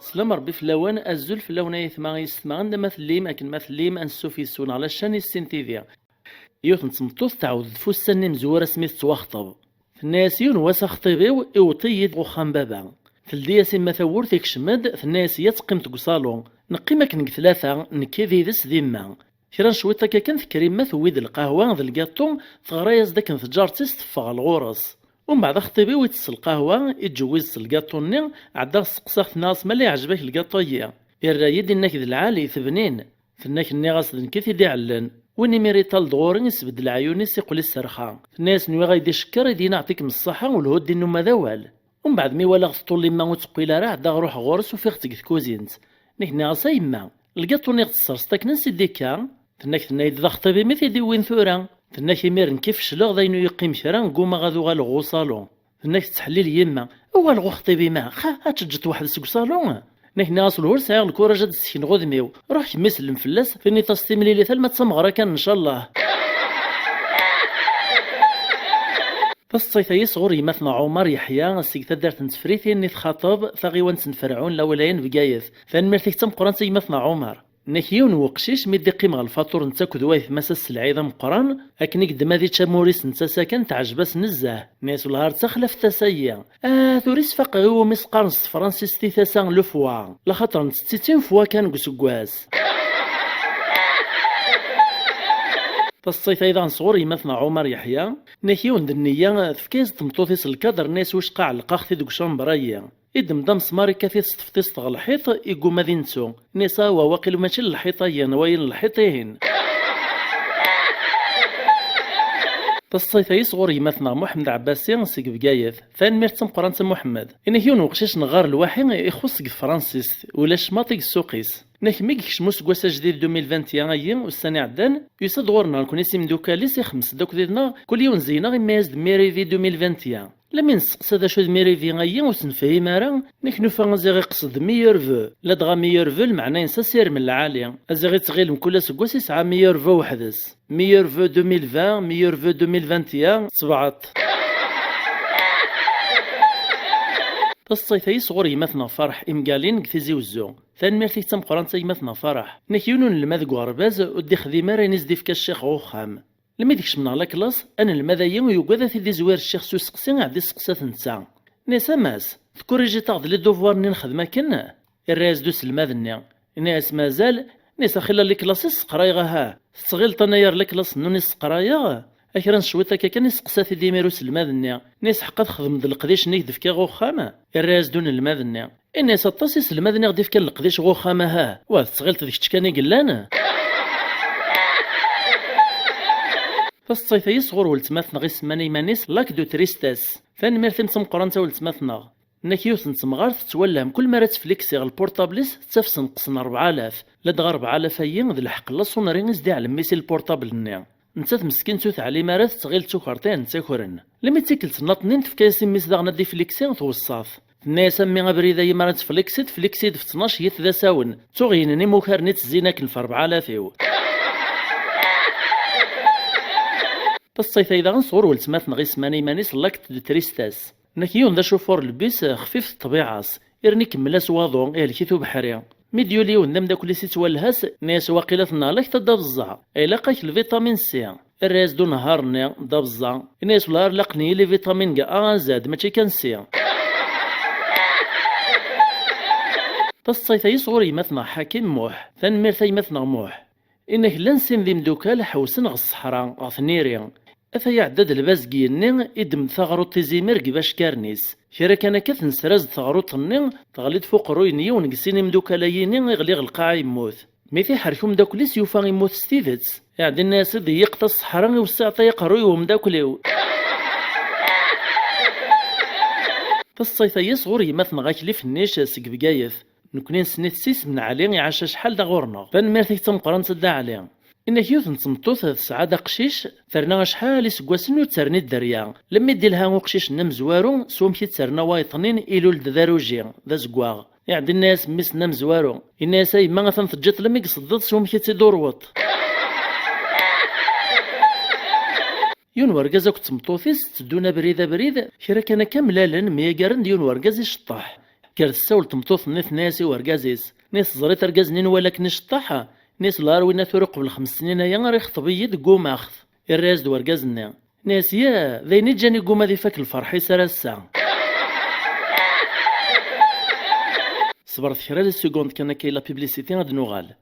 سلام ربي فلاوان الزول فلاون يثما يسمع عندما مثليم اكن مثليم انسوفيسون على الشان السنتيفيا يوث نتمطوث تعود فوسن مزوره سميث توخطب في الناسيون واسخ طيبيو اوطيد وخام بابا في الدياسين ما ثور ثيك شمد في الناسية تقيم تقصالون نقيم اكن ثلاثة نكيذي ذس ذيما كيران شويطة كان ذكري ما ثويد القهوة ذا القاطون ثغرايز داك تجار تستفغ الغورس ومن بعد خطيبي ويتس القهوة يتجوز القاطوني عدا سقساخ ناس ملي عجبك القاطوية الرايد انك ذا العالي ثبنين فناك النغاس ذن كيف يدي علن ويني ميريتال دغورين يسبد العيونيس يقول السرخان الناس نوي غايدي شكر يدي نعطيك من الصحة والهود انو ما ذوال ومن بعد مي ولا طول ما وتقيل راه دا روح غورس وفيختك كوزينت نيك ناقصه يما القاطوني تصرستك نسي ديكا تناك تنايد ضغط طبي مثل دي وين ثورا تناك يميرن كيف شلغ ذا ينو يقيم شرا نقوم غادو غالغو صالون تناك تحليل يما هو الغوخ طبي ما هاتجت واحد سوق صالون نيك ناس الور سايغ الكوراج هاد السكين غودميو روح كميس المفلاس فيني تستملي لي ثلمة تسمغرا كان ان شاء الله فالصيف يصغر يمثنا عمر يحيى السيكتا دارت نتفريثي اني تخاطب ثغيوان فرعون لاولاين بقايث فانمرتيك تم قران يمثنا عمر نكيون وقشيش ميدي قيمة الفاتور نتا كدوايث مساس العظام قران اكنيك دماذي تشاموريس نتا ساكن تعجبس نزاه ناس الهار تخلف تسايا ثوريس فاق هو مسقارنس فرانسيس تيثاسان لفوا لخاطر نتستين فوا كان قسقواس فالصيف ايضا صغور يمثنا عمر يحيى نكيون دنيا فكيز تمطوثيس الكادر ناس وش قاع القاختي دوك شامبرايا إدم دام سماري كثير ستفتيس تغ الحيط إيقو مدينتو نسا وواقل ماشي الحيطين وين الحيطين الصيف يصغر يمثنا محمد عباسي سيك بقايث ثاني ميرتم قران محمد إنه يون وقشيش نغار الواحي يخص فرانسيس ولا شماطيك السوقيس ناك ميكش موس قواسا جديد 2021 والسنة عدان يصد غورنا نكون اسم دوكاليس يخمس دوك ديدنا كل يوم زينا غيميز ميريفي 2021 لما نسقسا دا شو ميريفي غايا وسنفهم راه نيك نوفا زيغي قصد ميور فو لا دغا ميور فو المعنى ينسى سير من العالية ازيغي تغيل من كل سكواس يسعى ميور فو وحدس ميور فو 2020 ميور فو 2021 صبعت الصيف يصغر يمثنا فرح إمقالين كثيزي وزو ثاني ميرتي تم قران يمثنا فرح نكيونون المذ غرباز ودي خذي ماري نزدي فك الشيخ غوخام لما ديكش من على كلاس انا المذايا ويقعد في دي زوير الشيخ سوسقسي عدي سقسات نتا ناس ماس تكوريجي تاخذ لي دوفوار ني نخدمه كنا الراس دوس المذني ناس مازال ناس خلال لي كلاس قرايغها تستغل طناير لي كلاس نونس قرايا اكران شويتا كان يسقسات ديميروس المذني ناس حقا تخدم د القديش نيك دفكا غوخامه الراس دون المذني الناس الطاسيس المذني غدي فكا القديش غوخامه ها وتستغل ديك تشكاني قلانا فالصيف يصغر ولتماثنا غي سماني مانيس لاك دو تريستاس فان ميرثم تم قرانتا ولتماثنا نكيوث نتمغارث تولهم كل مرة تفليكسي البورتابليس تفس نقصنا 4000 لا دغا 4000 ايين ذ الحق لا صونرين زدي على ميسي البورتابل نيا نتا مسكين توث علي مرات تغيل توكرتين تاكورن لما تيكلت ناطنين تفكاسي ميس داغنا دي فليكسي توصاف الناس مي غبريدا يما تفليكسيد في 12 يث ذا ساون تغينني موكارنيت زيناك في 4000 يو الصيف ايضا نصور ولتماث نغي سماني مانيس لاكت دو تريستاس نكيون ذا شوفور البيس خفيف الطبيعة إرني كملاس واضو كيتو بحري ميديولي ونم داك اللي سيتوالهاس ناس واقيلتنا لك تدابزا اي لاقاك الفيتامين سي الراس دو نهارني دابزا ناس ولار لاقني لي فيتامين كا زاد ماشي كان سي الصيف يصغر يمثنا حكيم موح ثان ميرثا يمثنا موح إنك لنسين ذي مدوكال حوسن غ الصحراء غثنيري أثا عدد البازقي النين إدم ثغرو تيزيمير كيفاش كارنيس كرا كان كثن سراز ثغرو النين تغليد فوق رويني ونقسيني مدوكالاييني يغلي القاع يموت ميثي حركو مداكليس يوفا يموت ستيفيتس يعني الناس ذي يقطع الصحراء والساعة يقروي ومداكليو فالصيف يصغر يمثنا غاكلي في النيش سيك بقايث نكونين سنيت سيس من عليا يعاش شحال دا غورنا فان ميرتيك تمقران تدا عليا إنك يوث نتمطوث سعادة قشيش ثرنا شحال يسقواسن وتسرني الدريا لما يدي لها وقشيش نمزوارو سومكي تسرنا وايطنين إلول داروجي ذا زقواغ يعني الناس مس نمزوارو الناس ما غثن تجت لما يقصدت سومكي تدوروط يون ورقاز كنت مطوثيس تدونا بريد كرا كان كاملالا ميقارن ديون ورقاز يشطح كار الساول تمطوث نيث ناسي ورقازيس نيس زريت رقاز نين ولك نشطحها نيس لاروينا ثورق قبل 5 سنين يا ريخ طبيد قوم اخذ الراز دو ورقازنا ناس يا ذيني جاني قوم هذي فاك الفرح يسرى الساعة صبرت خلال السكوند كان كاين لا بيبليسيتي غاد نوغال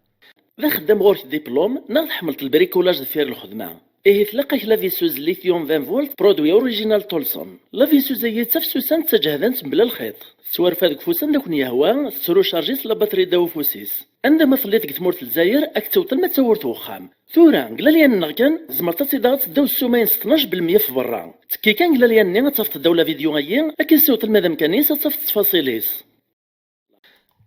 ذا خدام غورك ديبلوم ناض حملت البريكولاج ديال الخدمه تلقى لا فيسوز ليثيوم 20 فولت برودوي اوريجينال تولسون لا فيسوز هي تفسوسان تجهدانت بلا الخيط سوارفا ديك فوسان داك يهوا تسرو شارجيس لا باتري داو فوسيس عندما فليت تمورت الجزائر اكتوت ما تصورت وخام ثورا قال لي ان كان زمرت تيدات داو السومين 12% في برا تكي كان قال لي اني تصفت الدوله فيديو غيا اكي صوت المدام كانيس تصفت تفاصيليس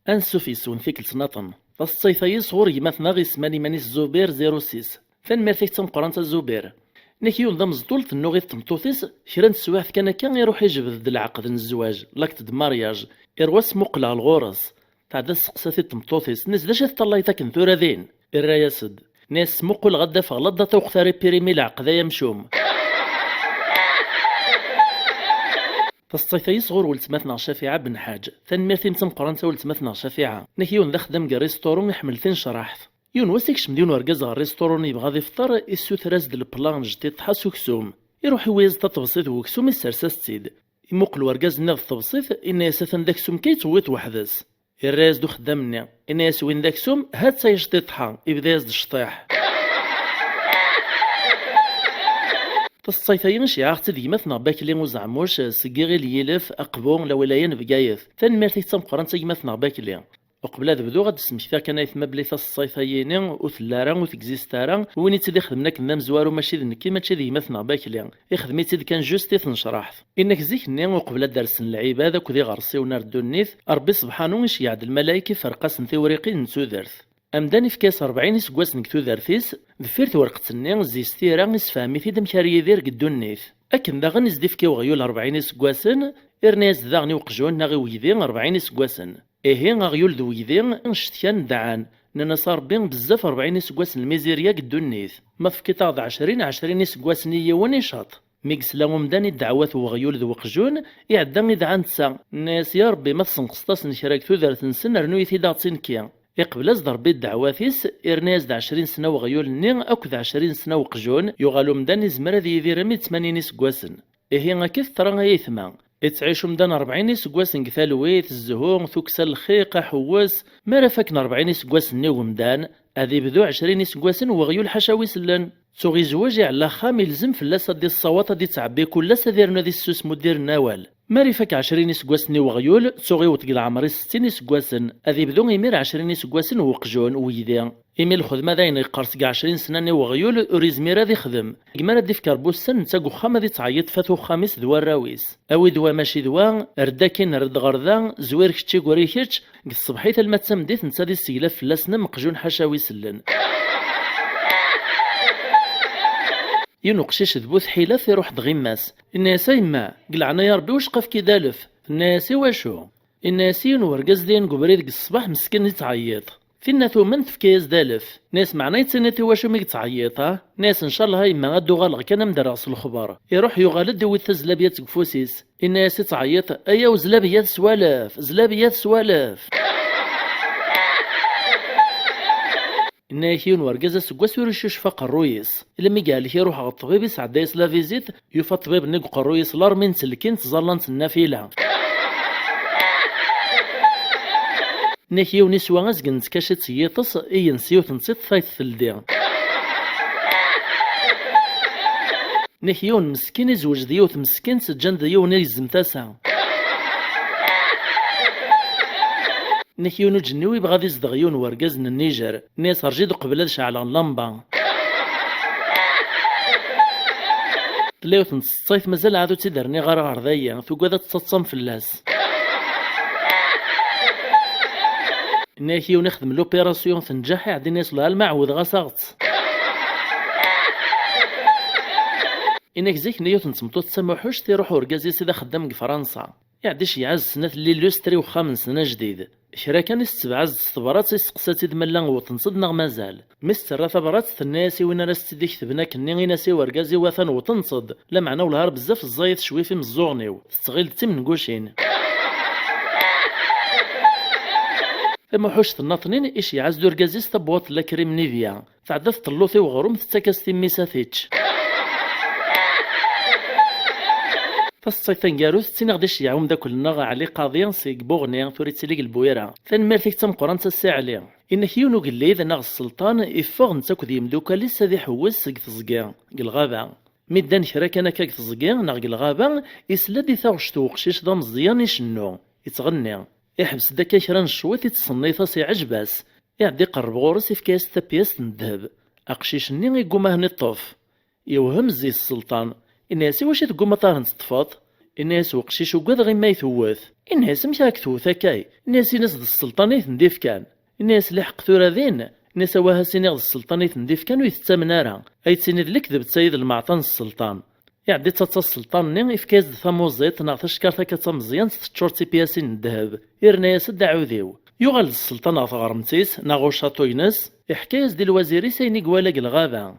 انسوفيس ونفيك السناطن فالصيفاي صور يماثنا غي سماني مانيس زوبير 06 فان مارتيك تنقران الزوبير نيكيون دام زطولت النوغيث تمطوثيس كرا نسواح كان يروح يجبد العقد الزواج لاكت د مارياج يرواس مقلع الغورس تعدا سقساتي تمطوثيس ناس داش طلايتا كنثورا ذين الراياسد ناس مقل غدا فغلط توختاري بيريمي العقد يمشوم فالصيفاي صغور ولتماثنا شافعة بن حاج ثان ميرتين تنقرانتا ولتماثنا شافعة نيكيون ذا خدام كا ريستورون يحمل ثين شراحث يون واسيكش مديون ورقاز الريستورون يبغى ذي فطر السوثراز د البلان جديد تحاسو كسوم يروح يويز تطبسيط وكسوم يسرساس تيد يموقل ورقاز ناض التبسيط إن يساثن داك سوم كيتويت وحدس الراز دو خدامنا إن يسوين داك سوم هات سايشتي طحا يبدا يزد الشطيح تصيفين شي عاقت ديماثنا باكلي وزعموش سكيغي ليلف أقبون لولايين بقايث ثان مارتي تمقران تيماثنا باكلي وقبل هذا بدو غاد سميثا كان يثما بليثا الصيفيين وثلارا وتكزيستارا وين يتدي خدمنا كنا مزوارو ماشي ذن كيما تشي ديماثنا باكلي يخدم يتد كان جوستي تنشرح انك زيكني وقبل درس العباده كذي غرسي ونردو النيث ربي سبحانه يش يعد الملائكه فرقاس ثوريقي نسودرث امداني في كاس 40 سكواس نكتو دارثيس ذفيرت ورقتني زيستيرا نسفامي في دمكاري ذير قدو النيث اكن داغن نزدي في غيول 40 سكواسن ارناز داغني وقجون ناغي ويدين 40 سكواسن غيول ذو ويدين نشتكان دعان نانا صار بين بزاف 40 سكواس الميزيريا قدو النيث ما في كتاض 20 سكواس نية ونشاط ميكس لهم داني الدعوات وغيول ذو وقجون يعدان إذا تسا الناس يا ربي ما تسنقسطاس نشراك ثوذر تنسن رنو يثيداتين كيا يقبل أصدر بيت دعواتيس إرناز 20 سنة وغيول نين أكد 20 سنة وقجون يغالو مداني زمرا ذي يدير 180 سكواسن أكيد ترى يثما يتعيشوا مدان 40 سكواس كثالويت الزهور ثوكسا الخيقة حواس ما رافاكن 40 سكواس نيو مدان هذي بدو 20 سكواس وغيول حشاوي سلان تغي زواجي على خام يلزم فلاس دي الصوات دي تعبي كل سديرنا دي السوس مدير ناوال ماريفاك 20 سكواسن وغيول تغي وتقل عمري 60 سكواسن هذي بدو يمير 20 سكواسن وقجون ويديا إيميل الخدمة داين يقرص 20 سنة وغيول أوريزميرا ذي خدم كما دي في كربوسن نتاقو خامة دي تعيط فاتو خامس دوا الراويس أوي دوا ماشي دوا رداكين رد غردا زوير كتشي قوري كتش الصبحيت المتسم ديت نتا دي السيلة فلاسنا مقجون حشاوي سلن ينقشش ذبوث حيلة يروح دغيماس الناس يما قلعنا يا ربي واش قف كي دالف الناس واشو الناس ينورقز دين قبري ديك الصباح مسكين يتعيط فينا ثومن تفكيز دالف ناس معنا يتسنتي واشو ميك تعيطها ناس ان شاء الله يما غادو غالغ كان مدرس الخبر يروح يغالد ويت زلابيات كفوسيس الناس تعيط ايا وزلابيات سوالف زلابيات سوالف ناكيون ورقزة سكواس ويرشوش فاق الرويس لما قال لك يروح على الطبيب يسعد دايس لا فيزيت يوفى الطبيب نقق الرويس لار من سلكين تزلنت النافلة ناكيون نسوا غزقن تكاشت سيطس ينسيو تنسيط ثايت ثلدي ناكيون مسكين يزوج ديوث مسكين سجان ديون يزم تاسع نكيونو جنوي بغا دي صدغيون ورقاز النيجر ناس رجيدو قبل شعل اللمبة تلاو تنصيف مازال عادو تيدرني غار غرضية ثو قادا تتصم فلاس ناكيو نخدم لوبيراسيون تنجح عدي ناس لها المعوذ غاساغت إنك زيك نيو تنتمطو تسمحوش تيروحو رقاز يسيدا خدام في فرنسا يعديش يعز سنة اللي لوستري وخامن سنة جديد كرا كان يستبعز تبرات يسقساتي دملا وتنصد نغ مازال مستر ثبرات ثناسي وين راس تديك ثبنا كني ناسي ورقازي وثن وتنصد لا معنى ولهار بزاف الزايد شوي في مزوغنيو تستغيل تم نقوشين اما حوش الناطنين ايش يعزدو رقازيس تبوط لا كريم نيفيا تعدث طلوثي وغروم تتكاستي ميساثيتش فالصيطان قاروث تينا غداش يعوم داك النغ علي قاضيان سيك بوغني ثوري تسليق البويرة ثان مالتيك تم قران تساعلي إنك يونو قليد نغ السلطان إفاغ نتاكو دي مدوكا لسا ذي حوس سيك تزقيا الغابة ميدان كرا كان كاك تزقيا نغ الغابة إسلا دي ثاغشتو وقشيش ضا مزيان يشنو يتغني يحبس داكا كرا نشوات يتصنيفا سي عجباس يعدي قرب غورس يفكاس تابياس الذهب أقشيش ني يقوم هني الطوف يوهم زي السلطان الناس واش تقوم طار نتطفاط الناس وقشيش وقاد غي ما يثوث الناس مشاك ثوثا كاي الناس ناس السلطانيت نديف كان الناس اللي حق ثورا ذين الناس واها سيني السلطانيت نديف كان ويتتامنارا اي تسيني ذلك سيد المعطان السلطان يعدي تاتا السلطان ني يفكاز ثموزيت نعطيش كارتا كتمزيان تشورتي بياسين الذهب يرناس الدعوذيو يغال السلطان غرمتيس ناغو شاطوينس يحكايز ديال الوزيري سيني قوالاق الغابة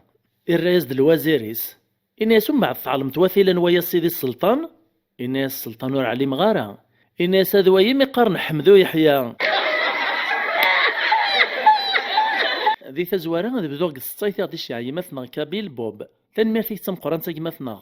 الرايز ديال الوزيريس الناس من بعد تعلمت وثيلا ويا سيدي السلطان الناس السلطان ور علي مغارة الناس هذا ويا مقارن حمدو يحيى ذي ثزوارا هذا بدوغ السطيث غادي شي مثنا كابيل بوب ثاني ما فيك تم قران تاكي مثنا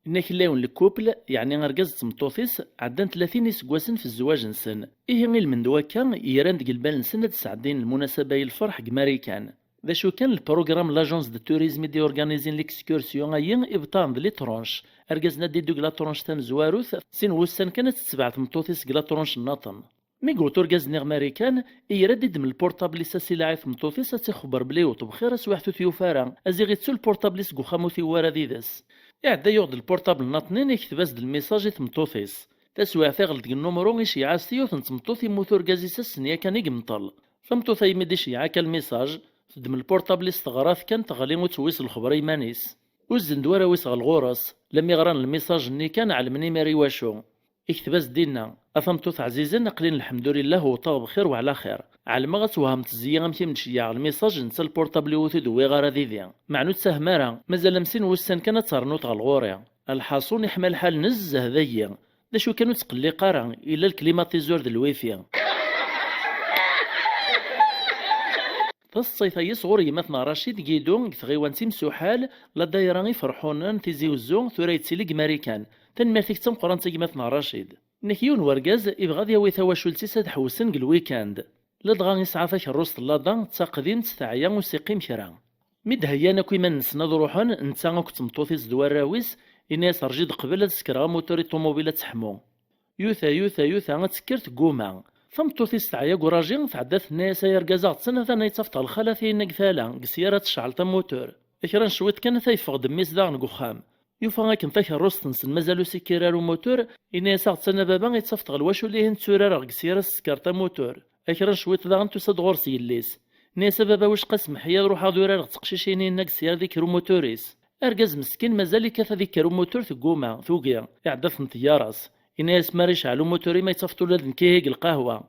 انك لاون الكوبل يعني غرقاز تمطوثيس عدان 30 سكواسن في الزواج نسن ايه غير من دواكا يران قلبان نسن تسعدين المناسبة الفرح كماريكان ذا شو كان البروغرام لاجونس دو توريزم دي اورغانيزين ليكسكورسيون ايين ابطان دي ترونش ارجزنا دي دوغ لا ترونش تام زواروث سين وسان كانت تتبع تمطوثيس كلا ترونش الناطن ميغو تورغاز نيغ ماريكان يرد يدم البورتابلي ساسي لاعث مطوثيس تخبر بلي وطبخير سواحتو ثيوفارا ازيغيتسو البورتابليس كوخامو ثيوارا ديداس يعدا يوض البورتابل ناطنين يكتباز د الميساج تمطوثيس تسوى ثغلت النومرو غيشي عاستيو تمطوثي موثور غازيساس نيا كان يقمطل فمطوثي ميديش يعاك الميساج تدم البورتابل استغراث كان تغلي وتويس الخبر يمانيس وزن دوارا ويس الغورس لم يغران الميساج ني كان علمني ماري واشو اكتباز دينا اثمتوث عزيزا نقلين الحمد لله وطاب بخير وعلى خير على ما غتوهم تزيا غمتي مشيع الميساج نتا البورتابل وثد ويغارا ديديا معنوت سهمارا مازال مسين وسان كانت ترنوط على الغوريا الحاصون يحمل الحال نزه ذيا دا شو كانوا تقلي قارا الى الكليماتيزور د الويفيا تصيفا يصغر يمثنا رشيد جيدون تغيوان تيمسوحال لا دايرة يفرحونن تيزيوزو ثورا يتسيلق ماريكان تنمرتيك تم قران تيمثنا رشيد نكيون ورقاز يبغى دياوي ثواشولتي ساد حوسن الويكاند لا دغا يسعى فاك الروس لادا تقديم تستعيا وسيقيم كرا مد هيانا كيما نسنا روحن نتا كتمطوثي زدوار راويس الناس رجيد قبل تسكرا موتوري طوموبيلات تحمو يوثا تسكرت قوما فمطوثي استعيا كراجين فعدات الناس يرقازا تسنة ثاني يتصفط الخلاثين نقثالا قسيارة تشعل موتور اكران شويت كان ثايفغ دميس داغن قخام يوفا غاكن تاك الروس تنسن مازالو سيكيرارو موتور الناس تسنة بابا يتصفط الواشو ليهن تسورار قسيارة سكارتا موتور اكران شويت داغن تسد غورس يليس ناس بابا واش قسم حيا روحا دورار تقشيشينين نقسيار ذيك موتوريس ارقاز مسكين مازال كاثا ذيك موتور ثقوما ثوقيا يعدف نتياراس الناس ماريش على موتوري ما يتصفتوا لازم كيهيق القهوة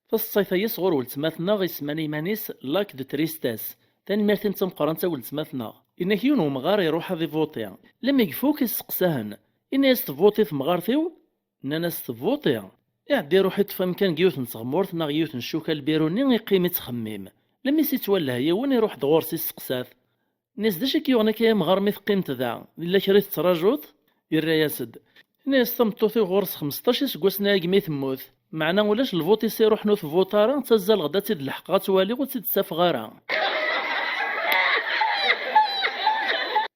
فالصيفة يصغر ولتماثنا غيسماني مانيس لاك دو تريستاس تاني مارتين تم قرانتا ولتماثنا إنك يونو مغار يروح هذي فوطيا لما يقفوك يسقساهن الناس تفوطي في مغارثيو ناس تفوطي يعدي روحي تفهم كان جيوث نصغمورت نا غيوث نشوكا البيروني يقيم تخميم لما يسيتولى هي وين يروح دغورسي السقساث ناس داش كيونا كي مغار قيمت ذا الا كريت تراجوت يرا ياسد ناس تمطوثي غورس 15 سكواسنا كمي تموت معنا ولاش الفوت يصيرو حنو في فوطارا تزال غدا تيد الحقات والي وتيدساف غارا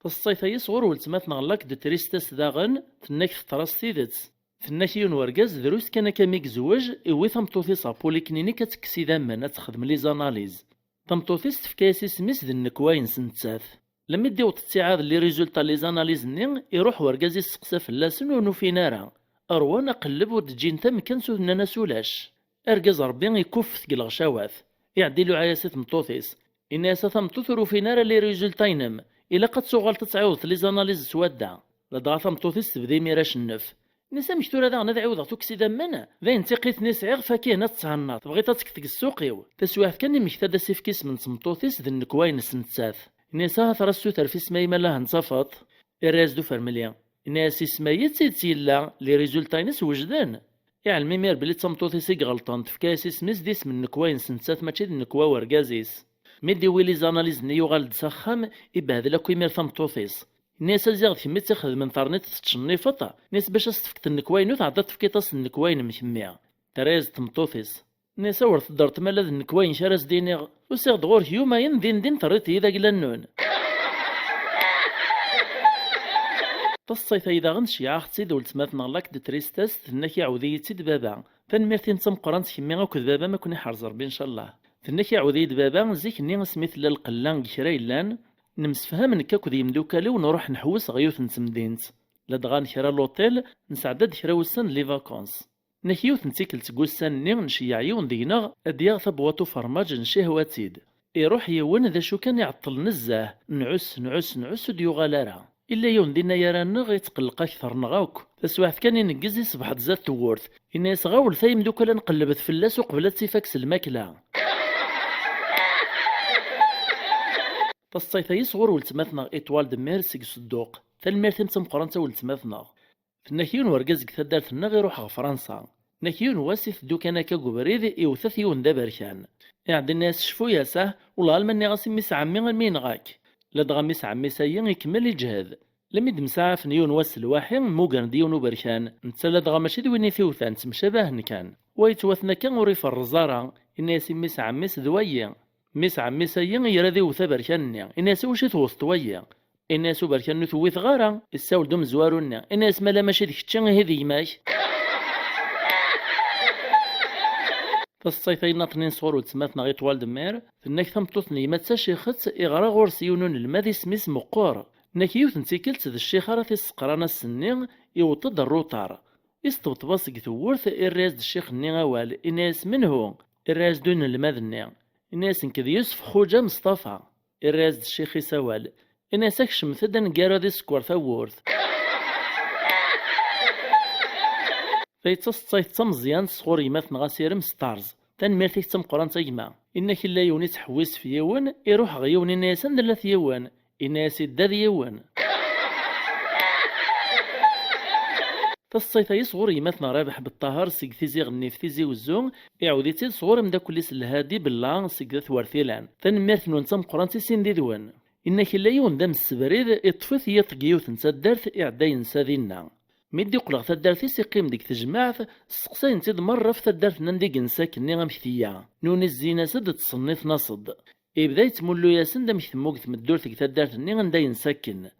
الصيفة يصغر ولتمات نغلاك دو تريستاس داغن تناك تراس تيدت تناك يون ورقاز دروس كان كاميك زواج إوي تمطوثي صا بوليكلينيك تكسي دامان تخدم لي زاناليز تمطوثيس تفكاسي سميس د النكواين سنتساث لما يديو تتعاد لي ريزولتا لي زاناليز نين يروح ورقاز يسقسا فلاسن ونوفينارا أروان قلب ودجين تم كنسو نانا سولاش أرقاز ربي يكف ثقل غشاواث يعديلو عياسة مطوثيس إناسا تمطوث روفينارا لي ريزولتاينم إلا قد سوغال تتعاود لي زاناليز سوادا لدغا تمطوثيس تبدي ميراش النف نسا مشتورة دا غناد عوض توكسي دمنا ذاين تيقيت ناس عيغ فاكينا تسعناط بغيت تكتك السوقيو تسواح كان مكتادا سيفكيس من سمطوثيس ذن كواين سنتساث نسا ثرسو ترفي سمايما لها انصفط الراس دو فرمليا ناس سمايت سيد سيلا لي ريزولتاينس وجدان يعلمي مير بلي تمطوثيسي غلطان تفكاسي سميس ديس من كواين سنتساث ماشي ذن كوا ورقازيس ميدي ويلي زاناليز نيو غالد سخام يبهدل اكو يمير ثمطوثيس الناس زيغ كمي تاخذ من انترنت تشنيفط ناس باش استفكت النكواين تعطى تفكيطاس النكواين مكمية تريز تمطوثيس الناس ورث درت مالا النكواين شارس دينيغ وسيغ دغور هيوما دين طريتي إذا قلا النون تصيت إذا غنشي عاختي دولت ماتنا لاك دتريستاس تنكي عوديتي دبابا تنميرتين تم قرانت كمي غاكو دبابا ما كوني حرز ربي إن شاء الله تنكي عودي دبابا زيك ني سميت للقلان كرا يلان نمسفهم نكاكو دي مدوكالي ونروح نحوس غيوث نتمدينت لدغان كرا لوطيل نسعدد كرا وسان لي فاكونس نكيوث نتيكل تقوسان ني نشيع عيون دينا اديا ثبواتو فرماج نشيه واتيد يروح يون ذا شو كان يعطل نزاه نعس ديو غالارا إلا يون دينا يرانغ يتقلق أكثر نغاوك تسواحت كان ينقز يصبح تزاد تورث إن يصغاول ثاي مدوكالا نقلبت في اللاس وقبلت سيفاكس الماكلة تصيثا يصغر ولتماثنا إطوال دمير سيك صدوق تالميرتين تمقرانتا ولتماثنا فناكيون ورقازك ثدارتنا غير روح فرنسا ناكيون واسف دوكانا كاكو بريد إوثاث يون دا بركان يعني الناس شفو ياساه والله المني غاسي ميس عمي مين غاك لدغا ميس عمي سايين يكمل الجهد لميد مساعف نيون واس الواحين موغان ديون وبركان نتا لدغا ماشي دويني فيوثان تمشابه نكان ويتوثنا كان وريف الرزارة الناس ميس عميس دويا ميس عمي سايين يراذي وثا بركاننا الناس وش توث طويا الناس بركان ثويث غارة الساول دوم زوارونا الناس مالا ماشي ديك تشان هذي ماش فالصيفين ناطنين صور وتسماتنا غي طوال دمير فناك ثمطوثني ما تساشي خت إغرا غور سيونون الماذي سميس مقور ناكيوث نتيكلت ذا الشيخارة السقرانة السنين يوطد الروطار يستوط باسق ثورث الراس الشيخ النغوال الناس منه الراس دون الماذني الناس نكذ يوسف خوجة مصطفى الراس الشيخ يسوال الناس اكشم ثدا نقارا دي سكور ثورث فيتصيت تمزيان صغور يماث نغاسيرم ستارز تنميرتيك تم قران تيما إنك إلا يوني تحويس في يوان يروح غيون الناس ندلث يوان الناس يداد يوان تصيت يصغر يماثنا رابح بالطهر سيق ثيزي غني في ثيزي وزون يعودي تيد صغور مدا كليس الهادي بالله سيق ذا ثوارثيلان تنميرت نون تم قران تيسين دي دوان إنك إلا يون دام السبريد يطفث يطقيوث نسادرث إعداي نسادينا ميدي قلق ثدارثي سيقيم ديك تجمعث سقساين تيد مرة في ثدارث ننديق نساكني غمثيا نون الزينة سد تصنيف نصد إبدا يتمولو ياسن دام يثموك ثمدورث ثدارث ني غندا ينساكن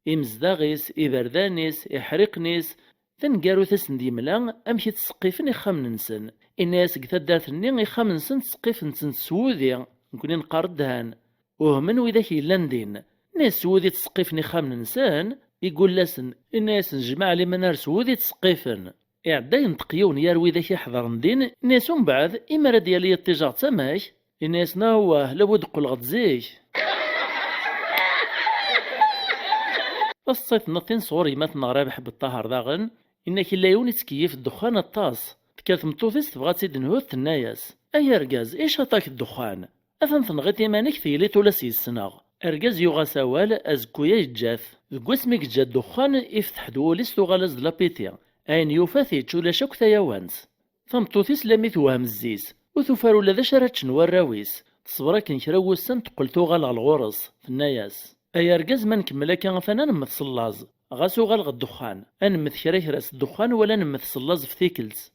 إمزداغيس إبردانيس إحرقنيس تنقارو ثسن ديملا أمشي تسقيفن إخام ننسن الناس ثدارث ني إخام ننسن تسقيف نسن سوذي نكوني نقارد دهان وهمن وإذا كيلان دين ناس سوذي تسقيفن إخام ننسان يقول لسن الناس نجمع لي منار سوذي تسقيفن إعدا ينتقيون يروي ذاك يحضر ندين الناس من بعد إما ديالي التجار تماش الناس ناواه لابد قلغت زيش الصيف نطين صوري ماتنا رابح بالطهر داغن إنك إلا يوني تكيف الدخان الطاس تكاث مطوفيس تبغى تسيد نهوث النايس أي رقاز إيش هطاك الدخان أثن تنغيت يمانك ثيلي تولسي السناغ أرقاز يوغا سوال أزكويا يتجاث ذكو اسمك جا الدخان يفتح دوليس تغالز دلابيتيا أين يوفاثي تشولا شوك ثياوانس ثمطوثيس لامي توهم الزيس وثفارو لذا شراتش نوراويس تصبرا كن كراوسن تقل توغال الغورس في الناياس أي أرقاز ما نكملا كان ثانا نمث صلاز غاسو غالغ الدخان أنمث كراك راس الدخان ولا نمث صلاز في ثيكلز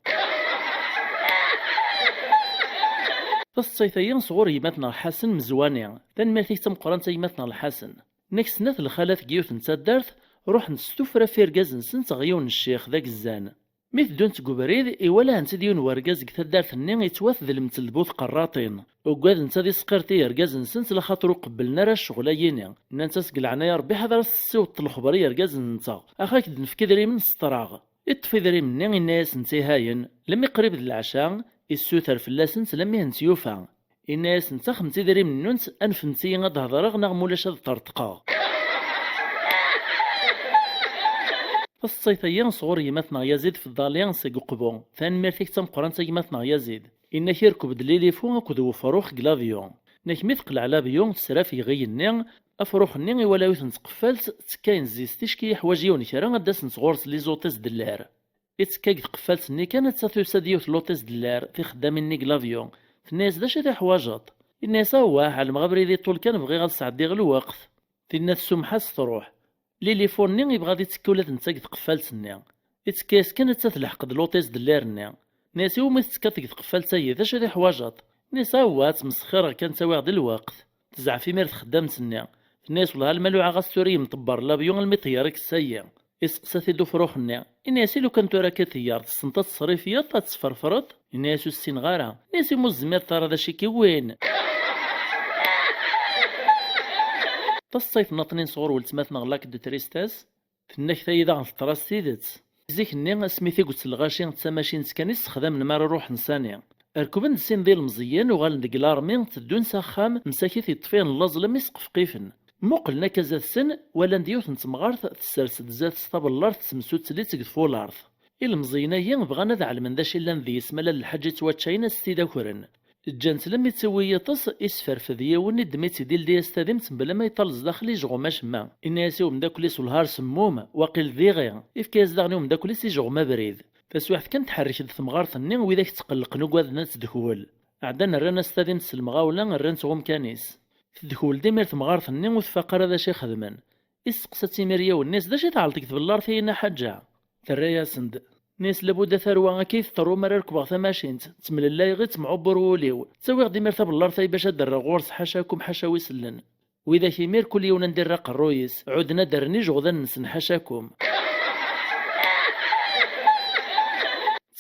فالصيفيين صغور يماتنا الحسن مزواني تنميرتيك تم قران يماتنا الحسن نكس ناث الخالات كيوث نتادارث روح نستفرى في رقاز نسن تغيون الشيخ ذاك الزان ميث دون تقوبريد إيوالا نتا ديون ورقاز كثدارث النين يتواث ذا المتلبوث قراطين وقاد نتا دي سقرتي رقاز نسن لخاطرو قبلنا راه الشغلايين نانتا سقلعنا يا ربي حضر السوط الخبرية رقاز نتا أخاك دنفكي دري من السطراغ يطفي دري من نين الناس نتيهاين لمي قريب العشاء السوثر فلاسنس لمي هنتيوفا الناس نتا خمتي دري من نونت أنفنتي غاد هضرغ نغمولاش هاد طرطقا فالصيفيا صغور يماتنا يزيد في الداليان سيق قبون ثان ميرتيك تمقران يماتنا يزيد إنك يركب دليليفون أكد وفروخ كلافيون نك مثقل على بيون تسرافي يغيني أفروخ ني ولا يوثن تقفلت تكاين زيستيش كي حواجيون كرا غداس نصغورت لي زوتيس دلار إتكاك تقفلت ني كانت ساتوسا ديوث لوتيس دلار في خدام ني كلافيون في الناس داش هذا حواجات الناس هو على المغبري دي طول كان بغي غتسعدي غير الوقت في الناس سمحاس تروح ليليفون يبغى دي تكولات نتا تقفلت ني إتكاس كانت تتلحق لوتيس دلار ني ناسي وما تتكاتك تقفلت هي داش هذا حواجات الناس هو تمسخر كان تاوي غد الوقت تزع في ميرت خدامت ني الناس والله الملوعة غاستوري مطبر لابيون المطيارك السيا إسقساتي دو فروخنا الناسي لو كانتو راكا تيار تسنطات الصريفية تتصفرفرط الناسو السين غارة ناسي مزمير ترى دا شي كي وين تصيف ناطنين صغور ولتمات نغلاك دو تريستاس فناك ثايدا غن الطراس تيدت زيك ني سميثي قلت الغاشي تساماشين تسكاني استخدام نمار روح نساني ركوبن السين ديال المزيان وغال ديك لارمي تدون ساخام مساكي يطفين اللازلم يسقف قيفن موقلنا كذا السن ولا نديوث نتمغارث تسرسد زات سطاب الارض تسمسوت تلي تقدفو الارض المزينايا بغانا ذا علم ذا شي لان ذي اسمالا الحاجة تواتشاينا ستيدا كورن الجانت لما يتسوي يطس اسفر فذيا وني دميتي ديال دي استادمت بلا ما يطلز داخلي جغماش ما الناس يوم داكليس والهار سموم واقيل ذيغيا إفكاز داغني يوم داكليس يجغما بريد فسواحد كان تحرك ثمغارث الني وإذاك تقلق نقواد ناس دخول عدنا الرانا استادمت سلمغاولا الران تغوم كانيس تدخول ديمير ثمغارث الني وثفاقر هذا شي خدمان إسقسات تيميريا والناس دا شي تعلطك باللار فينا حاجة ترايا سند ناس لابد ثروة كيف ثرو مرة ركبغ ثماشينت تمللاي غير تمعبر وليو تسوي غدي مير باللار ثاي باش در غورس حاشاكم حاشاوي سلن وإذا كيمير كل يوم ندير راق الرويس عدنا درنيج غدا نسن حاشاكم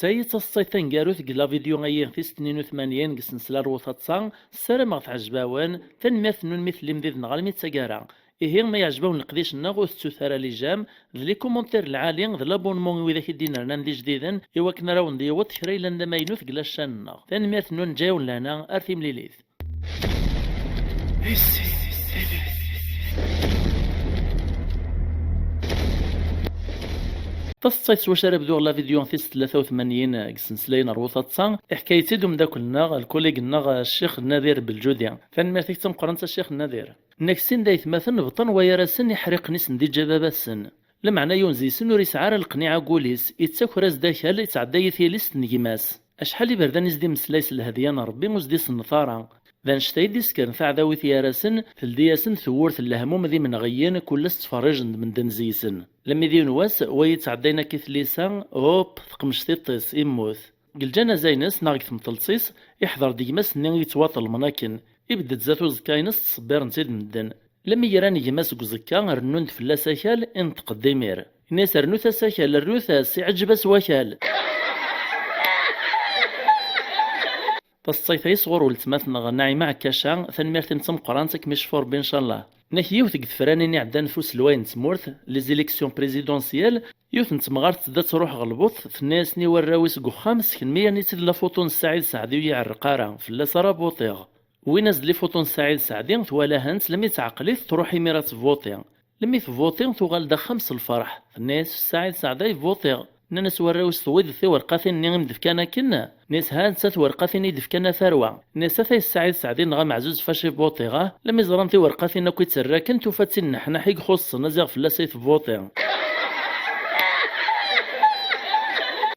تاي تصيتن قاروث قلا فيديو غير في 82 قسن سلار وثاتصان السلام غف عجباوان تنميث نون مثل مديد نغالمي تساقارا إيه ما يعجبون القديش نغوث تثارى لي جام ذلي كومونتير العالي ذا لابونمون وإذا كدينا رنا ندي جديدا إوا كنا راون ديوت خري لنا ما ينوث قلا الشان تنميث نون جاون لنا أرثي مليليث تصيت وشارة بدو لا فيديو في 83 قسن سلاين روثة تصان حكايتي دوم داكلنا الكوليغ الشيخ النذير بالجوديا فنمرتك تمقرنت الشيخ النذير نكسين دايت مثلا بطن ويراسن يحرق نسن دي جبابا السن لمعنى يونزي سن وريس عار القنيعة قوليس يتساكو راس داخل يتعدى يثيليس نجماس أشحال يبردان يزدي مسلايس الهديان ربي مزدي النثارة ذا نشتاي ديسكن ثعداوي ثيارسن تلدياسن ثورث اللهموم ذي من غيان كل استفرج من دنزيسن لما ذي نواس ويتعدينا كيثليسان هوب ثقمش تيطيس يموت قلجانا زينس ناغيث مطلصيس يحضر ديماس ني يتواطل مناكن يبدت ذاتو زكاينس تصبير نتيد مدن لما يراني جماس قزكا رنون فلا ساكال انطق الدمير الناس رنوثا ساكال الروثاس يعجبس وكال فالصيفي صغور ولتماثنا ناعمة عكاشا ثنميرتين تمقرانتك مشفور بإن شاء الله ناك يوث قد فرانيني عدان فوس الوين تمورث لي زيليكسيون بريزيدونسيال يوث نتمغارت دا تروح غلبوث في الناس ني وراويس قخام سكنمية نيتي لا فوتون السعيد سعدي يعرقارا في لا سارا بوطيغ ويناز لي فوتون السعيد سعدي ثوالا هانت لمي تعقليث تروحي ميرات فوطيغ لمي فوطيغ ثوغال دا خمس الفرح الناس السعيد سعدي فوطيغ ناس وراوس ثويد ثي ورقاثين نيغم دفكانا كنا ناس هان سات ورقاثين يدفكانا ثروة ناس ثي السعيد سعدين غا معزوز فاشي بوطيغا لما يزران ثي ورقاثين كوي تسراكن توفاتين نحنا حيق خص نزيغ في لاسيت بوطيغ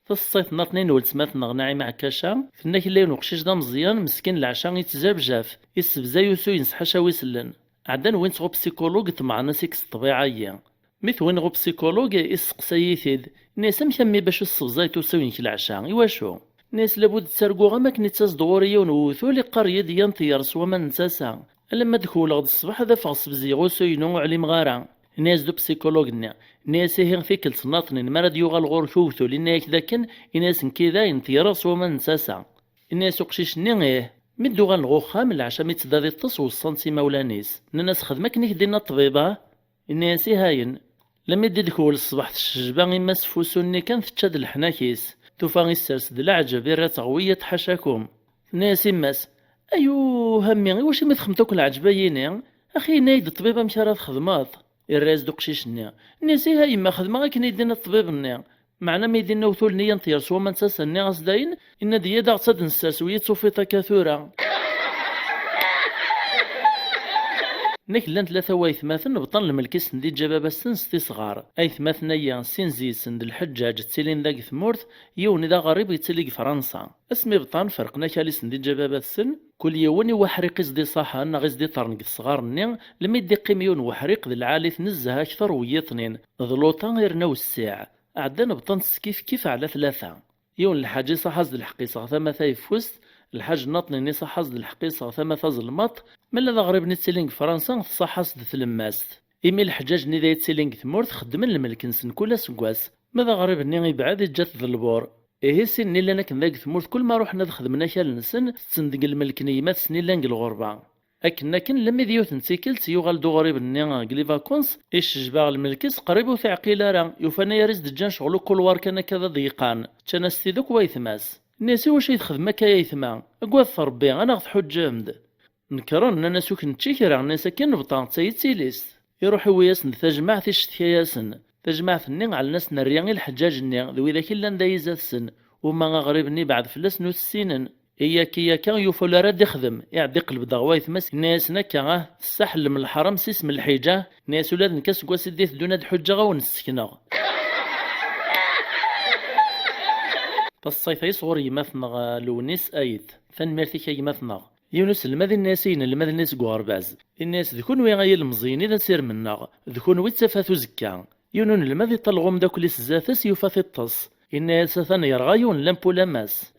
فالصيف ناطنين ولتمات نغناعي مع كاشا فناك اللي نقشيش دا مزيان مسكين العشان يتزاب جاف يسبزا يوسو ينسحاشا ويسلن عدان وين تغو بسيكولوج تمع ناسيكس الطبيعية مثل وين غو بسيكولوج يسقسايثيد ناس مكمي باش الصبزاي توسوين كالعشاء إواشو ناس لابد تسرقو غا ماك نتاس دغورية ونوثو لي قرية ديان طيارس وما نتاسا لما دخول غد الصباح هذا فغص بزيغو سوينو علي مغارا ناس دو بسيكولوجنا ناس هين في كل صناطن مراد يوغا الغور شوثو لنا يكذاكن ناس كذا ينطيرس وما نتاسا الناس قشيش نيه مدو غنغو خام العشاء متدادي الطس والصنتي مولانيس ناس خدمك نكدينا الطبيبة الناس هاين لما يدخل الصباح الشجبان إما سفوسوني كان تشاد الحناكيس توفا يسرس العجب يرى تغوية حاشاكم ناس ماس أيو همي واش ما تخمتوك العجبايين أخي نايد الطبيبة مشارات خدمات الراس دو قشيش-ني نيسي ها يما خدمة كني يدينا الطبيب-ني معنا ما يدينا وثول نيا نطير سوا ما نساسا-ني غصداين إن ديا دا غتصاد نساس ويا تصوفيطا كاثورة. نيك لان ثلاثة وايثماثن بطن الملكيس ندي جبابا سنس صغار ايثماثنا يا سنزيسن د الحجاج تسيلين ذاك ثمورث يوني ذا غريب يتسلي فرنسا اسمي بطان فرقنا كاليس ندي جبابا السن كل يوني وحريق زدي صحان غزدي طرنق الصغار نين لما يدي قيميون وحريق ذي العالي نزها اكثر ويطنين ظلوطا غير نو الساعة عدنا بطن سكيف كيف على ثلاثة يون الحاجي صحاز الحقيصة ثم ثايفوست الحاج ناطني نيسا حظ الحقيصة ثم ظلمات من ذا غريب نتسيلينغ فرنسا صحاس ذ ثلماست إيمي الحجاج ني ذا يتسيلينغ ثمورث خدمن الملك نسن كل سكواس ماذا غريب ني يبعد جات ذ البور إيه سن لنا كن ذاك ثمورث كل ما روحنا خدمنا كال نسن تصندق الملك نيمات سني لانق الغربة أكن لما ذيوث نتسيكلت يوغال دو غريب ني قلي فاكونس إيش جباغ الملكيس قريب وثعقيل راه يوفانا يرز دجان شغلو كل وار كان كذا ضيقان تشانا ستيدوك وايثماس الناس واش يخدم هكا يثما اكواث ربي انا غد حج جامد نكرن انا سوك نتشيكر راه الناس كي نبطان تايتيليس يروح وياسن تجمع تشتكي ياسن تجمع ثنين على الناس نريان الحجاج ني ذوي ذاك الا ندايز السن وما غريبني بعد فلس نوت السنين اياك كان يوفل راد يخدم يعدي قلب ضغوا يثمس الناس نكا السحل من الحرم سيس من الحجه ناس ولاد نكاس كواس ديت دون حجه غون السكنه الصيف يصغر يمثنغ لونيس ايت فن ميرثيك يمثنغ يونس المذي الناسين المذي الناس قوارباز الناس ذكون وين غايل المزين اذا سير منغ ذكون وين تفاثو زكا يونون المذي طلغوم داك ليس زاثس يفاث الطس الناس ثاني يرغايون لامبو لاماس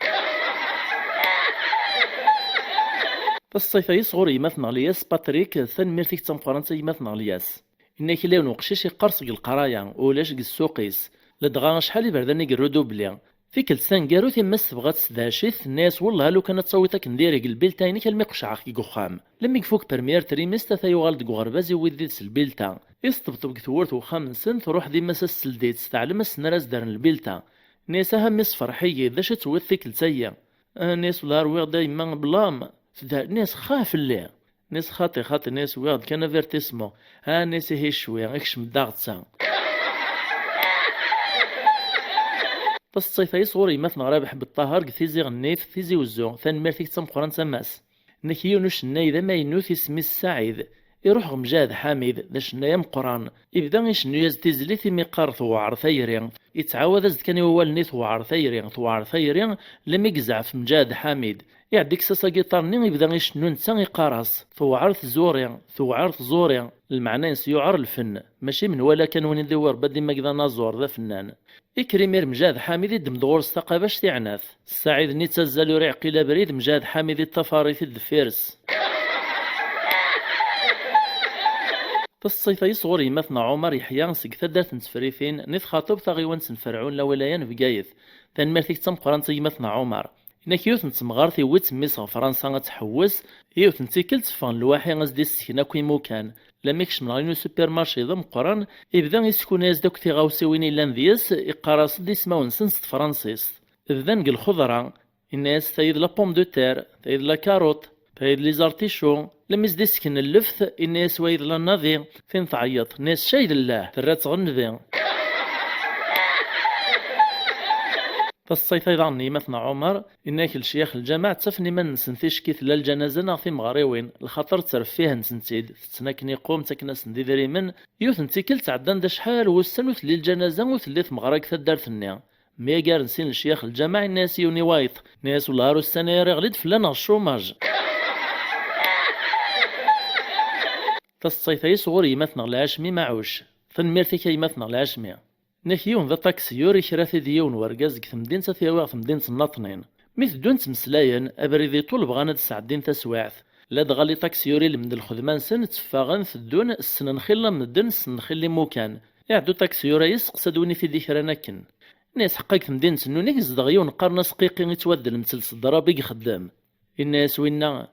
الصيف يصغر يمثنغ لياس باتريك ثن ميرثيك تم فرنسا يمثنغ لياس إنك لون وقشيش يقرصق القرايا ولاش السوقيس لدغا شحال يبردان يقردو بلي فيك الثانكارو تيمس تبغات تداشيث الناس والله لو كانت تصويتك نديري البيلتاين كالمي قشعه كي قخام لما يفوك برمير تريميستا ثايوغال دك غربازي ويديت البيلتا يستبطب ثورت وخامسن تروح ديما سلديت تعلم السنراز دارن البيلتا ناس مس فرحيه ذا شتوث ثيك التايا ناس ولا رويغ دايما بلام ناس خاف اللي ناس خاطي ناس ويغد كان فيرتيسمون ناس هي شويه اكش مداغتسا بس الصيف يصغر يمثل رابح بالطهر كثيزي غنيف ثيزي وزو ثان ميرثيك تم فرنسا ماس نكيو نشناي ذا ما ينوث اسمي السعيد يروح غمجاد حامد ذا شنايا مقران إبدا يشنو يزتزلي في مقار ثوار ثيرين يتعاوذ أزد كان يوالني ثوار ثيرين لم يقزع في مجاد حامد يعديك ساسا قيطارني يبدا يشنو نتا يقارص ثوار زوري المعنى يسيوعر الفن ماشي من ولا كان وين يدور بدي ما قدا نازور ذا فنان إكريمير مجاد حامدي دم دغور استقى باش تعناث السعيد نيتزال يريع قيلا بريد مجاد حامدي التفاريث الدفيرس الصيف يصغر يمثنا عمر يحيى نسق ثلاث نتفريفين نث خاطب ثغيوان سنفرعون لولايان بقايث ثان مالثيك تم فرنسا يمثنا عمر إنك يوث نتمغارثي ويت ميصغ فرنسا غتحوس يوث نتيكل تفان لواحي غزدي السكنة كوي موكان لميكش من غينو سوبر مارشي ذا مقران يبدا يسكن يزدوك تيغاوسيوين إلا نديس يقراص دي سماون سنس فرنسيس إذا نقل الخضرة الناس تايد لا بوم دو تير تايد لا كاروت تايد لي زارتيشو لما يزدي سكن اللفث الناس وايد لا ناضي فين تعيط ناس شايد الله ترات غنذي فالصيف أيضا مثنى عمر إنك الشيخ الجامع تفني من نسنثيش كيث لا الجنازة ناغثي مغريوين الخطر تصرف فيها نسنتيد تتناكني قوم تكناس نديري من يوث نتيكل تعدان دا شحال وسن وثلي الجنازة وثليث مغراك ثدار ثنيا ميقار نسين الشيخ الجامع الناس يوني وايط ناس ولا هارو السنة غليد فلان الشوماج فالصيف يصغر يمثنى العشمي معوش فنميرتي كي يمثنى العشمي نكيون ذا تاكسيور يكراثي ديون ورقاز في مدينة ثيواغ في مدينة الناطنين مثل دون تمسلاين أبريدي طول بغانا تسعدين تسواعث لا دغالي تاكسيوري لمن الخدمان سن تفاغن في الدون السنن خلا من الدن السنن خلي موكان يعدو تاكسيورا يسقسدوني في ذكرى كن الناس حقاك في مدينة نونيك زدغيون قرنا سقيقي يتودل مثل الضرابي خدام الناس وينا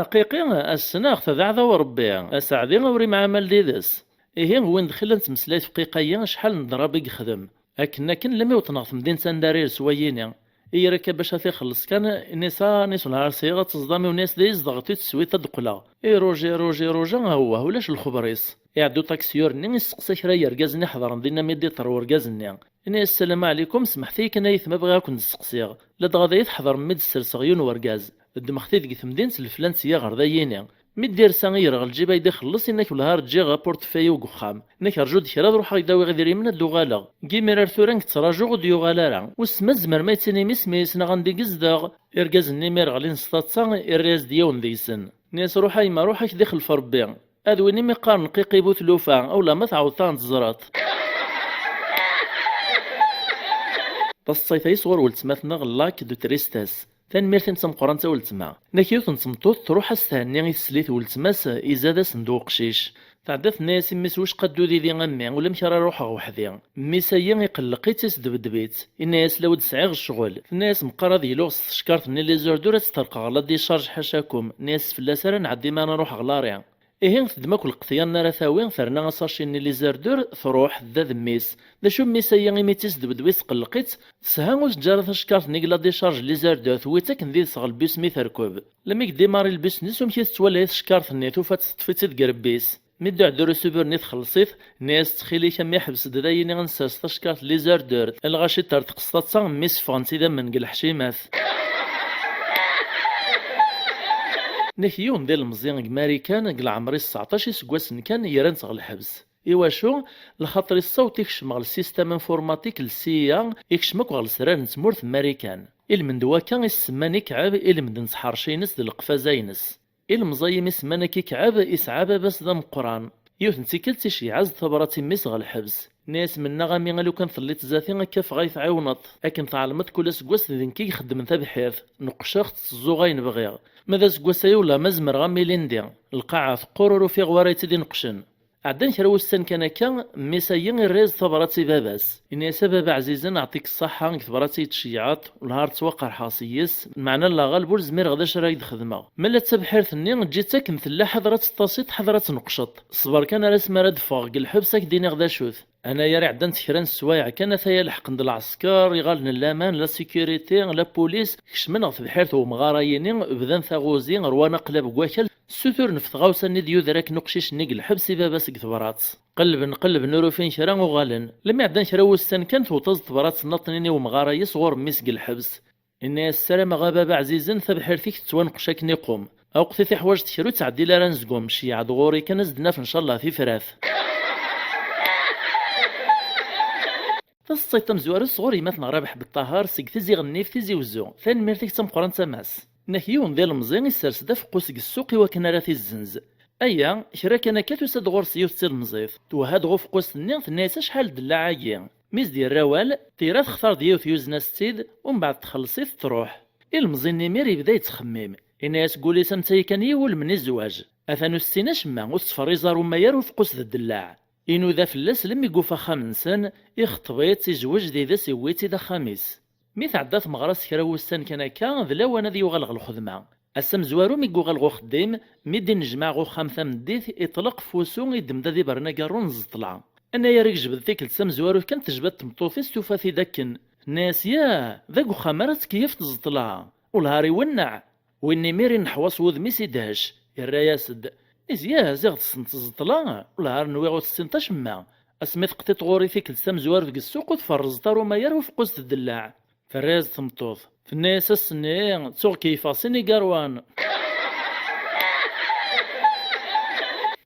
قيقي السناخ تذعذا وربي أسعدين وري مع مال ديدس إيه وين دخلنا تمسلايت فقيقيا شحال نضربي يخدم لكن لم يوطنغ في مدينة سندارير سوييني يركب باش تيخلص كان نيس نهار صيغه تصدامي وناس دايز ضغطي تسوي تدقلا روجي ها هو ولاش الخبريس يعدو طاكسيور ني يسقسا كرا يركازني حضر ندينا ميدي طر وركازني إني السلام عليكم سمحتي كنا يثما بغاكم نسقسيغ لا دغادا يتحضر ميد السرسغيون وركاز دمختي ديك تمدين الفلانسيه غرداييني مي دير سانغير غالجيبا يدي خلص انك بالهار تجي غا بورتفايو وقخام انك رجو ديكرا روح يداوي غير من الدوغالا كيمير ارثورانك تراجو غد يوغالا وسما زمر ما يتسني ميسنا غندي قزداغ اركاز النمير غالين ستاتسا الرياز ديون ديسن ناس روحاي ما روحك داخل فربي هذا وين مي قارن قيقيبو تلوفا اولا ما تعاود تزرات تصيفي صور ولتماثنا غلاك دو تريستاس تنميرتين تمقرانتا ولتما ناكيو تنصمتوت تروح استهني يسليت ولتماس إزادا صندوق قشيش تعدات ناس ميس واش قدو ذي غمي ولا مكرا روحها وحدي ميسايا يقلق يتس دبدبيت الناس لو تسعيغ الشغل الناس مقرض يلوغ شكارت من لي زوردور تسترقى غلا دي شارج حاشاكم ناس فلاسا نعدي ما نروح غلاريا إيه تدمك القطيان نارا ثاوين ثرنا صاشين لي زاردور تروح ذا ذميس ذا شو ميسايا ميتيس دبدويس قلقيت تسها واش جارت شكارت نيكلا دي شارج لي زاردور ثويتك ندير صغل بيس مي تركب لما يديماري البيسنس ومشيت تولي شكارت نيتو فتطفيت تقربيس ميدو عدو رسوبر نيت خلصيت ناس تخيلي كم يحبس درايني غنساس تشكارت لي زاردور الغاشي ترتقسطات ميس فانسي ذا من قل حشيمات نحيون ديال المزيان ماريكان قل عمري 19 سكواس كان يران تغ الحبس إيواشو لخاطر الصوت يكشم غل السيستم انفورماتيك للسيا يكشمك غل سران تمورث ماريكان المندوا كان يسماني كعاب المدن سحارشينس ديال القفازاينس المزيم يسمانا كي كعاب يسعاب بس ذا مقران يوث نتيكلتي شي عز ثبراتي ميس غل الحبس ناس من غامي غالو كان ثليت زاتي كيف غايث عيونط اكن تعلمت كل سكواس ذين كي يخدم ثا بحيث نقشاخت الزوغاين بغيغ ماذا سكواساي ولا مزمر غامي ليندي القاعة ثقورو في غواريتي دي نقشن عدن كروستان كان كان ميسايين الريز ثبراتي باباس إني سبب عزيزا نعطيك الصحة ثبراتي تشيعات والهار توقع حاصيس معنى لا غالبو زمير غدا شرايد خدمة ملا تسبحير ثني جيتك مثل حضرات التصيط حضرات نقشط صبر كان راس مراد فاق الحبسك ديني غدا شوث انا يا عدن تكران السوايع كان ثايا لحق ند العسكر يغالن الامان لا سيكوريتي لا بوليس كشمن في بحيرته ومغارايين بدان ثاغوزين روانا قلب كواكل سوتور نفثغاوسا نديو ذراك نقشيش نيق الحبس بابا سك ثبرات قلب نورو فين شرا وغالن لما عدن شرا وستان كان توطز ثبرات نطنيني ومغاراي صغور مسق الحبس إني السلام غابا عزيزا ثبحير فيك تتوانقشاك نيقوم اوقتي حوايج تشرو تعدي لا رانزقوم شي عاد غوري كان زدنا ان شاء الله في فراث تصيت مزوار الصغور مثلا رابح بالطهار سيك تزي غنيف تزي وزو ثاني ميرتيك تمقران تماس نحيون ديال المزيان يسرس دا فقوسك السوق وكان راه الزنز ايا شرا كان كاتو ساد غور سيوف تسير المزيف تو هاد غو فقوس النيط الناس شحال دلاعاكي ميز ديال الروال تيرا تختار ديوث يوزنا ستيد ومن بعد تخلصيت تروح المزيان نيمير يبدا يتخمم الناس قولي سمتي كان يول من الزواج اثانو السينا شما وتصفر يزارو ماير وفقوس ذا الدلاع إنو ذا فلاس لم يقوفا خامنسان يخطبيت يزوج دي ذا سويتي ذا خامس مي تعدات مغراس كرا وستان كان كان ذلا وانا ذي يغلغ الخدمة السم زوارو ميقو غلغو خديم ميدي نجمع غو خامثة مديث يطلق فوسو يدم ذا ذي برناقارون زطلع أنا يا ريك جبد ذيك السم زوارو كانت تجبد تمطوفيس توفاثي داكن ناس يا ذاك خمرات كيف تزطلع والهاري ونع ويني ميري نحوص وذمي سيدهش الرياسد إزيا زيغ تسنتزطلا ولا نويغو تسنتاش ما اسميت قطيت غوري فيك لسام زوار في السوق وتفرز دارو ما يرو في قوس الدلاع فراز تمطوط في الناس السنين تسوق كيفاصيني قاروان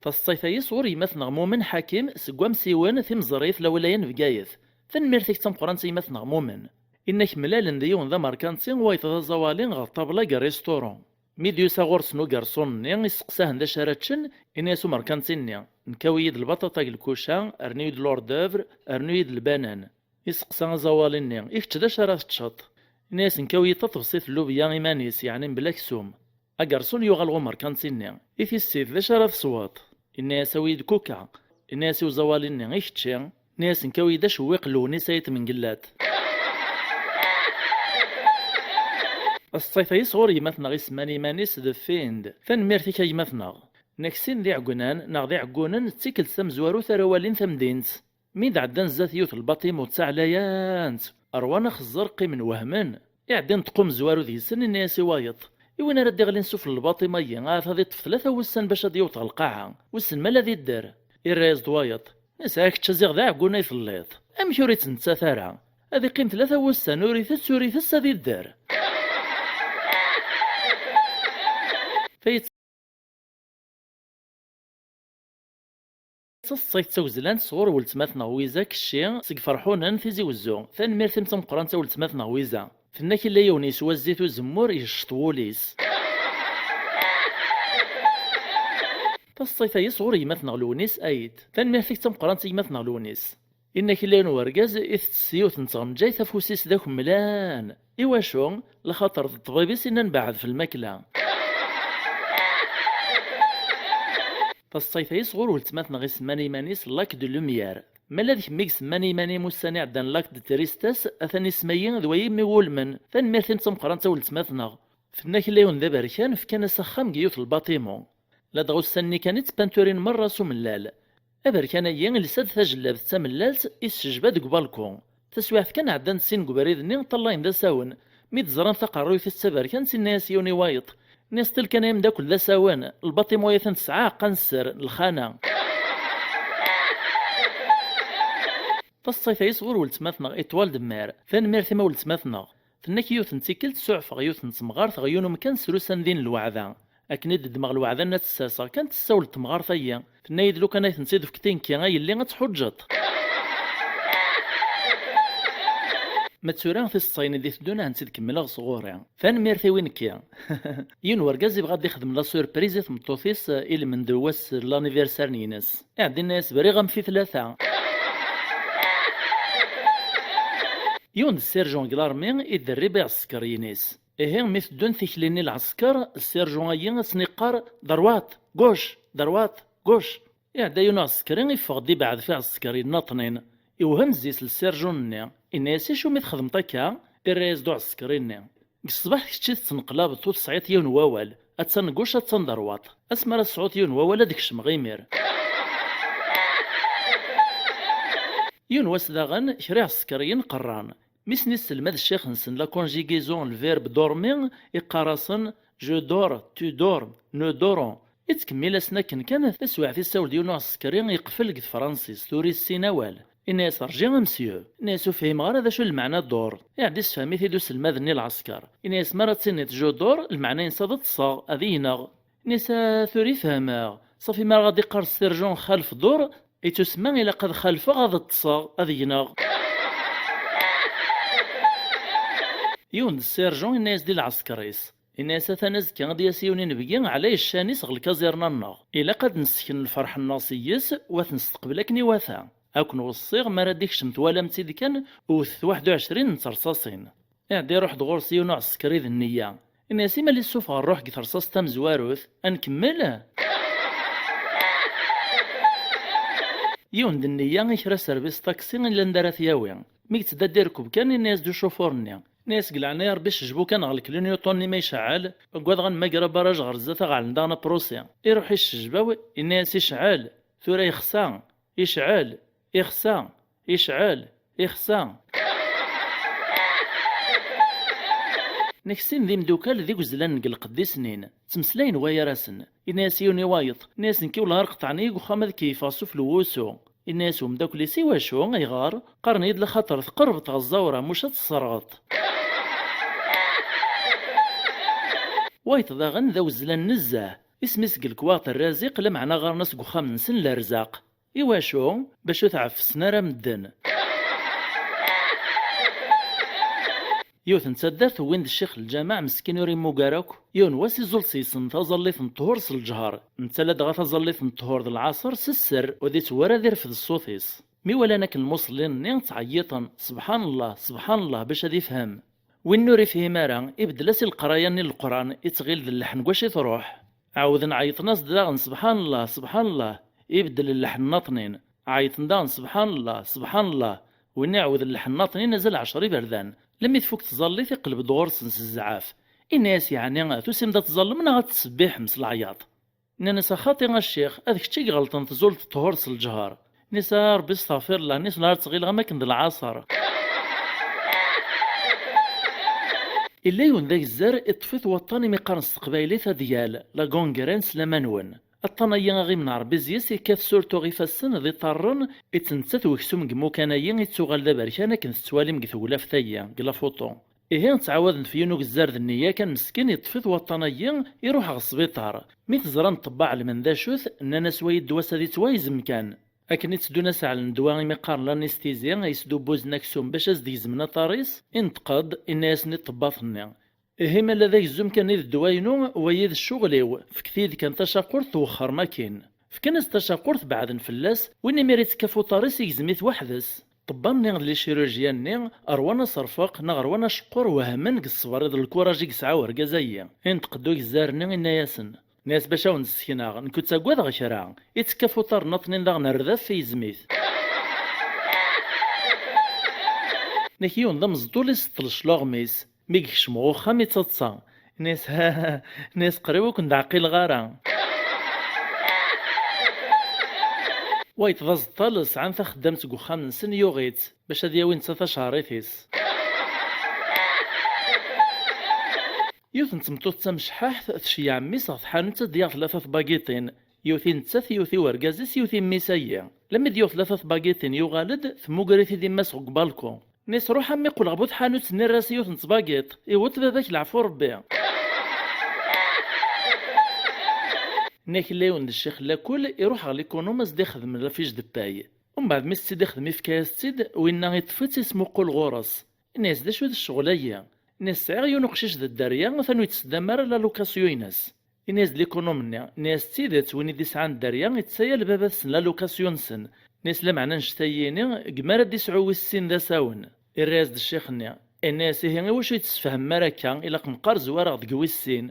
فالصيفاي صوري مثنغ مؤمن حكيم سقوام سيوان ثم زريف لولاين بقايث ثنميرتك تمقران سي مثنغ مؤمن إنك ملال ديون ذا ماركانتين وايت زوالين غطابلا ريستورون ميديو ساغور سنو غارسون ني يسقساه ندا شاراتشن إنياسو ماركانتين نكاويد البطاطا الكوشا أرنيود لوردوفر أرنيود البانان يسقسا زوالين ني إكتدا شارات تشط ناس نكاويد تطفصيت اللوبيا إيمانيس يعني بلاكسوم أغارسون يوغالغو ماركانتين إثي السيف ذا شارات صوات الناس ويد كوكا الناس وزوالين ني إكتشا ناس نكاويد شويق لوني سايت من قلات الصيفي صوري مثنغ اسماني مانيس ذا فيند فنميرتي كي مثنغ نكسين ذي عقنان ناغ ذي عقونان تيكل ثمزوارو ثروالين ثمدينت ميد عدان زات يوث الباطيم وتسعليانت أروانا خزرقي من وهمان يعدين تقوم زوارو ذي السن الناس وايط. وين راه غادي نسوف الباطي مية عاد غادي يطف 3 وسن باش غادي يوطى القاعة وسن ما الذي دار الرايز دوايط ناس هاك تشازيغ ذا قلنا يثليط امش وريت نتا ثارا هذه قيم 3 وسن وريث هذي دار فيت تصيت توزلان صغور ولتماتنا ويزا كشي سق فرحونا تيزي وزو ثاني ميرتم تمقران تا ولتماتنا ويزا فناك الا يونيس وزيت وزمور يشطوليس تصيت يصغر يماتنا غلونيس ايد ثاني ميرتك تمقران تا يماتنا غلونيس انك الا نوركاز اثتسيوت نتغم جاي ثفوسيس ذاك ملان ايواشو لخاطر الطبيبي سنا نبعد في الماكله تصيت يصغر ولتماتنا غي سماني مانيس لاك دو لوميير مالا ذيك ميك سماني ماني موساني عدان لاك دو تريستاس اثاني سمايين ذوي مي وولمن ثان ميرثين تمقران تا ولتماتنا فناك الا يون ذا بركان فكان سخام كيوت الباطيمون لا دغو سني كانت بانتورين مرة سوملال أبركان ين لساد ثجلاب تملالت يسجبا دك بالكون تسويعت كان عدان سين قبريدني طلاين ذا ساون ميت زران ثقاروي في السبركان سين ناس يوني وايط ناس تل كان يم داكل ذا ساوان الباطيمو يثن تسعة قنسر الخانة تصيف يصغر ولتماثنا إطوال دمار ثان ميرثما ولتماثنا فناك يوثن تيكل تسعف غيوثن تمغار ثغيونو مكان سروسان دين الوعذا أكنيد دماغ الوعذا نا تساسا كانت تساول تمغار ثيا فنايد لو كان يثنسيد فكتين كي غاي اللي غتحجط ما تسوران في الصين دي تدونا نسيد كملا صغوري فان ميرثي وين كيا ين ورقاز يبغى يخدم لا سوربريز تمطوفيس الى من دواس لانيفرسار نينس عندي الناس بريغم في 3 يون السيرجون كلارمي يدرب عسكرينيس إيه مثل دون ثيكليني العسكر السيرجون سنيقار دروات غوش يعدا يون عسكرين يفقدي بعد في عسكري ناطنين يوهم زيس السيرجون الناس شو متخدم طاكا الرئيس دو عسكرين الصباح كتشي تنقلاب تو تصعيط يون ووال اتسنقوش اتسندروات اسمر الصعوت يون ووال هاديك شمغيمير يون واسداغن شري عسكريين قران ميسني السلماد الشيخ نسن لا كونجيغيزون الفيرب دورمين يقارصن جو دور تو دورم نو دورون يتكمل اسنا كان تسوع في السول ديال عسكريين يقفل قد فرنسيس توري السينوال الناس رجع مسيو الناس فهم غير هذا شو المعنى الدور يعني فهمي في دوس المذني العسكر الناس مرات سنت جو دور المعنى ينصاد تصا اذينا الناس ثوري فهمها صافي ما غادي يقرص السيرجون خلف دور يتسمى الى قد خلف غادا تصا اذينا يون السيرجون الناس ديال العسكريس الناس ثناز كان غادي يسيوني نبقي على الشانيس غل كازيرنا النار الا قد نسكن الفرح الناصيس وثنستقبلك نواثا أكون وصيغ ما راديكش متوالا متيدي كان وث 21 نترصاصين اعدي روح دغور سيونو عسكري ذ النية الناس ما اللي السوف غنروح كي ترصاص تام زواروث نكمل يون د النية يكرا سيرفيس طاكسي إلا ندارا ثياوي مي تدا ركوب كان الناس دو شوفورني ناس قلعنا يا ربي شجبو كان غل كلينيوطوني ما يشعل وقاد غنماكرا براج غرزة غالندانا بروسيا يروح يشجباو الناس يشعل ثورا يخسان يشعل إخسان إشعال إخسان نكسين ذي مدوكال ذي قزلان نقل قدي سنين تمسلاين ويا راسن الناس يوني وايط ناس نكيو لها قطعني وخامد كيفاسو في الوسو الناس ومداك لي سيوا شو غيغار قرن يد لخاطر تقرب تاع الزورة مش تصرغط وايط ذاغن ذا وزلان نزاه اسمس الكواط الرازق لمعنا غار ناس قخام نسن الرزاق إيواشو باش تعفسنا راه مدن يوث نتسدرت وين الشيخ الجامع مسكين يوري موكاراك يون واسي زول سيسن تظليت نطهور الجهر نتسلد غا تظليت نطهور العصر سسر وذي تورا ذي رفض الصوتيس مي ولا ناك المصلين نين تعيطن سبحان الله باش هذي فهم وين نوري فيه مارا يبدلاسي القرايه ني القران يتغيل ذي اللحن كواش تروح عاود نعيط ناس داغن سبحان الله يبدل اللحن ناطنين عيط ندان سبحان الله وين يعود اللحن ناطنين نزل 10 بردان لما يتفوك تظلي في قلب دغور سنس الزعاف الناس يعني تسيم دا تظل منها تسبيح مس العياط ناس خاطي الشيخ هذاك الشيء غلطن تزول تطهرس الجهر نسا ربي استغفر الله ناس نهار تغيل غما كند العصر إلا يون ذاك الزر اطفيت وطاني مقارنس تقبايليت ديال لا كونغرانس لمانون الطنايا غي من عربيزيس كاف سورتو غي فاسن ذي طارن اتنتات وكسوم كموكانايا يتسوغال دابا ركانا كنستواليم كثولا فتايا كلا فوطون إيه نتعاود في يونوك الزرد النية كان مسكين يطفيت وطنايا يروح على السبيطار مي تزران طباع المنداشوث اننا سواي الدواسة دي توايز مكان أكن يتسدو ناس على الدواء مقار لانستيزيا يسدو بوز ناكسوم باش ازدي زمنا طاريس انتقد الناس ني طباطني هما لذاك الزوم كان يد الدواينو ويد الشغليو فكثيد كان تشاقرت توخر ما كاين فكنس تشاقرت بعد نفلاس وين ميريت كافو طاريس يزميت وحدس طبان نيغ لي شيروجيان نيغ أروانا صرفاق نغروانا شقور وهمن قصفر ذا الكوراجي قسعا ورقازايا انتقدوك الزارني إنا ياسن ناس باش اون السكينة نكون تاقواد غشرا يتكافو طار نطنين داغ نرداف في زميث نكيون ضم زدوليس طلش لغميس ميكش مغوخا ميتصا ناس ناس قريبو كن عقيل غارا وايت ضاز طالس عن خدامت قوخام نسن يوغيت باش هادي وين تساتا شهريتيس يوث نتمطوط تمشحاح تشيع ميس غف حانوت ديال 3 باكيطين يوثي نتاث يوثي ورقازيس يوثي ميسايا لما ديو 3 باكيطين يوغالد ثموغريثي دي ماس غوك بالكو نيس روح امي قول غبوت حانوت نيراس يوث نتباكيط يوث باباك العفو ربي ناك لاون الشيخ لاكل يروح على ليكونوماس دي خدم لا فيش دباي ومن بعد ميس دي خدم في كاستيد وين يطفت اسمو قول غورس الناس دا شو الشغليه ناس سعير ينقشش ذا الدارية مثلا يتسدمر لا لوكاسيوناس الناس ليكونومنا ناس تيدات وين يدي سعان الدارية يتسايل بابا سن لا لوكاسيون سن ناس لمعنا نشتاييني قمار دي سعو السن ذا ساون الراس د الشيخنا الناس هي واش يتسفهم مراكا إلا قمقار زوار دقوي السن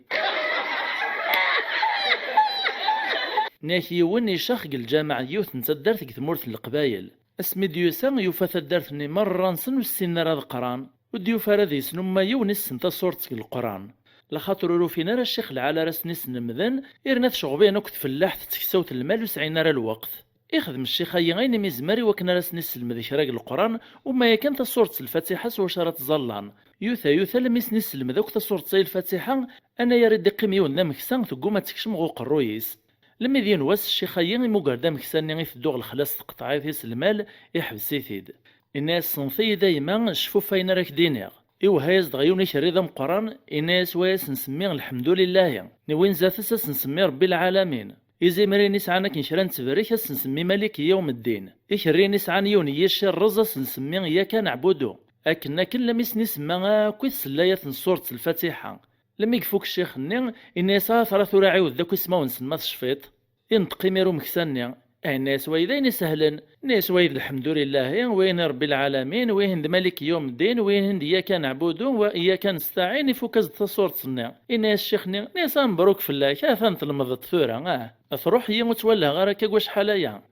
ناكي وين يشخق الجامع يوث نتدارت ثمورت القبايل اسمي ديوسا يوفا دارتني مرة نسن والسن راه قران وديوف هذا يسنو ما يونس نتا صورت القران لخاطر روفينا راه الشيخ العالى راس نسن مذن إرناث شغبين وقت فلاح تكسوت المال وسعينا راه الوقت يخدم الشيخ اي غير ميزماري وكنا راس نسن مذكراق القران وما كان تصورت الفاتحه سوشرات زلان يوثا لم يسنس المذوك تصورت سي الفاتحه انا يا ريد قيميون ذا مكسان ثقوما تكشم غوق الرويس لما ذي نواس الشيخ اي مقر دا مكسان يفدوغ الخلاص تقطعي في المال يحبس سيثيد الناس صنفي دايما شفو فاين راك دينيغ هايز دغيون يشري ذا مقران الناس واس نسميه الحمد لله نوين زاتس نسميه ربي العالمين إذا مريني سعانا كنشران تبريك نسمي ملك يوم الدين يشريني سعان يوني يشي الرزا نسميه إياك نعبدو أكنا كل لميس نسمى كويس سلاية صورة الفاتحة لما يقفوك الشيخ النين الناس ثلاث راعيوذ ذاك اسمه نسمى الشفيط ينطقي ميرو مكسانيا الناس ويدين سهلا ناس ويد الحمد لله وين رب العالمين وين ملك يوم الدين وين إياك نعبدو وإياك نستعين يفوك تصورة النين الناس الشيخ ناس مبروك في الله كافن تلمض الثورة تروح هي متولى غيرك واش حلايا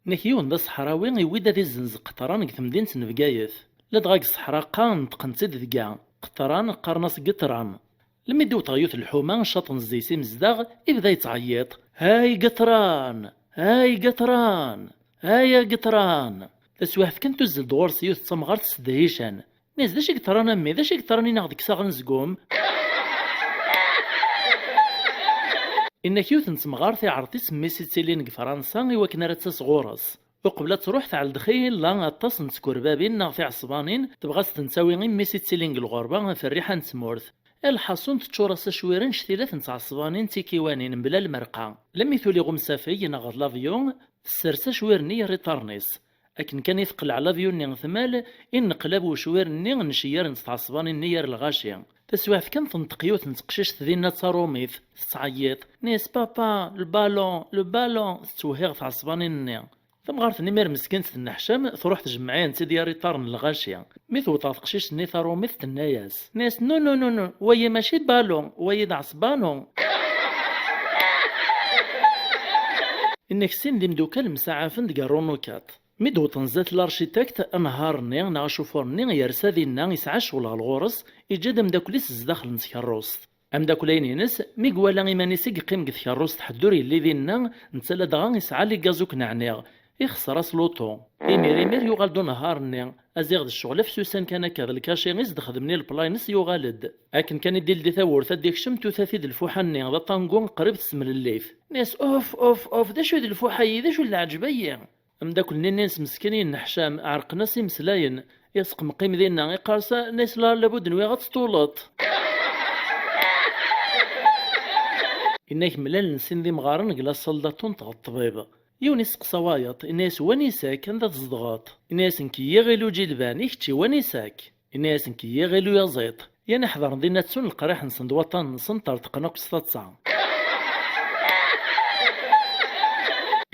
نكيون ذا الصحراوي يويدا ذي الزنز قطران في مدينة نفقايث لا دغاك الصحراء قان تقنتد ذكا قطران قرناس قطران لما يدو طغيوث الحومة شاطن الزيسي مزداغ يبدا يتعيط هاي قطران هاي قطران هاي قطران تسواحف كنت تزل دوار سيوث تسمغار تسدهيشان ناس داشي قطران امي داشي قطران يناغدك ساغ نزقوم إنك يوث نتمغار في عرضي سميسي تسيلين فرنسا إواكنا راه تصغورس وقبل تروح تاع الدخيل لا غطاس نتكور بابين في عصبانين تبغى تنساوي غير ميسي تسيلين الغربة في الريحة نتمورث الحصون تشورس شويرين شتيلات نتاع عصبانين تيكيوانين بلا المرقة لم يثولي غمسافي ناغد لافيون السرسة شويرني ريطارنيس لكن كان يثقل على لافيون نيغ ثمال إنقلب وشويرني نشير نتاع عصبانين نير الغاشية تسواف كان تنطقيوت نتقشش تذينا تاروميث تعيط نيس بابا البالون توهيغ في عصبانين نيغ ثم غارت نمير مسكين النحشام تروح تجمعين انت دياري طارن الغاشيه ميثو تقشيش ني ثاروميث الناياس ناس نو ويا ماشي بالون ويا دعصبانو انك سين دي مدوكال مسعافن ديال رونوكات ميدو تنزات الارشيتكت انهارني نا شوفورني يرسا دينا يسعى شغل الغورس يجد مداكليس زداخل نتكروس امداكلين ينس ميقوالا ايمانيسي يقيم كثكروس تحدوري اللي دينا نتسلا دغا يسعى لي كازوك نعنيغ يخسر لوطو إمير يوغال دو نهار أزيغ الشغل في سوسان كان كذا الكاشي غيز دخدمني البلاينس يوغالد أكن كان يدير دي ثورث ديك شمتو ثاثيد الفوحاني ذا طانقون قريب تسمر الليف ناس أوف دا شو دي الفوحاي دا شو اللي عجبيا أمداك الناس مسكينين نحشام عرق ناسي مسلاين يسق مقيم ذينا يقارسا ناس لا لابد نوي غتسطولط إنك ملال نسين ذي مغارن قلا الصلداتون تغ الطبيبة يونس قصوايط الناس ونساك عند تزدغاط الناس نكي يغلو جلبان يكتي ونساك الناس نكي يغلو يزيط يا نحضر دينا تسون القراح نسند وطن نسنطر تقنق ستة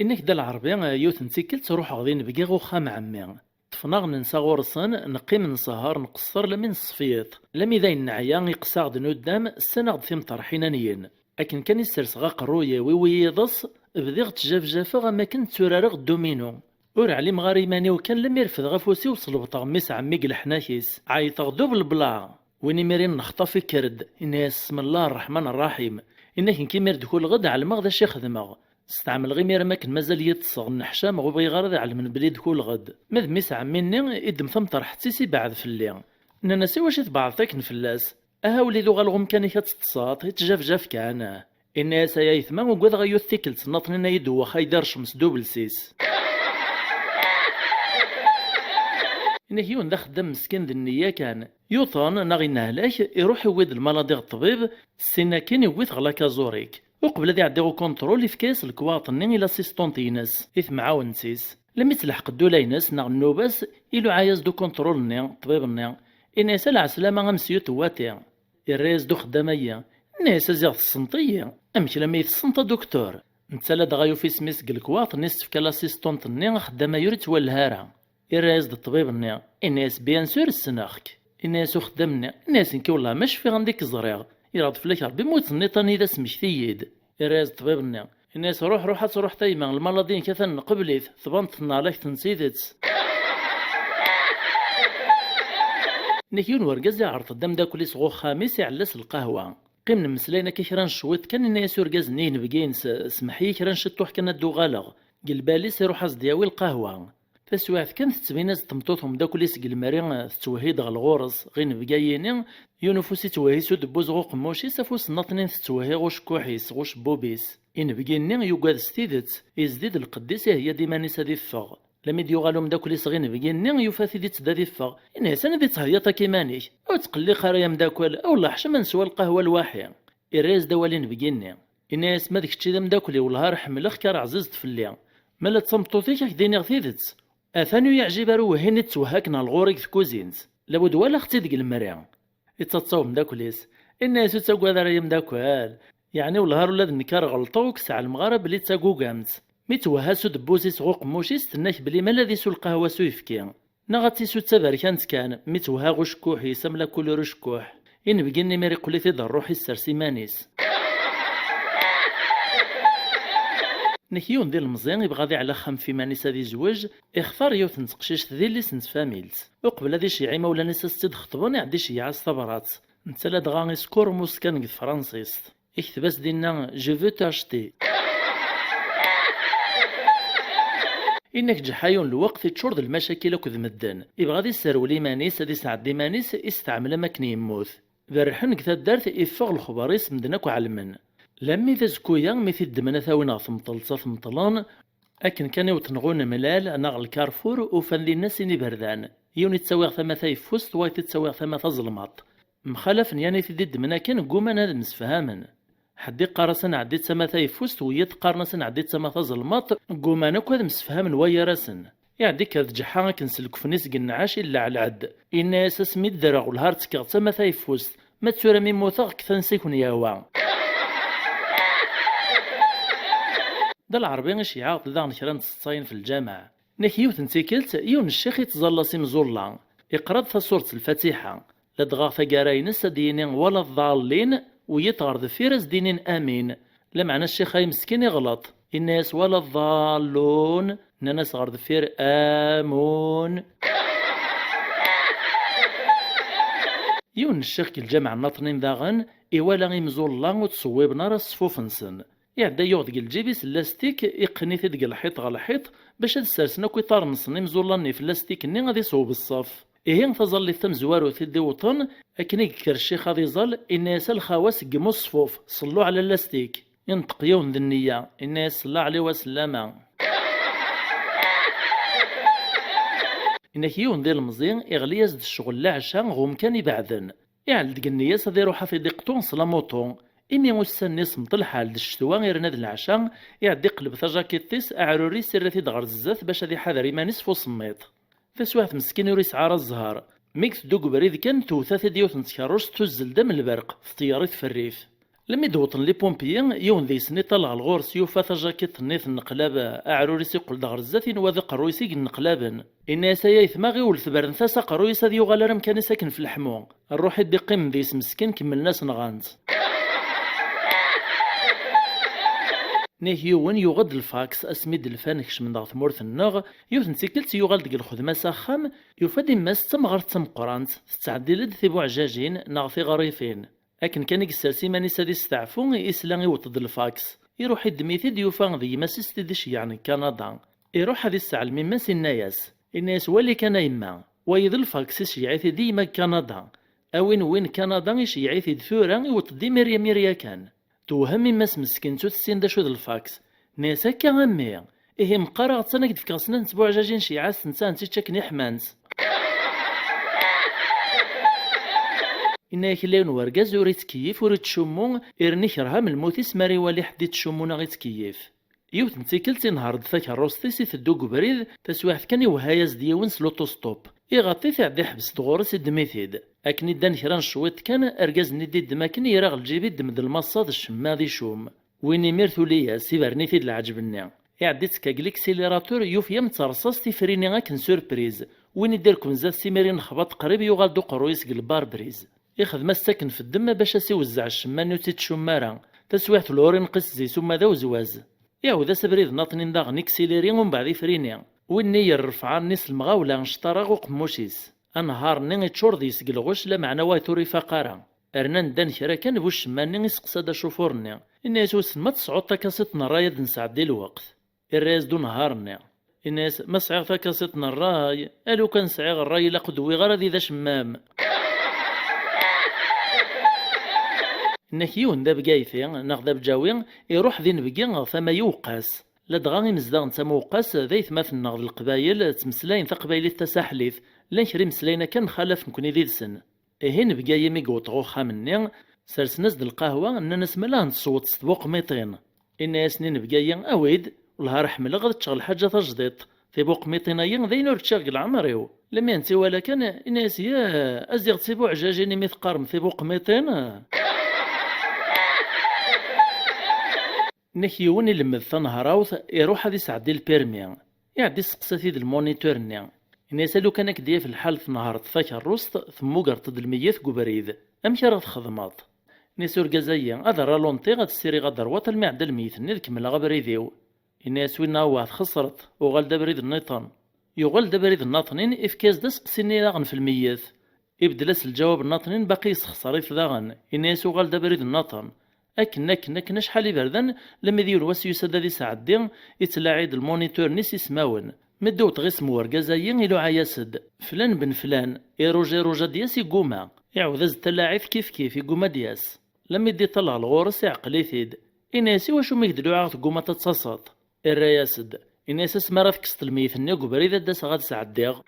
إنك دا العربية يوث نسيكل تروح غادي نبقي غوخام عمي طفناغ ننسى غورسن نقيم نسهر نقصر لمن الصفيط لم إذا نعيا يقصاغ نودام السنة غد ثم طرحينانيين أكن كان يسرس غا قرويا ويضص بديغ تجافجافا غا ما كنت تورارغ الدومينو ور علي مغاري ماني وكان لم يرفض غفوسي وصلب طغميس عميق الحناكيس عايطغ دوب البلا ويني ميرين نخطف كرد إنها بسم الله الرحمن الرحيم إنك كيمير دخول غد على مغدا شي خدمة استعمل غير مير ماكن مازال يتصغ نحشام غوبغي غرض على من بلي دخول غد مذ ميس عميني إدم ثمطر حتسيسي بعد في الليل إننا سوا شي تبعض تاكن فلاس أها وليدو غالغم كان يتتصاط يتجافجاف كان إنها سيايثما وقد غيو ثيكلت نطننا يدو خايدار شمس دوبل سيس إنه يون داخل دم مسكين ذي النية كان يوطن ناغي نهلاك يروح يويد المرض الطبيب السنة كان يويد غلاكا زوريك وقبل ذي عديغو كونترول في كاس الكواطني إلى سيستونتينس إث معاون سيس لم يتلحق الدولينس ناغ النوباس إلو عايز دو كونترول ني طبيب ني إنه سلع سلامة غمسيو تواتي الرئيس دو خدامية الناس زيغ السنطية أمك لما يتسنط دكتور نتسالى دغايو في سميس قلكواط نستف كالاسيستونت ني خدامة يوريت والهارة الرئيس دو الطبيب ني الناس بيان سور السناخك الناس خدامنا الناس نكي والله ماش في غنديك زريغ يراد فلك ربي موت النيطاني ذا سمش ثيد الرئيس الطبيب ني الناس روح تروح تايما المرضين كثن قبليت ثبنت نالك تنسيدت نكيون ورقز عرض الدم دا كل صغو خامس يعلس القهوة قيم نمسلينا كي كران شويت كان الناس ورقز نين بقين سمحي كران شتوح كان الدو غالغ قل بالي سيروح دياوي القهوة فسواعث كانت تبيناز تمطوطهم دا كل سقل مريم تتوهيد غالغورس غين بقايين يونفوسي توهيسو دبوز غو قموشي سافوس ناطنين تتوهي غوش كوحيس غوش بوبيس إن بقيني يوقاد ستيدت يزديد القديسة هي ديما نسا دي الفغ لما ديوغالهم داك لي صغين بقيني يوفاثي دي تدا دي الفغ إنها سنة دي تهيطا كيمانيك أو تقلي خاريا مداكل أو الله حشا منسوا القهوة الواحية الراز دوالين بقيني إنها اسما ديك تشيدا مداكلي والهار حمل خكار عزيزت في الليل مالا تصمتوثيك ديني غثيدت أثانيو يعجب روهين توهاكنا الغوريك كوزينز لابد ولا اختي ديك المريم يتصاوب مداكليس الناس تساقوا هذا رايم داكوال يعني والهار ولاد نكار غلطوك ساع المغارب اللي تساقو قامت ميتوهاسو دبوزي سغوق موشي ستناك بلي ما الذي سو القهوة سو يفكي نغاتي سو تباركانت كان ميتوها غشكوح يسملا كل رشكوح إن بقيني ماري قليتي ضر روحي السرسي مانيس نكيون ديال المزيان يبغى ذي على خم في مانيس هذي زواج اختار يوث نتقشيش ذي اللي سنت فاميلز وقبل هذي شي ولا نسا ستد خطبوني عندي شي عاس ثبرات نتسلا دغا سكور موسكان فرانسيس اكتباس دينا جو فو تاشتي إنك جحايون الوقت تشرد المشاكل وكذ مدن يبغى ذي السرولي مانيس هذي سعد مانيس يستعمل ماكن يموت ذرحن كذا دارت إفاغ الخباريس مدنك وعلمن لمي ذا زكويا ميثي الدمنا ثاوينا ثمطلصة ثمطلان أكن كان يوتنغون ملال أنا الكارفور وفن ذي الناس بردان يوني تساويغ ثمثا يفوست وايت تساويغ ثمثا ظلمات مخالف يعني في ذي الدمنا كان قوما هذا مسفهاما حدي قارسن عديت ثمثا يفوست ويت قارنسن عديت ثمثا ظلمات قوما نكو هذا مسفهاما ويا راسن يعديك هذا جحا كنسلك في نسق النعاش إلا على العد إن أساس ميد درغ والهارت كاغ ثمثا يفوست ما تسورا من موثاغ كثنسيكون ياوا دا العربي غيش يعاود ذا نكران تصاين في الجامعة نكيو تنتيكلت يون الشيخ يتظل سيمزولا يقرأ سورة الفاتحة لدغا ثقاراينس دينين ولا الضالين ويتغرد فيرس دينين آمين لمعنى الشيخ هاي مسكين يغلط الناس ولا الضالون ناس غرد فير آمون يون الشيخ الجامعة الناطنين ذاغن إيوالا غيمزولا وتصويب نار الصفوف نسن يعدا يوض الجيبيس اللاستيك يقني تدق الحيط على الحيط باش هاد السرسنا كي طارنصني مزولاني في اللاستيك ني غادي يصوب الصف. إيه تظل ثم زوارو تدي وطن أكن يكر الشيخ غادي يظل الناس الخواس قمو الصفوف صلوا على اللاستيك ينطق يوم ذي النية الناس صلى عليه وسلم. إنك يون ذي المزين يغلي يزد الشغل لعشا غوم كان يبعدن يعلد النية صدي روحا في ديقتون صلاموطون إمي وسن يصمت الحال د الشتوى غير ناد العشا يعدي قلب تجاكيتيس أعروري سيرتي دغر الزات باش هادي حذر يمانيس فو سميط فسواث مسكين يوريس عار الزهر ميكس دوق بريد كان توثا ديوث نتكروس تزل دم البرق في طيارة في الريف لما يدوطن لي بومبيين يون ذي سني طلع الغور سيوفا تجاكيت نيث النقلاب أعروريس يقول دغر الزات ينوذ قرويسي النقلابن إنا سيثماغي ولثبرن ثاسا قرويس هذي يغالرم كان ساكن في الحمو الروح يدي قيم ذي مسكين كمل ناس نغانت نيهيون يغد الفاكس اسميد الفانكش من ضغط مورث النغ يوث نتيكلت يغال ديك الخدمة ساخام يوفادي ماس تمغر تمقرانت تتعدل ثيبو عجاجين ناغ غريفين لكن كان يكسرسي ماني سادي استعفو إسلام يوطد الفاكس يروح يدميثيد يوفا ذي ماسيس تدش يعني كندا يروح هذه الساعة الميماس الناس واللي كان يما ويض الفاكس يشيعيثي ديما كندا أوين وين كندا يشيعيثي دثورا يوطدي ميريا كان توهم ماس مسكين تسين دا شو الفاكس ناس هكا غمي إيه مقارا غتسانا كد فكاسنا نتبو عجاجين شيعاس نسان تيتشاكني حمانت إنا كلاون ورقاز وري تكيف وري تشمو إرني كرها من الموتيس ماري والي حدي تشمونا غي تكيف يوث نتيكلتي نهار دفاك الروستيسي تدو بريد تسواحث كان يوهايز ديون سلوتوستوب يغطي تعدي حبس دغورس الدميثيد أكني دان كران شويت كان أرقاز ندي دماكن يراغ الجيبي دمد المصاد الشماضي شوم وين يميرثو ليا سيبرنيثيد العجبني يعديت كاكليكسيليراتور يوف يم ترصاص تفريني غاكن سوربريز وين يديركم زاد سيميرين نخبط قريب يغال دو قرويس قلبار بريز يخدم الساكن في الدم باش يوزع الشمان وتيت شمارا تسويحت لورين قس زي ثم ذا وزواز يعود سبريد ناطنين داغ نيكسيليرين ومن بعد يفريني ويني يرفع نيس المغاولة نشطرغ وقموشيس انهار ني تشور ديس الغوش لا معنى وايتوري فقارا ارنان دان كرا كان بوش ماني يسقسا دا شوفورني الناس وسن ما تصعود تكاسيتنا الراي نسعدي الوقت الراس دو نهارني الناس ما صعيغ تكاسيتنا الراي الو كان صعيغ الراي لا قدوي غير ذي ذا شمام نكيون دا بقايثي ناخذ بجاوي يروح ذي نبقي ثما يوقاس لا دغا يمزدغ نتا موقاس ذي ثماث ناخذ القبايل تمسلاين تقبايل التساحليث لا نكري مسلاينا كان خالف نكوني ذي السن إيه نبقى يمي قوطغو خامني سرسناس د القهوة أننا نسملا نتصوت سطبوق ميطين الناس نبقى ين أويد والها رحمل غد تشغل حاجة تجديط في بوق ميطين ين ذي نور تشغل عمريو لما انتي ولا كان الناس يا أزيغ تسيبو عجاجيني مثقارم في بوق ميطين نكيوني لما ثنهراوث يروح هذي سعدي البيرمي يعدي سقساتي د المونيتور نيا الناس لو كان كديا في الحال في نهار تفاك الروست ثمو قرطد الميت قبريد امشي راه تخدمات ناس ورقازايا هذا رالونتي غاد السيري غادر وطل المعدة الميت نذكمل غبريديو الناس وين هو خسرت وغال دبريد النيطان يغال دبريد الناطنين افكاز داس قسيني لاغن في الميت يبدلس الجواب الناطنين باقي يسخسر في ذاغن الناس وغال دبريد الناطن أكن شحال يبردن لما دير واسيو سادة سعدي يتلاعيد المونيتور نيس يسماون مدوت غير سمو ورقازايين إلو عياسد فلان بن فلان روجا دياس يقوما يعود التلاعب كيف يقوما دياس لما يدي طلع الغورس يعقل يثيد إناسي واشو ميقدلو عاغت قوما تتصاصات الرياسد إناس اسمارا كست الميت النيقو بريدة داس غاد سعديغ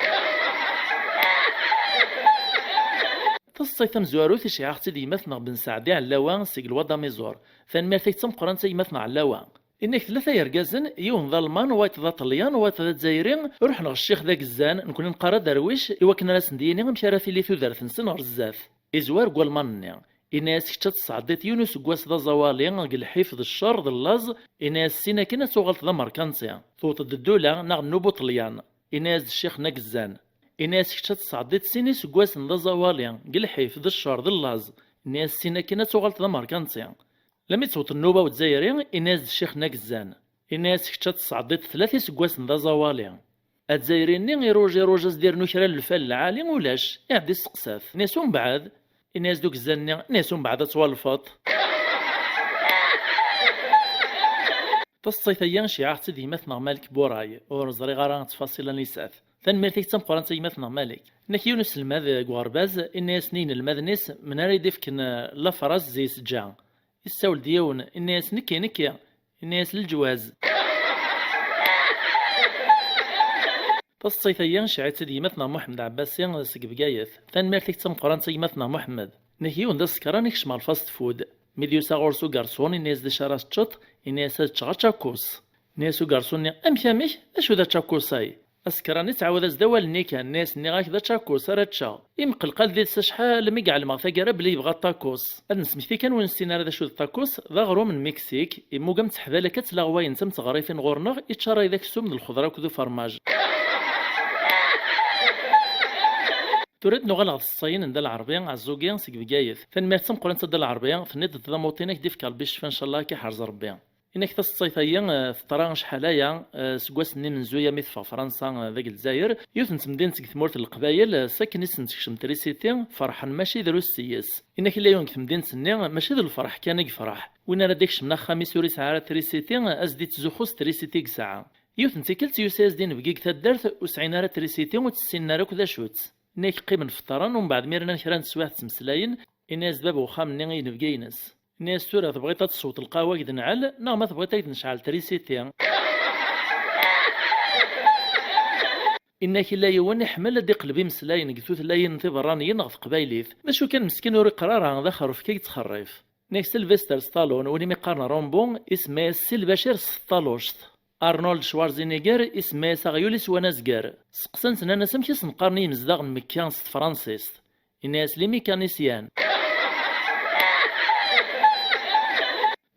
تصيثم زواروث شيعختي دي مثنى بن سعدي علاوان سيقل وضع ميزور فان مارتي تمقران تي مثنى علاوان إنك ثلاثة يرقازن يون ذا المان وايت ذا طليان وايت ذا تزايرين روح نغ الشيخ ذا قزان نكون نقرا درويش إوا ناس نديني مشارفي لي ثوذرث نسن غرزاف إزوار قوال ماني إناس كتشات صعدت يونس قواس ذا زوالي قل حفظ الشر ذا اللز إناس سينا كنا توغلت ذا مركانسيا ثوت الدولة نغ نوبو طليان إناس الشيخ نقزان الناس كتشات صعدت سيني سكواس ذا زوالي قل حفظ الشر ذا اللز الناس سينا كنا توغلت ذا مركانسيا لما تصوت النوبة وتزايرين الناس الشيخ نقزان الناس كتشات صعدت ثلاثة سكواس ذا زوالي التزايرين يروجا دير نكرا الفال العالي ولاش يعدي السقساف ناسهم بعد الناس دوك الزني ناسهم بعد توالفط تصيثيا شيعة تدي مثنا مالك بوراي ورزري غاران تفاصيل نيسات ثان ميرتيك تم قران تي مثنا مالك نك يونس الماذ غوارباز إن سنين المذنس من ريد يفكن لا فراس زي سجان السول ديون الناس نكي الناس للجواز تصيثيا شيعة تدي مثنا محمد عباسي سقبقايث ثان ميرتيك تم قران تي مثنا محمد نكيون دا سكران يكشمال الفاست فود ميديوسا غورسو غارسون الناس دي شارات تشط الناس تشغى تشاكوس ناسو غارسون امشامش اشو ذا تشاكوساي اسكراني تعاود ازدوال نيكا الناس ني غاك ذا تشاكوس راتشا يمقلقل ذي شحال ميقع المغثا قرا بلي يبغى الطاكوس هاد نسميتي كان ونسينا هذا شو الطاكوس ذا غرو من مكسيك يمو قام تحبالا كتلاغواين تم تغريفين غورنغ يتشرى ذاك السوم من الخضره وكذو فرماج تريد نغلق الصين عند العربية عزوقيا سيك بقايث فنمات تمقرن تد العربية فنيد تدا موطينك ديف كالبيش فان شاء الله كي حرز ربيا إنك تصيفيا في طران شحالايا سكواس ني من زويا ميثفا فرنسا ذاك الجزائر يوث نتمدين تك ثمورت القبايل ساكن نتكشم تريسيتي فرحا ماشي ذرو السياس إنك لا يونك تمدين تسني ماشي ذو الفرح كان يفرح وين انا ديكش من خميس وريس عارة تريسيتي ازديت زخوص تريسيتي ساعة يوث نتكلت يوساس دين بقيق تدارت وسعين راه تريسيتي وتسين راه كذا شوت نيك قيمن فطران ومن بعد ميرنا نكران سواح تمسلاين الناس باب وخام ني نبقينس الناس تورا تبغيتا تصوت القهوه كي تنعل نا ما تبغيتا تنشعل تريسيتي انك لا يوني حمل دي قلبي مسلاين قلتوت لا ينتبراني نغف قبايليث ماشو كان مسكين وري قرار هذا خرف كي تخرف نيك سيلفستر ستالون ولي ميقارن رومبون اسمه سيلفاشير ستالوشت ارنولد شوارزينيغر اسمه ساغيوليس ونازكار سقسنت انا سمكي سنقارني مزداغ مكيانس فرانسيس الناس لي ميكانيسيان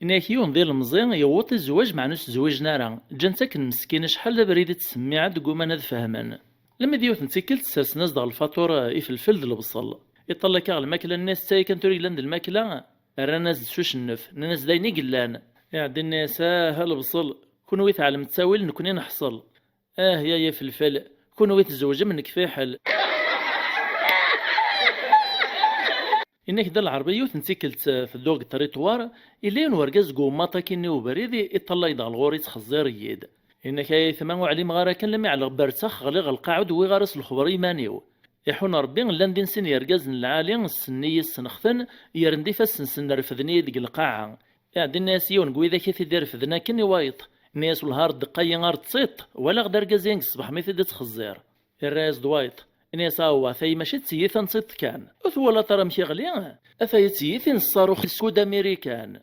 إنك يوم ديال المزيان يوط الزواج مع نفس زواج نارا جنتك المسكينة شحال بريدة تسمي عاد قوما ناد فهمان لما ديوث نتكلت تسرس ناس داغ الفاتور يفلفل د البصل يطلع كاع الماكلة الناس تاي كانتو ريغلان د الماكلة رانا سوش النف الناس دايني قلان يعدي الناس هالبصل كون ويت على تساويل نكوني نحصل يا فلفل كون ويت تزوج منك فاحل إنك دا العربية تنتكلت في الدوق التريطوار إلي نورقز قوماطا كيني وبريدي إطلع يدغ الغوري تخزير يد إنك ثمان وعلي مغارا كان لما على برتخ غليغ القاعد ويغارس الخبري مانيو يحون ربي لان دين سن يرقز العالي السنية السنختن يرندي فالسنسن رفذني دق القاعة يعني الناس يون قوي ذا كيثي دير فذنا كني وايط الناس والهار دقايا غار تصيط ولا غدار قازين صباح ميثي تخزير الراس دوايط الناس هو ثاي ماشي تسيث نصيط كان ولا ترى مشي غليان أثاي تسيث الصاروخ السود أمريكان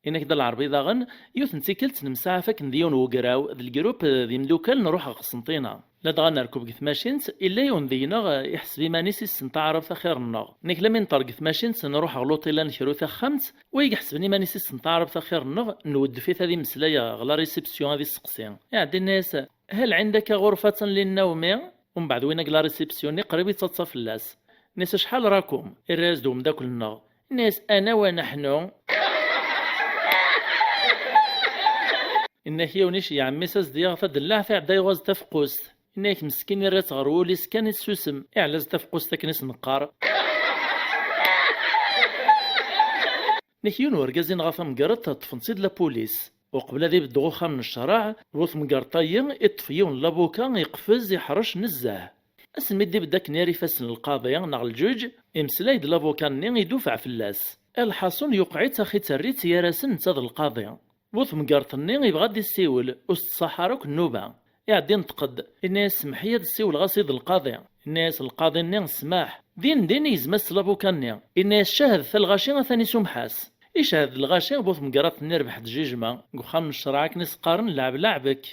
إنك دا العربي ضاغن يوث نتيكلت نمسعفك نديون وقراو ذي الجروب ذي مدوكال نروح قسنطينة لا دغا نركب كثماشينت إلا يون ذينا يحسب مانيسي سنتعرف خير النغ نيك لما نطرق كثماشينت نروح غلوطيلا نشرو خمت ويحسبني مانيسي سنتعرف خير النغ نود فيت هذه مسلايا غلا ريسبسيون هذه السقسين يعني الناس هل عندك غرفة للنوم ومن بعد وين لا ريسبسيون قريب يتصف اللاس ناس شحال راكم الراس دوم داك النغ الناس أنا ونحن إنك يونيش يا عمي ساس ديال فدلع في عبدا يغوز تفقوس إنك مسكين رات غرولي سكان السوسم إعلاز تفقوس تكنس نقار نكيون ورقازين غاف مقرط تفنصيد لابوليس وقبل ذي بدغوخة من الشرع وث مقرطايا يطفيون لابوكا يقفز يحرش نزاه اسمي دي بداك ناري فاسن القاضية نغ الجوج امسلايد لابوكا نين يدوفع في اللاس الحاصون يقعي تاخي تريت يارسن تاذ القاضية بوث مقارطني يبغى دي السيول وسط الصحراء النوبة يعدي نتقد الناس سمحية السيول غاصيد القاضي الناس القاضي النين سماح دين يزمس لابوكاني الناس شاهد ثالغاشي ثاني سمحاس يشاهد الغاشي بوث مقارطني ربح دجيجما قخام الشرعة كنس قارن لعبك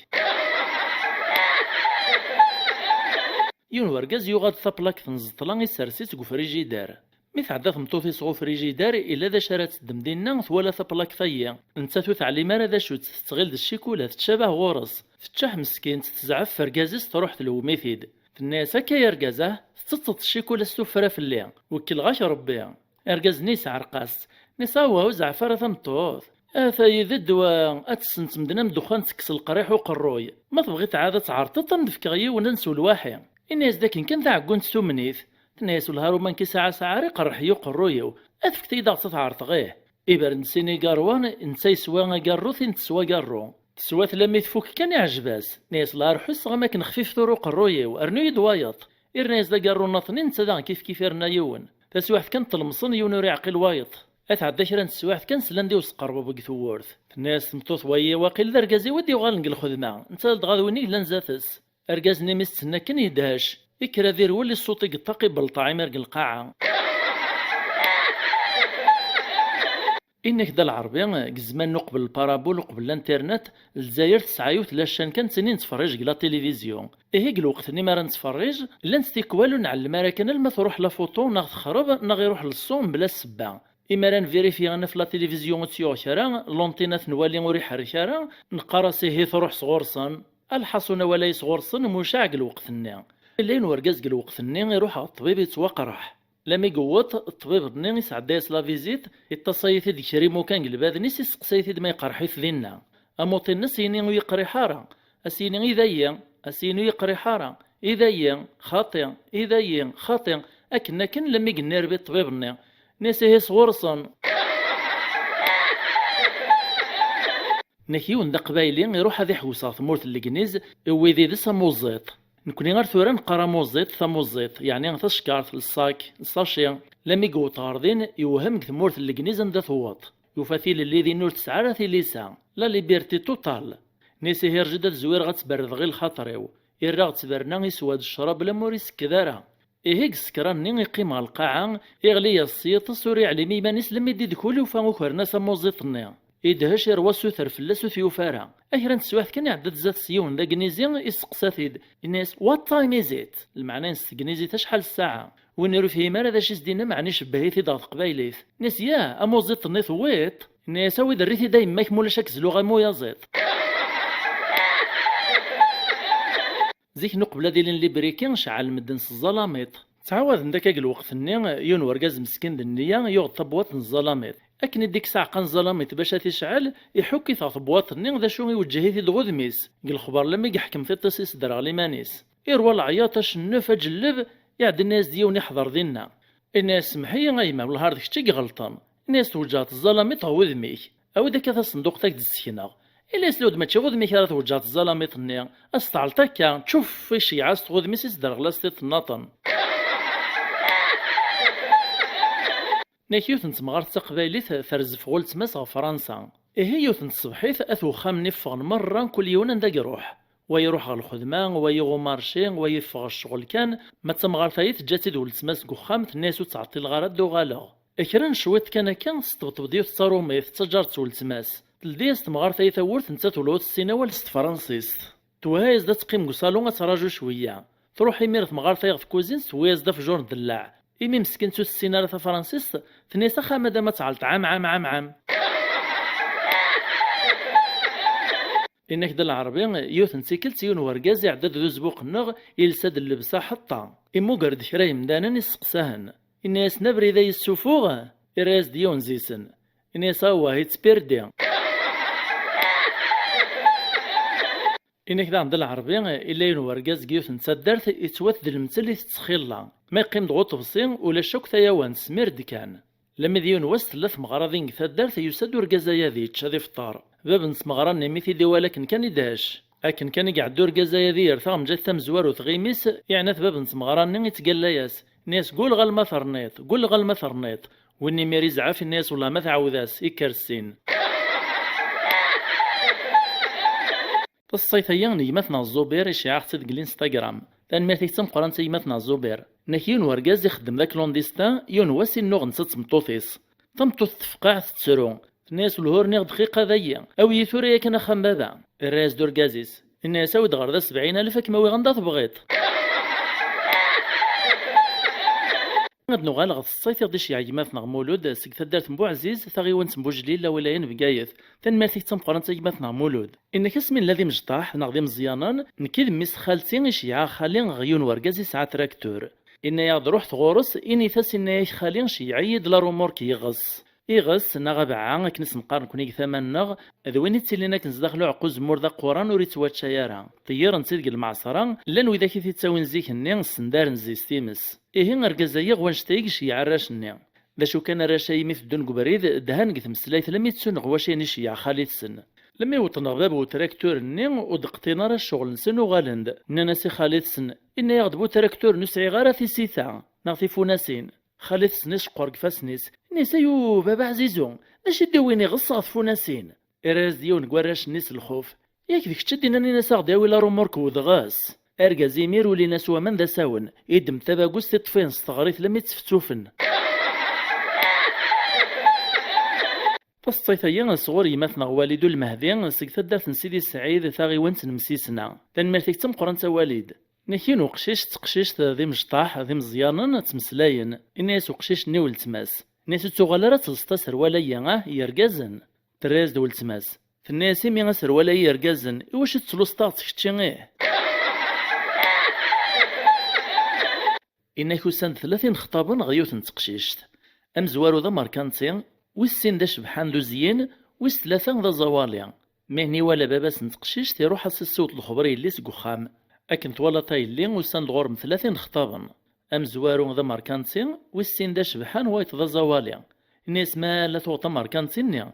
يون ورقاز يغاد ثابلاك تنزطلان يسرسيت قفريجي دار ميث مطوثي صغو فريجيدار إلا ذا شارات الدمدينا ولا ثبلاك ثيا انت تعلم ذا شو تستغل الشيكولات تشابه غورس فتشح مسكين تتزعف فرقازيس تروح تلوميثيد في الناس هكا يرقازه تتسط الشيكولا ستوفرا في الليل وكل غاش ربيع ارقاز نيس عرقاس نساوه وزعفرة ثمطوث اثاي ذد اتسنت مدنا مدخان تكس القريح وقروي ما تبغي تعاد تعرطط ندفكغي وننسو الواحي الناس ذاك كان تعقون تسومنيث الناس والهارو من كي ساعة ريق الرحيو قرويو أثفك تيدا تعرط غيه إبر نسيني قاروان نتا يسوى قارو ثين تسوى قارو تسوى ثلامي تفوك كان يعجباس ناس لا رحس غماك نخفيف طرق الروية وأرنو يدوايط إرناس دا قارو ناطنين نتا كيف إرنا يون تسواحت كان تلمصن يونوري عقل وايط أتعدى كرا نسواحت كان سلاندي وسقربو بقي ثورث الناس مطوط ويا واقيل ذا ركازي ودي وغالنق الخدمة نتا دغاذوني لنزاتس أركاز نيمس تسنى كان يدهاش إكرا ذير ولي الصوت يقطاقي بلطاعي مرق القاعة إنك دا العربية زمان نقبل البارابول وقبل الانترنت الجزائر 39 كان سنين نتفرج قلا تلفزيون إيه الوقت ني مرا نتفرج لا نستيكوالو نعلم راه كان لما تروح لا فوتو ناخذ خرب ناغي يروح للصوم بلا السبه إما راه نفيريفي أنا في لا تلفزيون تيوح راه لونتينات نوالي وريح راه نقرا سيه تروح صغورصن الحصون ولا صغورصن مشاع الوقت النا اللي نورقاز الوقت النا يروح على الطبيب يتوقرح لما يقوط الطبيب ني يسعدايس لا فيزيت يتصايث ديك شريمو كان قلباد نيس يسقسايث ما يقرحيث ذينا اموطي الناس يني يقري حاره اسيني اذايا اسيني يقري حاره اذايا خاطئ اذايا خاطئ اكن لما يقني ربي الطبيب ناس هي صغورصن نكيون دا قبايلي يروح هذي حوسه ثمورت الكنيز ويذي ذا موزيط نكوني غير ثورا نقرا موزيط ثموزيط يعني غتشكارت الصاك الصاشي لما يقو طاردين يوهم ثمورت الكنيز ندا ثوط يوفاثيل اللي ذي نور تسعة في ليسا لا ليبرتي توتال نيسي هي رجدة زوير غتبرد غير الخاطريو إرا غتبرنا يسواد الشراب لموريس كذارا إيهيك سكران يقيم على القاعة يغلي الصيط السوري على ميمان يسلم يدي دخولي وفانو كورنا سموزيط النيا إدهاش يرواسو ثرفلاسو ثيوفارا أهران تسواحت كان يعدد زات سيون دا جنيزي يسقساثيد الناس وات تايم إزيت المعنى نستجنيزي تشحال الساعة ونرو فيه مالا ذا شزدينا معني شبهيثي ضغط قبايليث ناس يا أموزيط النيث ويت الناس أوي دريثي دايما يكمولا شاكز لغة مويا زيت زيك نقبل ديال اللي بريكين شعل مدن الظلاميط تعاود نداك الوقت يون ورقاز مسكين دنيا يغض طبوات الظلاميط أكن ديك ساعة قان الظلاميط باش تشعل يحكي طبوات ذا شو يوجهي في الغذميس قال الخبر لما يحكم في التصيص درا ليمانيس يروى العياط النوف جلب يعد الناس ديون يحضر دينا الناس محية غايمة والهار ديك شتي غلطان الناس توجات الظلاميط هو ذميك أو داك هذا الصندوق تاك السكينة إلا سلود ما تشوفو ذميك راه توجات الظلاميط النيا أستعلتك تشوف في شي عاس تغذ ميسيس در غلاستيط الناطن ناكيوث نتمغارت تقبايليث ثرزف غولت ماس فرنسا إهيوث نتصبحيث أثو خام نفغن مرة كل يوم نداك يروح ويروح على الخدمة ويغو مارشي ويفغ الشغل كان ما تمغارتايث جاتي دولت ماس كوخام الناس وتعطي الغرض دو غالا إكران شويت كان ستبطبديو تصاروميث تجارت ولت ماس تلديس تمغارتايث ورث نتا تولوت السيناوال ست فرنسيس توهايز دا تقيم قصالو تراجو شوية تروحي ميرث مغارتايغ في كوزين توهايز دا في جور دلاع إمي مسكين تو السينارة فرنسيس ثنيسا خامة ما تعلت عام إنك دا العربي يوث نسيكل تيون ورقازي عدد ذو زبوق النغ يلساد اللبسة حطا إمو قرد شراي مدانا يسقساهن الناس نبري ذا يسوفوغ إراز ديون زيسن الناس هو هيتسبيردي إنك دا عند العربي إلا يون ورقاز كيوث نسادرت يتوث المثل يتسخيلا ما يقيم ضغوط بصين ولا شوك ثيوان سميرد كان لما ديون وست ثلاث مغراضين ثدارت يسد ورقازايا ذيتش هذي فطار باب نسمغران نميثي دي ولكن كان يدهش لكن كان يقعد دور قزايا ذي يرثغم جات ثم زوار وثغيميس يعني باب نسمغران يتقال ياس ناس قول غل ما ثرنيط قول غل ما ثرنيط واني ميري زعاف الناس ولا ما تعوذاس يكرسين الصيف ايان يمثنا الزوبير اشعاع صدق الانستغرام لان ما تيتم قران يمثنا الزوبير نكيون ورقاز يخدم ذاك لونديستا يون واسي النوغ نسات مطوطيس تمطوط تفقاع تتسرو الناس الهورنيغ دقيقة ذيا أو يثوريا كان خمبابا الراس دور قازيس الناس أود غردا 70,000 كما ويغندا تبغيط غاد نغال غد الصيف يغديش يعيماتنا مولود سك ثدارت مبو عزيز ثغيوان تنبو جليل لا ولاين بقايث تنماتيك تنقران تيماتنا مولود إنك اسمين الذي مجطاح نغدي مزيانا نكيد ميس خالتين يشيع خالين غيون ورقازي ساعة تراكتور إن يغد روح تغورس إني ثاس إن خالين شيعيد لا رومور كيغص إيغس نغابعا كنس نقارن كونيك ثمن نغ ذوين تسلينا كنزداخلو عقوز موردا قران وريتوات شيارا طيار نسيدق المعصرة لان وإذا كي تتساوين زيك الني سندار نزيس تيمس إيه نرقزايا غوانشتايق شي عراش الني ذا شو كان راشاي مثل دون قبريد دهان قث مسلايت لم يتسون غواشي نشيع خالد سن لما يوطن غباب وتراكتور نين ودقتنا راه الشغل نسن وغالند ناناسي خالد سن إن يغضبو تراكتور نسعي غارة في سيثا نغطي فوناسين خالد سنيش قرق فاسنيس نيسايو بابا عزيزو اش يدويني غصة فوناسين إراز ديون قواراش نيس الخوف ياك ديك تشدينا ناس غداوي لا رومورك ودغاس أرجع مير ولي ناس ومن ذا ساون يدم تباقوس تطفين استغريت لم يتفتوفن فالصيفيا صغور يمثنا والد المهدي سكتدات سيدي سعيد ثاغي وانت نمسيسنا تنمرتك تم قرنت والد نكين وقشيش تقشيش ذي مجطاح ذي مزيانا تمسلاين الناس وقشيش نيول تماس ناس تغالرة تلسطا ولا يرقازن تريز دول تماس في الناس مي ولا يرقازن واش تلسطا تكتشي إنك سند 30 خطابا غيوث تقشيشت أم زوارو ذا ماركانتين ويسين دا شبحان دو زيين ويس 3 ذا زواليا مهني ولا باباس نتقشيشت يروح الصوت الخبري اللي سقوخام أكن تولا تايلي وسند غورم 30 خطابا أم زوارو ذا ماركانتين ويسين دا شبحان وايت ذا زواليا الناس ما لا توطا ماركانتين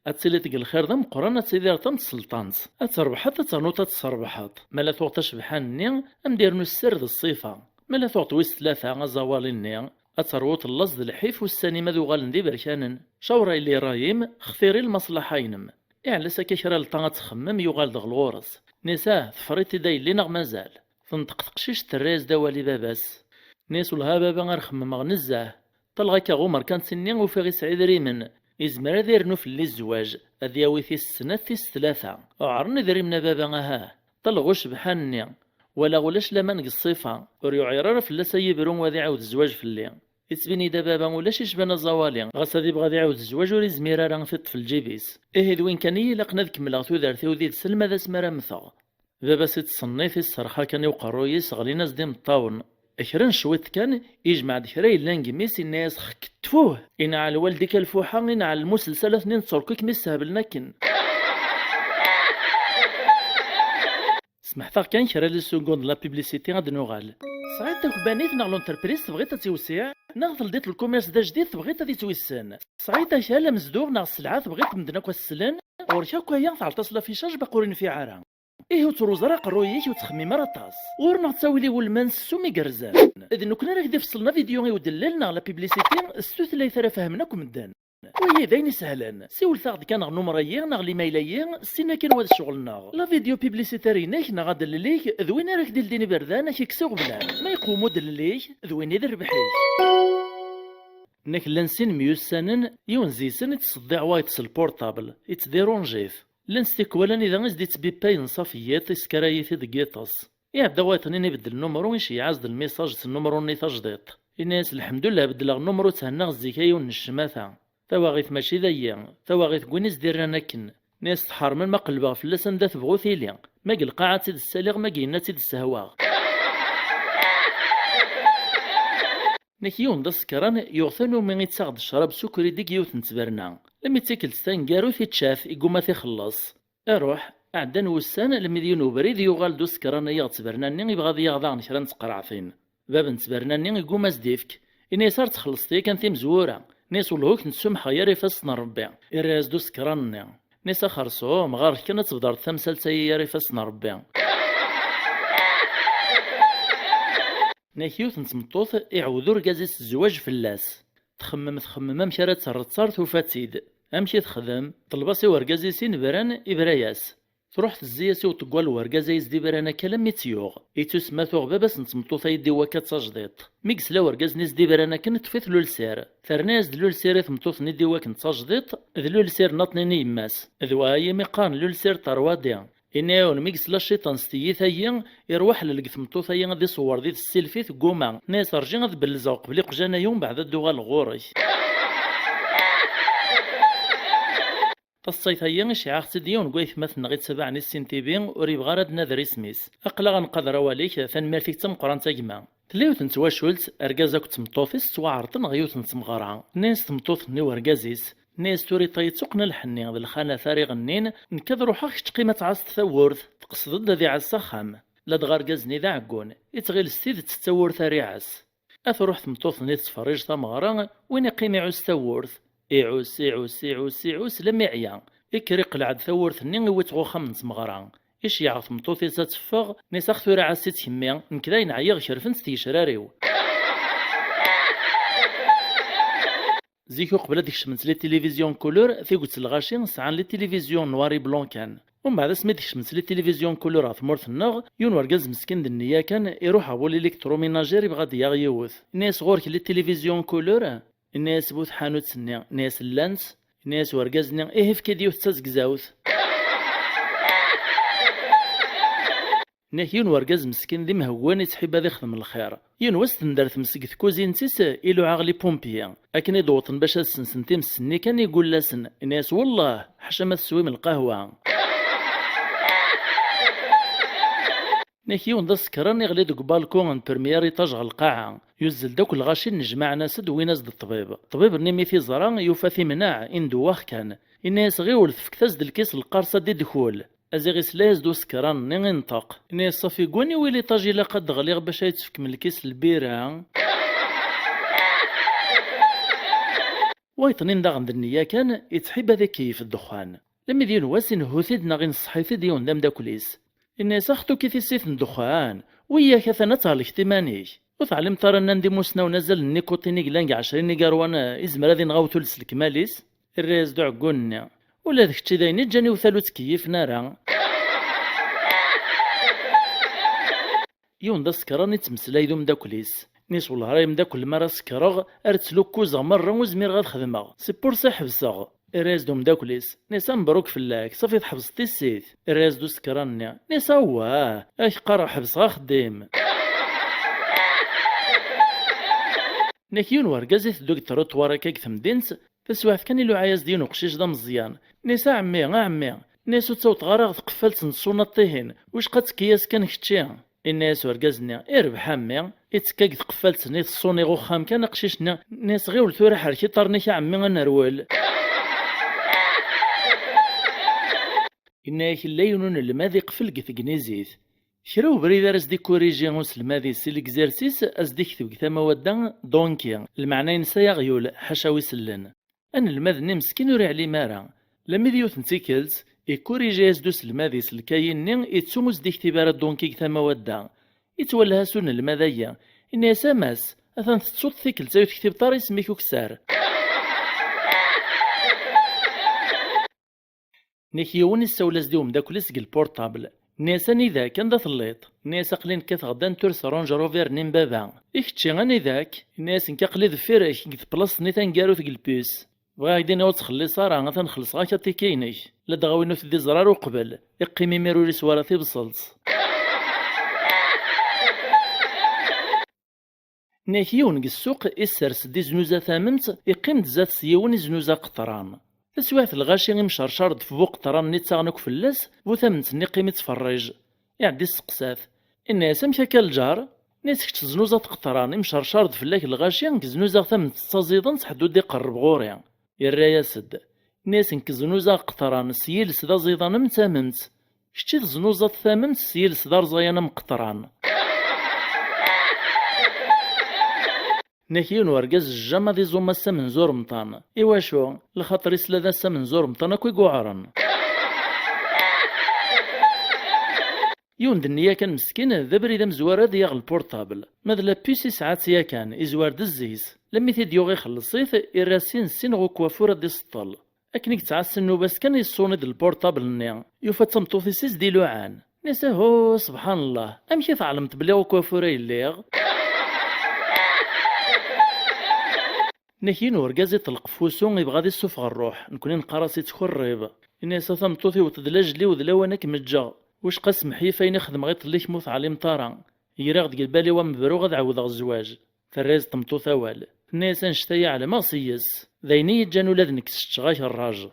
أتسلتك الخير ذا مقرانة سيدير تم السلطانس أتربحات تنوطة تصربحات ما لا توطا شبحان ني أم ديرنو السر ذا الصيفة ملا تعطويس 3 غزوالين أتروط اللصد الحيف والساني ماذو غالندي بركانن شاورا اللي رايم خثيري المصلحينم إعلسا كيشرا لطاقة تخمم يغال دغ الغورس نساه ثفريتي دايلي نغ مازال تنطق تقشيش تريز دوالي باباس نيسو لها بابا غنخمم غنزاه طلغا كاغو كانت سنين وفاغي سعيد ريمن إزمرا ديرنو في اللي الزواج أذياوي في السنة في 3 أعرني ذريمنا بابا غاها طلغوش بحانني ولا غلاش لما نقص الصيفة وريو عيرار فلا سيبرون وذي عاود الزواج في الليل يتبني دابا ولاش يشبان الزوالي غاس هادي بغا يعاود الزواج وري زميرة راه في الطفل جيبيس دوين كان يلقنا كملا تودارتي ودي تسلم هذا سمرا مثا دابا سيت تصنيف الصرخة كان يوقرو يسغلي ناس ديم الطاون اخرن شويت كان يجمع دكرا لانكميس الناس خكتفوه إن على والدك الفوحة إن على المسلسل 2 تصركك مسهبلنا كن سمحتك كان كرا للسكوند لا بيبليسيتي غاد نوغال صعيد تاك بانيت ناغ لونتربريز تبغيت توسع ناغ لديت الكوميرس دا جديد تبغيت غادي توسن صعيد تاك لا مزدوغ ناغ السلعه تبغيت مدناك السلان ورشاك هي تعطس لا فيشاج باقورين في عارة وتروزرا قرويك وتخمي راطاس ورنا تساوي لي ولمانس سومي قرزان اذن كنا راك فصلنا فيديو يودللنا لا بيبليسيتي السوث اللي ثرا فهمناكم مدان وهي داين سهلان سيول ثاغد كان نمريين ناغ لي مايلايين سينا كان واد الشغل ناغ لا فيديو بيبليسيتاري ناك ناغ دلليك ذوين راك ديال ديني بردان كيكسو بلان ما يقومو دلليك ذوين يدير بحيك ناك لانسين ميوسانن يونزيسن يتصدع وايتس البورتابل يتديرونجيف لانستيكولان اذا غيز ديت بيباين صافيات اسكرايتي دقيطاس يعدا وايتني يبدل النمرو يشي عازد الميساج النمرو ني تجديط الناس الحمد لله بدل النمرو تهنغ الزكاية ونشماثا تواغيث ماشي ذيا تواغيث كوينيس ديرنا كن ناس تحار من ما قلبها فلسن دا تبغو ثيلي ما قلقاعة تيد السالغ ما قينا تيد السهواغ نكيون دا سكران يغثنو من يتساغد الشراب سكري ديك يوث نتبرنا لما يتاكل ستانكارو تيتشاف يقوم تيخلص اروح اعدان وسان المديون وبريد يغال دو سكران يغتبرنا ني يبغى ذي يغضان شران تقرعفين باب نتبرنا ني يقوم ازديفك إني صار تخلصتي كان مزورة ناس والهوك نتسمح يا ريفاسنا ربي إراز دو سكران ناس خرصوم غار كنا تبدر ثمسلسة يا ريفاسنا ربي ناكيوث نتمطوث يعوذو ركازيس الزواج فلاس تخمم مشارات تصار توفاتيد امشي تخدم طلباسي وركازيسين بران إبراياس تروح تزياسي وتقوال وركازيس دي برانا كلام ميتيوغ يتسمى ثوغ باباس نتمطوث يدي وكات تجديط ميكس لا وركاز نيس دي برانا كنت فيث لولسير ثرناز دلولسير ثمطوث ندي وكن تجديط دلولسير نطنيني يماس ذوا هي ميقان لولسير طرواديا إناون ميكس لا شيطان ستيثايا يروح للقثمطوثايا غادي يصور ديت السيلفيت كوما ناس رجين غاد بلزاق بلي قجانا يوم بعد الدوغال غوري فالصيف هي شعاع تديون قويث مثلا غير تبعني السنتيبين وري بغارد نذر اسميس أقلا غنقدر واليك ثان مالتيك تم قران تاجما تليوت نتواشولت أركازاك تمطوفيس توعرطن غيوت نتمغارع ناس تمطوف نيو أركازيس ناس توري طيتسوقنا الحني غد الخانة ثاري غنين نكاد روحك تقيمة عاص تثورث تقصد ذي عاص خام لا دغار كازني ذا عقون يتغيل ستيد تتور ثاري عاس أثروح تمطوط نيت تفرج تمغرا وين يقيم يعوس تاورث. يعوس يعوس يعوس يعوس لما يعيا. يكري قلعد ثورث ني ويتغوخم من تمغرا. إيش يعرف مطوطي تتفغ نيساخ ثورة عاسيت هميا نكذا ينعيا غشرفن ستيشراريو. زيكو قبل ديك شمت لي تلفزيون كولور قلت الغاشي سعان لي تلفزيون نواري بلون كان. ومن بعد سميت ديك شمت لي تلفزيون كولور عثمورث النغ يون ورقاز مسكين دنيا كان يروح ابو الالكتروميناجير يبغى دياغ يوث. الناس غورك لي تلفزيون كولور الناس بوث حانوت سنيا ناس اللانت الناس ورقازني ايه في كيديوث تزقزاوث. ناك يون ورقاز مسكين ذي مهواني تحب هذا يخدم الخير. يون وسط ندرت مسكت كوزينتيس إلو عاغلي بومبيا أكن يضوطن باش السنسنتي مسني كان يقول لسن الناس والله حشا ما تسوي من القهوة. ناك يون ذا سكران يغلي دوك بالكون برميار يطاج القاعة يزل دوك الغاشي نجمع ناس دويناس د الطبيب. الطبيب نيمي في زران يوفى مناع اندواخ كان الناس غير ولف كتاز الكيس القارصة دي دخول. أزيغيس لاز دو سكران ني ينطق ني صافي كوني ويلي طاجي لا قد غليغ باش يتفك من الكيس البيرة. وايطنين دا غند النية كان يتحب هذا كيف الدخان لما ديال واسين هوثيد ناغي نصحيثي ديون دام داكوليس الناس اختو كيف يسيث الدخان وياك ثنا تالك ثمانيك وتعلم ترى ندي موسنا ونزل النيكوتينيك لانك 20 نيكاروانا ازمر هذي نغاوتو لسلك ماليس الراز دو عقولنا ولا داك الشي دايني جاني وثالو تكيف نارا. يون دا سكراني تمسلاي دوم داكوليس نيس والله راي مداكل مرة سكراغ ارتلو كوزا مرة وزمير غاد خدمة سي بور سا حبساغ الراز دوم داكوليس نيسا مبروك فلاك صافي تحبس السيت الراز دو سكراني نيسا واه اش قرا حبس غا خديم. ناك يون ورقازي دوك التروطوار هكاك ثمدينت تسواف كان يلو عايز دينو قشيش دا مزيان نيسا عمي نيسو تصوت غراغ تقفلت نصونا طيهن واش قد كياس كان كتشي الناس ورقازنا اربح عمي يتكاك تقفلت نيت الصوني غو خام كان قشيشنا ناس غير ولثورة حركي طرنيك عمي غنرول. إناك لا ينون الماذي قفل قث قنيزيث شراو بريد راس دي كوريجيونس الماذي سي ليكزارسيس از دي كتب كثما ودا دونكي المعنى ينسى يغيول حشاوي سلن أن الماذ مسكين يوري علي مارا لما ديوث نتيكلز يكوريجي يسدوس الماذي سلكاين يتسوموس دي اختبارات دونكي كثما ودا يتولها سون الماذية إني ساماس أثان تصوت ثيكلز يكتب طاري سميكو كسار. نيكيون السولز ديوم داكوليس البورتابل ناسا نيذا كان دا ثليط ناس قلين كاث غدان تورس رونج روفير نيم بابا إكتشي غاني ذاك الناس نكاقلي ذفير كيث بلاص نيثان كارو ثقل البيس بغا هكدين او تخلي صارا غاثا نخلص غاكا تيكينيك لا دغاوينو ثدي زرار وقبل يقيمي ميروري سوارثي بصلت. ناكيون السوق إسرس دي زنوزا ثامنت يقيم دزات سيون زنوزا قطران تسوات الغاشي مشرشر دفوق قطران نيتساغنوك فلاس بو ثامنت ني قيمي تفرج يعدي السقسات الناس مشاكا الجار ناس كت زنوزا قطران مشرشر دفلاك الغاشي زنوزا ثامنت تزيدن تحدو دي قرب غوري يرايا سد ناس زنوزا قطران سيل سدا زيدان متامنت شتي زنوزا ثامنت سيل سدا رزيانا مقطران. ناكيون ورقاز الجامع دي زوما من زور مطان إواشو لخاطر يسلا من زور مطان كوي قعران. يون دنيا كان مسكين ذبري ذا مزوارة دياغ البورتابل ماذا بيسي ساعات يا كان إزوار دزيز لما تيديوغي خلصيث إراسين سين غو كوافورة دي سطل أكنيك تعسن نوباس كان يصوني دي البورتابل نيا يوفا تمطوثيسيس دي لوعان نسا هو سبحان الله أمشي تعلمت بلي غو كوافورة يليغ. ناكين ورقازي طلق فوسون يبغى دي السفغ الروح نكوني نقراسي تخرب إني ساثم توثي وتدلاج لي ودلاوانك مجا واش قسم حيفين يخدم غير طليك موث علي مطارا يراغ ديال بالي ومبرو غاد عوض الزواج فراز طمطو ثوال الناس نشتاي على مغسيس ذيني جان ولاد نكسشت غاية الراج.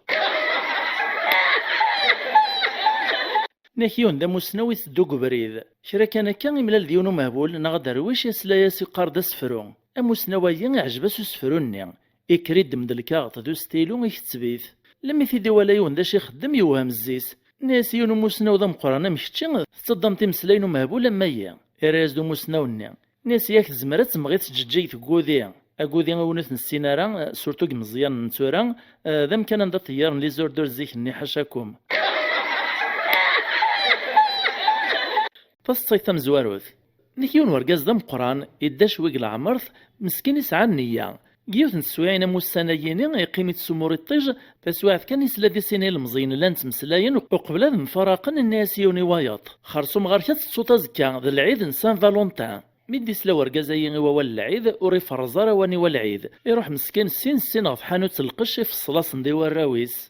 ناكيون دا مسنوي تدوق بريد شرا كان يملال ديونو مهبول نغدر ويش يسلا ياسي قارد سفرو أموسنوايا عجباسو سفروني إكريد مدلكا تدو ستيلو يكتبيث لما في ديوالايون دا شي خدم يوهم الزيس ناس يونو موسناو دا مقرانا مشتشي تصدم تمسلاينو مهبولا مايا إراز دو موسناوني ناس ياك تزمر تمغي تججي تكودي أكودي ونث السينارا سورتو مزيان نتورا ذا مكان عند طيار لي زوردور زيك ني حاشاكم فالصيث مزواروث نكيون ورقاز ذا مقران يداش ويق العمرث مسكين يسعى النية جيوث نسوينا موسانيين يقيم تسمور الطيج فسواعث كان يسلا دي سيني المزين لان تمسلاين وقبل هذا مفارقا الناس يوني وايط خرصوم غاركات الصوت زكا ذا العيد نسان فالونتان ميدي سلا ورقازاين ووال العيد وري فرزارة واني والعيد يروح مسكين السين غف حانوت القش في الصلاص نديو الراويس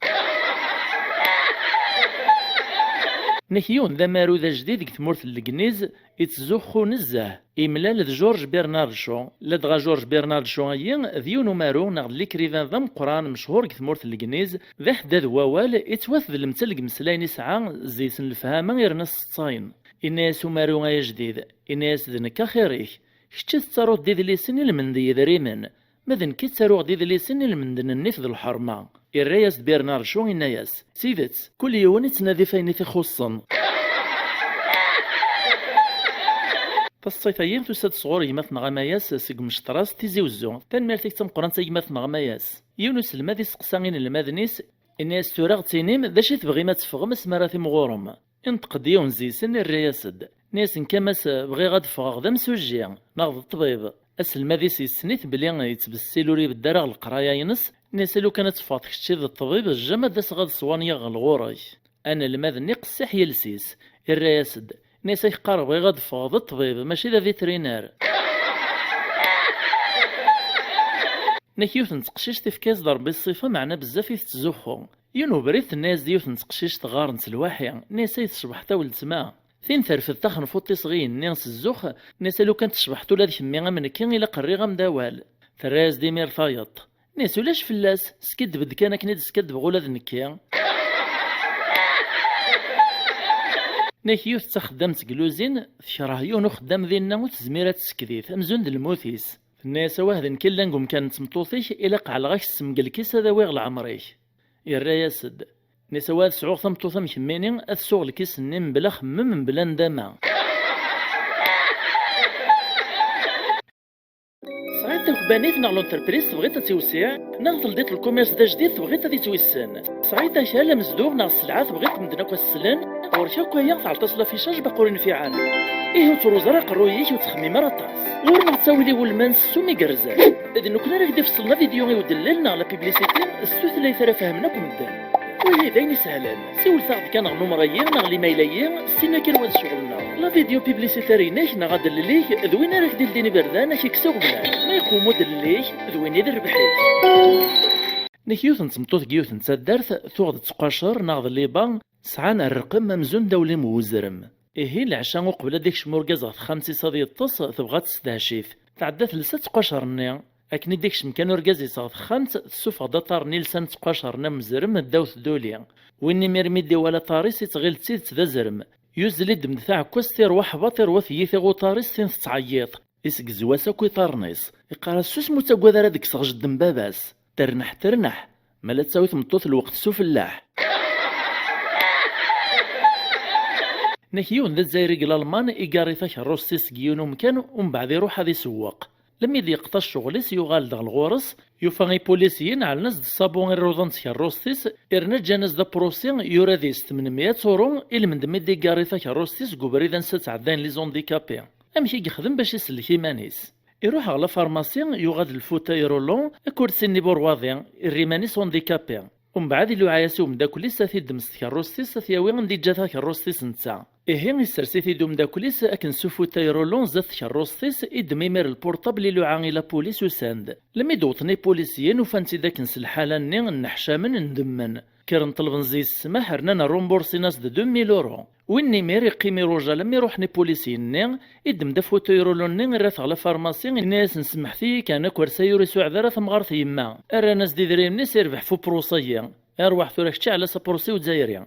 نكيون ذا مارو ذا جديد كتمورت الكنيز يتزوخو نزاه إملال ذ جورج برنارد شو لدغا جورج برنارد شو أيين ذيونو مارو نغد ليكريفان ذا مقران مشهور كتمورت الكنيز ذا حداد ووال يتواث ذا المتلق مسلاين يسعى زيسن الفهامة يرنس الصاين إناس مارو غايا جديد إناس ذنكا خيريك كتشت تارو ديد ليسن المندي ذريمن ماذن كي تارو ديد ليسن المندن النفذ الحرمة الرياس بيرنار شو الناس سيدت كل يوم يتنادي فين تخصن فالصيفيين تسد صغور يمات نغماياس سيق مشطراس تيزي وزو تنمرتك تمقران يمات نغماياس يونس الماذي سقساغين الماذنيس الناس تراغ تينيم ذا شي تبغي ما تفغم اسماراتي مغورم انتقد يون زيسن الرياسد ناس نكمس بغي غاد فغاغ ذا مسوجي ناغض الطبيب الماذي سيسنيت بلي يتبسيلوري بالدرغ القرايا ينس ناس لو كانت فاطك شتي ذا الطبيب الجمد داس غاد صوانيا غالغوراي انا الماذني قسح يلسيس الرياسد ناس يقارب غي غاد فاض الطبيب ماشي ذا فيترينار نكيوث نتقشيش تفكاز ضرب الصفه معنا بزاف يتزوخو يونو بريت الناس ديوث نتقشيش تغار نتلواحي ناس يتصبح تاول تما ثين ثرفد تاخن فوطي صغير ناس الزوخ ناس لو كانت تشبحتو لا ذيك ميغا من كين الى قريغا مداوال تراز ديمير فايط ناس ولاش فلاس سكد بد كان كنيد سكد بغولا ذ نكيا ناكيوث تخدم تقلوزين تكره يونو خدام ذينا وتزميرات تسكديث امزون د الموثيس الناس واهدن كلانكم كانت مطوطيش الى قعل غاك السمقل كيس هذا ويغ العمريك الرياسد ناس واد سعوغ ثمطوثم كمينين اثسوغ الكيس النم بلا خمم بلا ندامة صعيد تكبانيت نغ لونتربريز تبغيت تيوسع نغ تلديت الكوميرس دا جديد تبغيت تدي تويسن صعيد شالا مزدوغ نغ السلعة تبغيت مدناك السلان ورشاكو هي تعلتصلا في شاج بقول انفعال إيه تروزرا قرويك وتخمي مرطاس غور نتساولي والمانس سومي قرزان إذن كنا راك فصلنا فيديو يودللنا على بيبليسيتي السوث اللي ثرا فهمناكم الدان وهي داين سهلا سول ثاغد كان غنو مرايين نغ لي مايلايين سينا كير واد شغلنا لا فيديو بيبليسيتاري ناك نغاد الليك ذوين راك ديال ديني بردان كي كسوق بلاد ما يقومو دليك ذوين يدير بحيك نكيوث نتمطوث كيوث نتسدرث ثوغد تقاشر نغد الليبان سعان الرقم ممزون دولي موزرم إيه العشاء وقبل ديك شمورقازة خمسي صدي الطس تبغى تستهشيف تعدى ثلثة تقاشرني أكني ديكش مكان ورقازي صاد خمس تسوف غدا طارني لسان تقاشرنا مزرم الدوث دوليا ويني ميرميدي ولا طاريس يتغيل تسيد تذا زرم يوزلي دم ثاع كوستير وحباطير وثيثي غو طاريس ثين تعيط يسق زواسا كوي طارنيس يقرا سوس متاقوى ذا ديك صغج دم باباس ترنح مالا تساوي تمطوث الوقت سوف اللاح نكيون ذا الزايري الالمان إيقاري ثاك الروسيس كيونو مكان ومن بعد يروح هذا يسوق لما يدي يقطع الشغليس يغال دغ الغورس يوفا بوليسيين على ناس الصابون الروضنت الروسيس إرنا جانز دا بروسين يوراديس 800 يورو إلى من دمي دي قاري ثاك الروسيس قبري ذا نسات عدان لي زونديكابي أمشي يخدم باش يسلك إيمانيس يروح على فارماسيان يغاد الفوتاي رولون كرسي نيبور واضيان الريمانيس هونديكابي ومن بعد لو عياسو من داكوليس ثي دمس الروسيس ثياوي غندي جا ثاك الروسيس نتا إيه يسرسي ثي دوم داكوليس أكن سوفو تايرولون زات الروسيس إدمي مير البورطابل لو عاني لا بوليس وساند لما يدوطني بوليسيين وفانتي داك الحالة ني نحشامن ندمن كيرن طلب نزي السماح رنا رومبورسي ناس دو 2000 يورو ويني ميري قيمي روجا لما يروحني بوليسيين ني إدم دا فوتايرولون ني راث على فارماسي الناس نسمح فيه كان كورسا يوريسو عذرا ثمغارث يما أرى ناس دي دريم ني سيربح فو بروسيا أرواح ثوركشي على سبروسي وتزايريا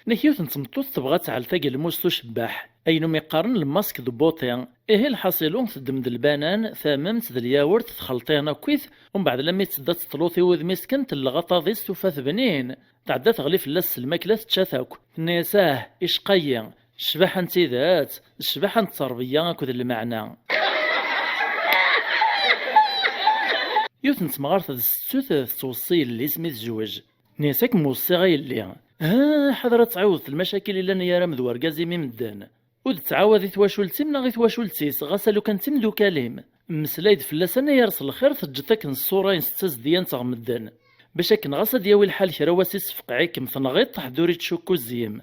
نكيوث نتمطوط تبغى تعال ثاقي الموستو شباح أينو ميقارن الماسك دو بوطين إيه الحاصلون تدمد البنان ثاممت ذا الياورت تخلطينا كويث ومن بعد لما يتسدا تطلوثي وذ مسكن تلغطاضيس توفاث بنين تعدى تغلي فلاس الماكلة تشاثاك نيساه إشقيا الشباحة نتيذات، الشباحة التربية أكد المعنى. يوث نتمغارت هاد الستوث توصي اللي سميت الزواج. نيساك موصي غايلي حضرة تعاود المشاكل إلا نيارا مدوار كازي ممدان. ود تعاود تواشولتي من غي تواشولتيس غاسا لو كان تمدو كليم. مسلايد فلاس أنا يارس الخير تجتك الصورة ستاز ديان تاع مدان. باش هاكن غاسا دياوي الحال كرا واسيس فقعيك مثنغيط حدوري تشوكو الزيم.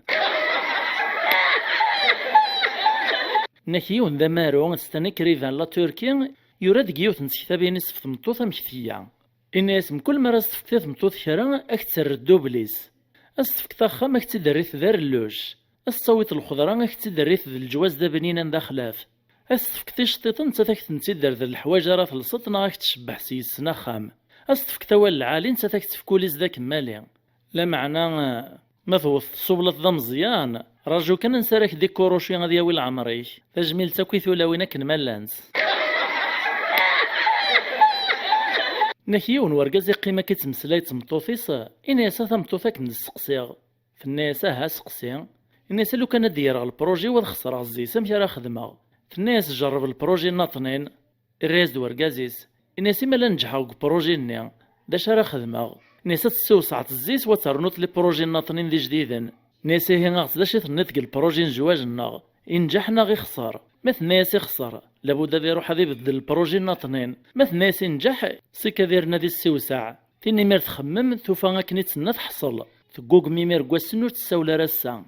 ناكيون ذا مارو استنى كريفان لا تركيا يراد كيوث نسكتابين في تمطوث مكثية. الناس من كل مرة استفكتا تمطوث كرا أكتر الدوبليس. استفكتا خام أكتدريث ذار اللوج. الصويت الخضرا أكتدريث ذا الجواز دا بنينا ذا خلاف. استفكتي شطيطن تاثاك تنتدر ذا الحواجرة في السطنا تشبح سيسنا خام. استفكتا والعالي تاثاك تفكوليز ذاك مالي. لا معنى مثوث صوبلة ذا مزيان راجو كان نسارك ديكوروشي غادي ياوي العمري تجميل تاكويث ولاوينا كنمالانس. نكيون ورقازي قيمة كتمسلاي تمطوثيس إنيسا تمطوثاك نسقسيغ في الناس ها سقسي الناس لو كان دير البروجي وخسر الزيس مشي راه خدمه في الناس جرب البروجي ناطنين الريز ورقازيس الناس ما لا نجحوا بروجي نيا داش راه خدمه الناس تسوسعت الزيس وترنوت لي بروجي ناطنين دي جديدين الناس هي غاص داش تنتق البروجي نجواج الناغ ينجحنا غي خسر مثل ناس يخسر لابد ذي يروح هذي يبدل البروجي ناطنين مثل ناس ينجح سيكا دير نادي السوسع تيني مير تخمم توفا كني تسنى تحصل تقوق ميمير كواسنو تساولا راسا.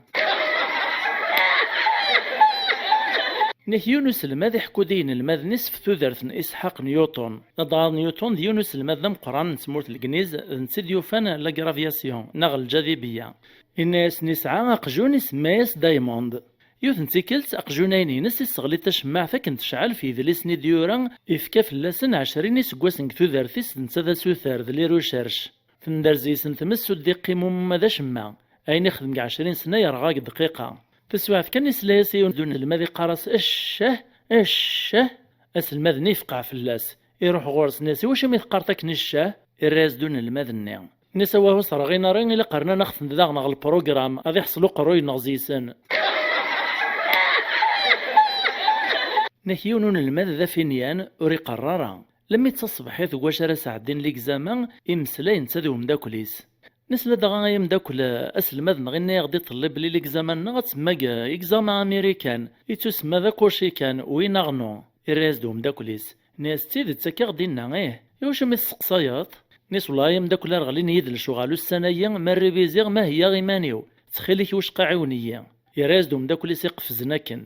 نيه يونس الماذ يحكو دين الماذ نصف ثوذرث إسحاق نيوتن نضع نيوتن دي يونس الماذ مقران نسمورت الكنيز نسيد يوفان لا جرافياسيون نغ الجاذبية الناس نسعى أقجون اسماس دايموند يوث نتيكلت أقجونين ينس يستغلي تشمع فاكن تشعل في ذلسني ديوران إفكا فلاسن 20 سكواسن ثوذرثيس نتذا سوثار ذلي روشارش فندرزيس نتمسو ديقي ماذا شمع أين يخدم 20 سنة يرغاق دقيقة تسواف كان يسلاسي دون الماذي قارس الشه الماذ نيفقع فلاس يروح غورس ناسي واش ما يثقارتك نشه الراس دون الماذ النعم نسواه صرغينا رين إلا قرنا ناخذ داغنا البروغرام غادي يحصلوا قروي نغزيسن نكيونون الماذ ذا فينيان وري قرارا لما يتصبحيت واش ساعدين ليك زمان امسلاين تذوم داكوليس نسلا دغا يمداكل اسلماد نغينا يغدي طلب لي ليكزامان نغتسمى اكزامان امريكان يتسمى ذا كوشي كان وين اغنو الراس دوم داكوليس ناس تيد تاكا غدينا يواش ما السقسايات ناس والله يمداكل رغلين يدل شغالو السنايا ما ريفيزيغ ما هي غيمانيو تخيلك واش قاعونيه الراس دوم داكوليس يقفزنا كن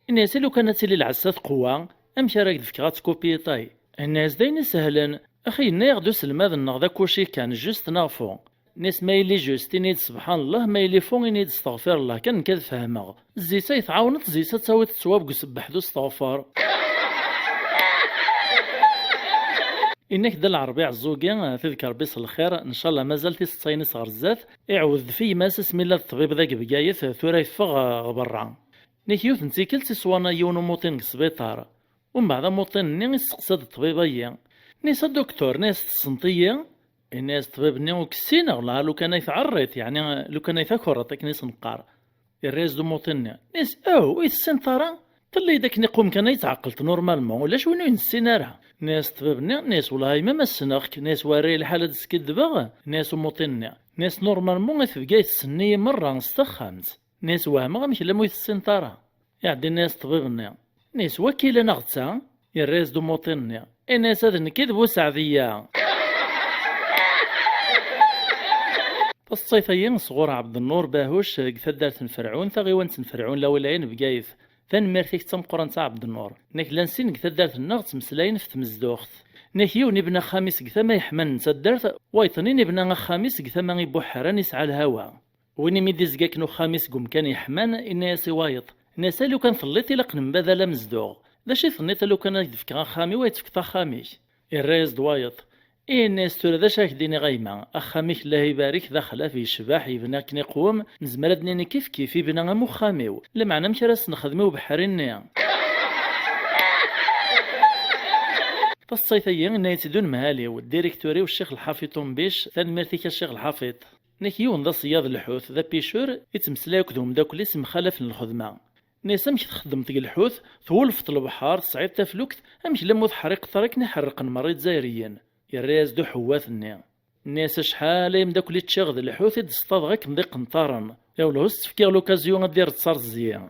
الناس لو كانت لي العسات قوة أمشي راك دفكات كوبيطاي الناس داين سهلا أخي ناغدو سلماد النغدا كوشي كان جوست نافو ناس ما يلي جوست ينيد سبحان الله ما يلي فون ينيد استغفر الله كان كذا فهمه الزيسا يتعاونت زيسا تساوي تتواب سبحدو استغفر إنك دا العربي عزوقي تذكر بيص الخير إن شاء الله مازال تيستايني صغر الزاف يعوذ في ماس اسم الله الطبيب ذاك بقايث ثورا يفغ برا نيكيوث نتيكل تسوانا يونو موطين كسبيطار ومن بعد موطين ني يسقسد الطبيبية نيس الدكتور ناس السنطية الناس طبيب ني وكسينا ولا لو كان يتعرض يعني لو كان يفكر نيس نقار الرئيس دو موطين ناس السنطرة تلي داك نقوم كان يتعقلت نورمالمون ولاش وينو ينسينارها ناس طبيب ناس والله ما مسناك ناس واري الحالة تسكدبا ناس موطين ناس نورمالمون تبقى السنية مرة نستخمت ناس وهما مش لمو السنطرة يعني الناس طبيبنا ناس وكيل نغتا الرئيس دو موطين الناس هذا نكذبو سعدية الصيفيين صغور عبد النور باهوش قثدارت فرعون ثغيوان فرعون لولاين بقايف ثان ميرثيك تمقران تاع عبد النور ناك لانسين قثدارت النغت مسلاين في تمزدوخت ناكيو نبنا خامس قثا ما يحمن تدارت وايطني نبنا خامس قثا ما يبوحران يسعى الهوا ويني ميدي زكاك نو خامس قم كان يحمان الناس وايط الناس لو كان فليتي لقن بذا مزدوغ ذا شي فنيت لو كان يدفك خامي ويتفك خاميش الرئيس دوايط الناس ترى ذا شاك ديني غيما اخاميك الله يبارك داخله في الشباح يبنا كني قوم نزمردني كيف يبنا مو خاميو لمعنى مشي راس نخدمو بحرين فالصيفيين نايتدون مهالي والديريكتوري والشيخ الحافظ طنبيش ثان ميرتيك الشيخ الحافظ نيكيون ذا صياد الحوت ذا بيشور يتمسلاك ذوم داك اللي اسم خلف للخدمة ناس امش تخدم تلقى الحوت ثولفت البحر تصعيد تفلوكت امش لموت حريق طريق نحرق المريض زايريا الراس دو حواثني الناس شحال يمداك لي تشغد الحوت يدصطاد غاك مدي قنطارن يا ولهوس تفكير لوكازيون دير تصار زيان.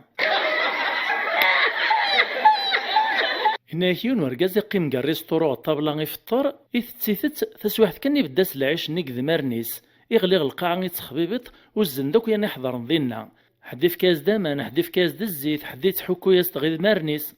هنا كيون ورقاز يقيم كاع الريستورو الطابلة يفطر يثتثت تسواحد كان يبدا العيش نيك ذمارنيس يغلي القاعة يتخبيبط وزن دوك يعني حضر نضينا حدي في كاس دامان حدي في كاس دزيت حدي تحكو يستغيث مارنيس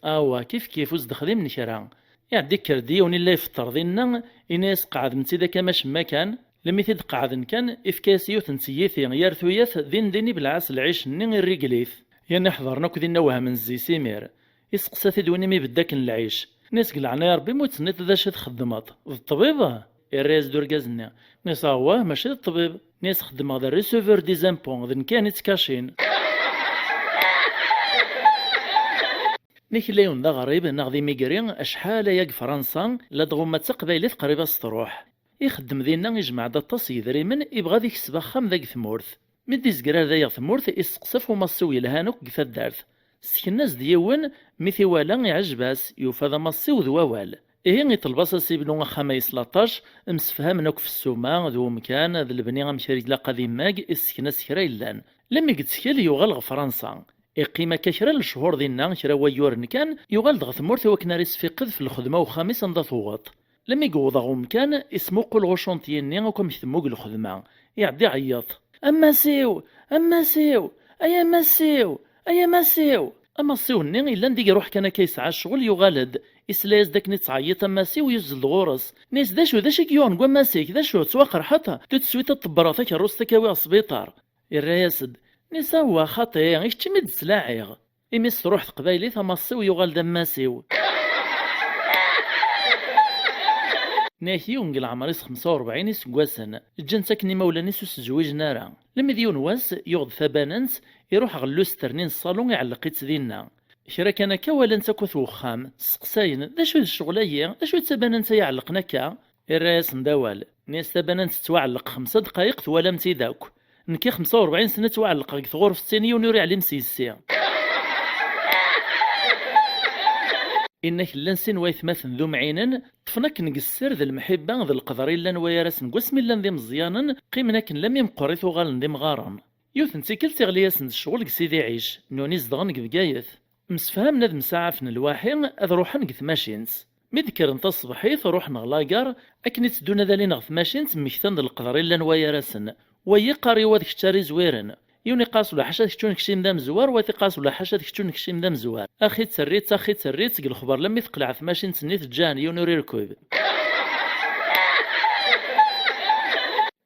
كيف وزد خديم نشرا يعدي كردي وني لا يفطر دينا يناس قعد نتي ذاك ماش مكان لمي تيد قعد كان افكاسيو تنسيثي يارثوياث ديني بالعاس العيش ني الرجليث يعني حضرنا كدينا وهم من زي سيمير يسقسا تدوني مي بداك العيش ناس قلعنا يا ربي موت نيت ذا شي تخدمات الطبيبه الراس دوركازنا ناس هو ماشي الطبيب ناس خدم هذا ريسيفور دي زامبون ذن كان يتكاشين نيك ليون ذا غريب ناغدي ميغرين اشحال ياك فرنسا لا دغوما تقبايلات قريبه تروح يخدم ذينا يجمع دا الطاس يدري من يبغى ديك السباخه ذاك ثمورث مدي زكرار ذا ثمورث يسقسف وما سوي لهانوك كفا الدارث سكناز ديون مثي والا يعجباس يوفا ذا مصي وذوال إيه يطلباس سيبنو خميس لاطاش مسفهم نوك في السوما ذو مكان ذا البني غمشاري لا ذي ماك السكناس كرا يلان لما يتسكيل يغال فرنسا إقيمة كشرا لشهور دينا شرا ويورن كان يغال دغ ثمورث وكناريس في قذف في الخدمة وخميس نضا ثوغط لما يقوضا غمكان اسمو قول غوشونتيني وكم يثموك الخدمة يعدي عياط أما سيو أيا ماسيو اما سيو ني الا نديك يروح كان كيسعى الشغل يغالد اسلاز داك نتعيط اما سيو يزل غورس نيس داشو كيون كوا ماسيك داشو تواقر حتى تتسويت الطبراتك الروس تكاوي السبيطار الرياسد نيس هو خطي غيش تمد سلاعيغ اميس تروح قبايلي ثما سيو يغالد اما سيو ناهيو نقل عمريس 45 سكواسن جان ساكني مولاني سوس زويج نارا لما ديون واس يغض ثباننت يروح غلوس ترنين الصالون يعلق يتدينا شرا كان كوالا نتا وخام سقساين دا شو الشغلية دا شو تباننت يعلق نكا الراس ندوال ناس تباننت توعلق 5 دقايق ولا متي داك نكي 45 سنة توعلق غيك ثغور في الثانية ونوري على مسيسي إنك لنسين ويثمثن ذو معينن طفنك نقسر ذا المحبة ذا القدرين لان ويارس نقسم لان ذي مزيانا قيمناك لم يمقرث غال ذي مغارم يوثن تيكل تغلياس الشغل كسيدي عيش نوني زدغن قذقايث مسفهمنا ذا مساعفن الواحين اذ روحن قث ماشينس مذكر انت الصبحيث روح نغلاقار اكني تدونا ذا لين غث ماشينس مكتن ذا القدرين لان ويارسن ويقاري وذ كشتاري زويرن يوني قاس ولا حاشا تكتون كشيم ذا مزوار وثي قاس ولا حاشا تكتون كشيم ذا مزوار اخي تسريت قل الخبر لم يثقلع في ماشين تسنيت جان يونوري ركوب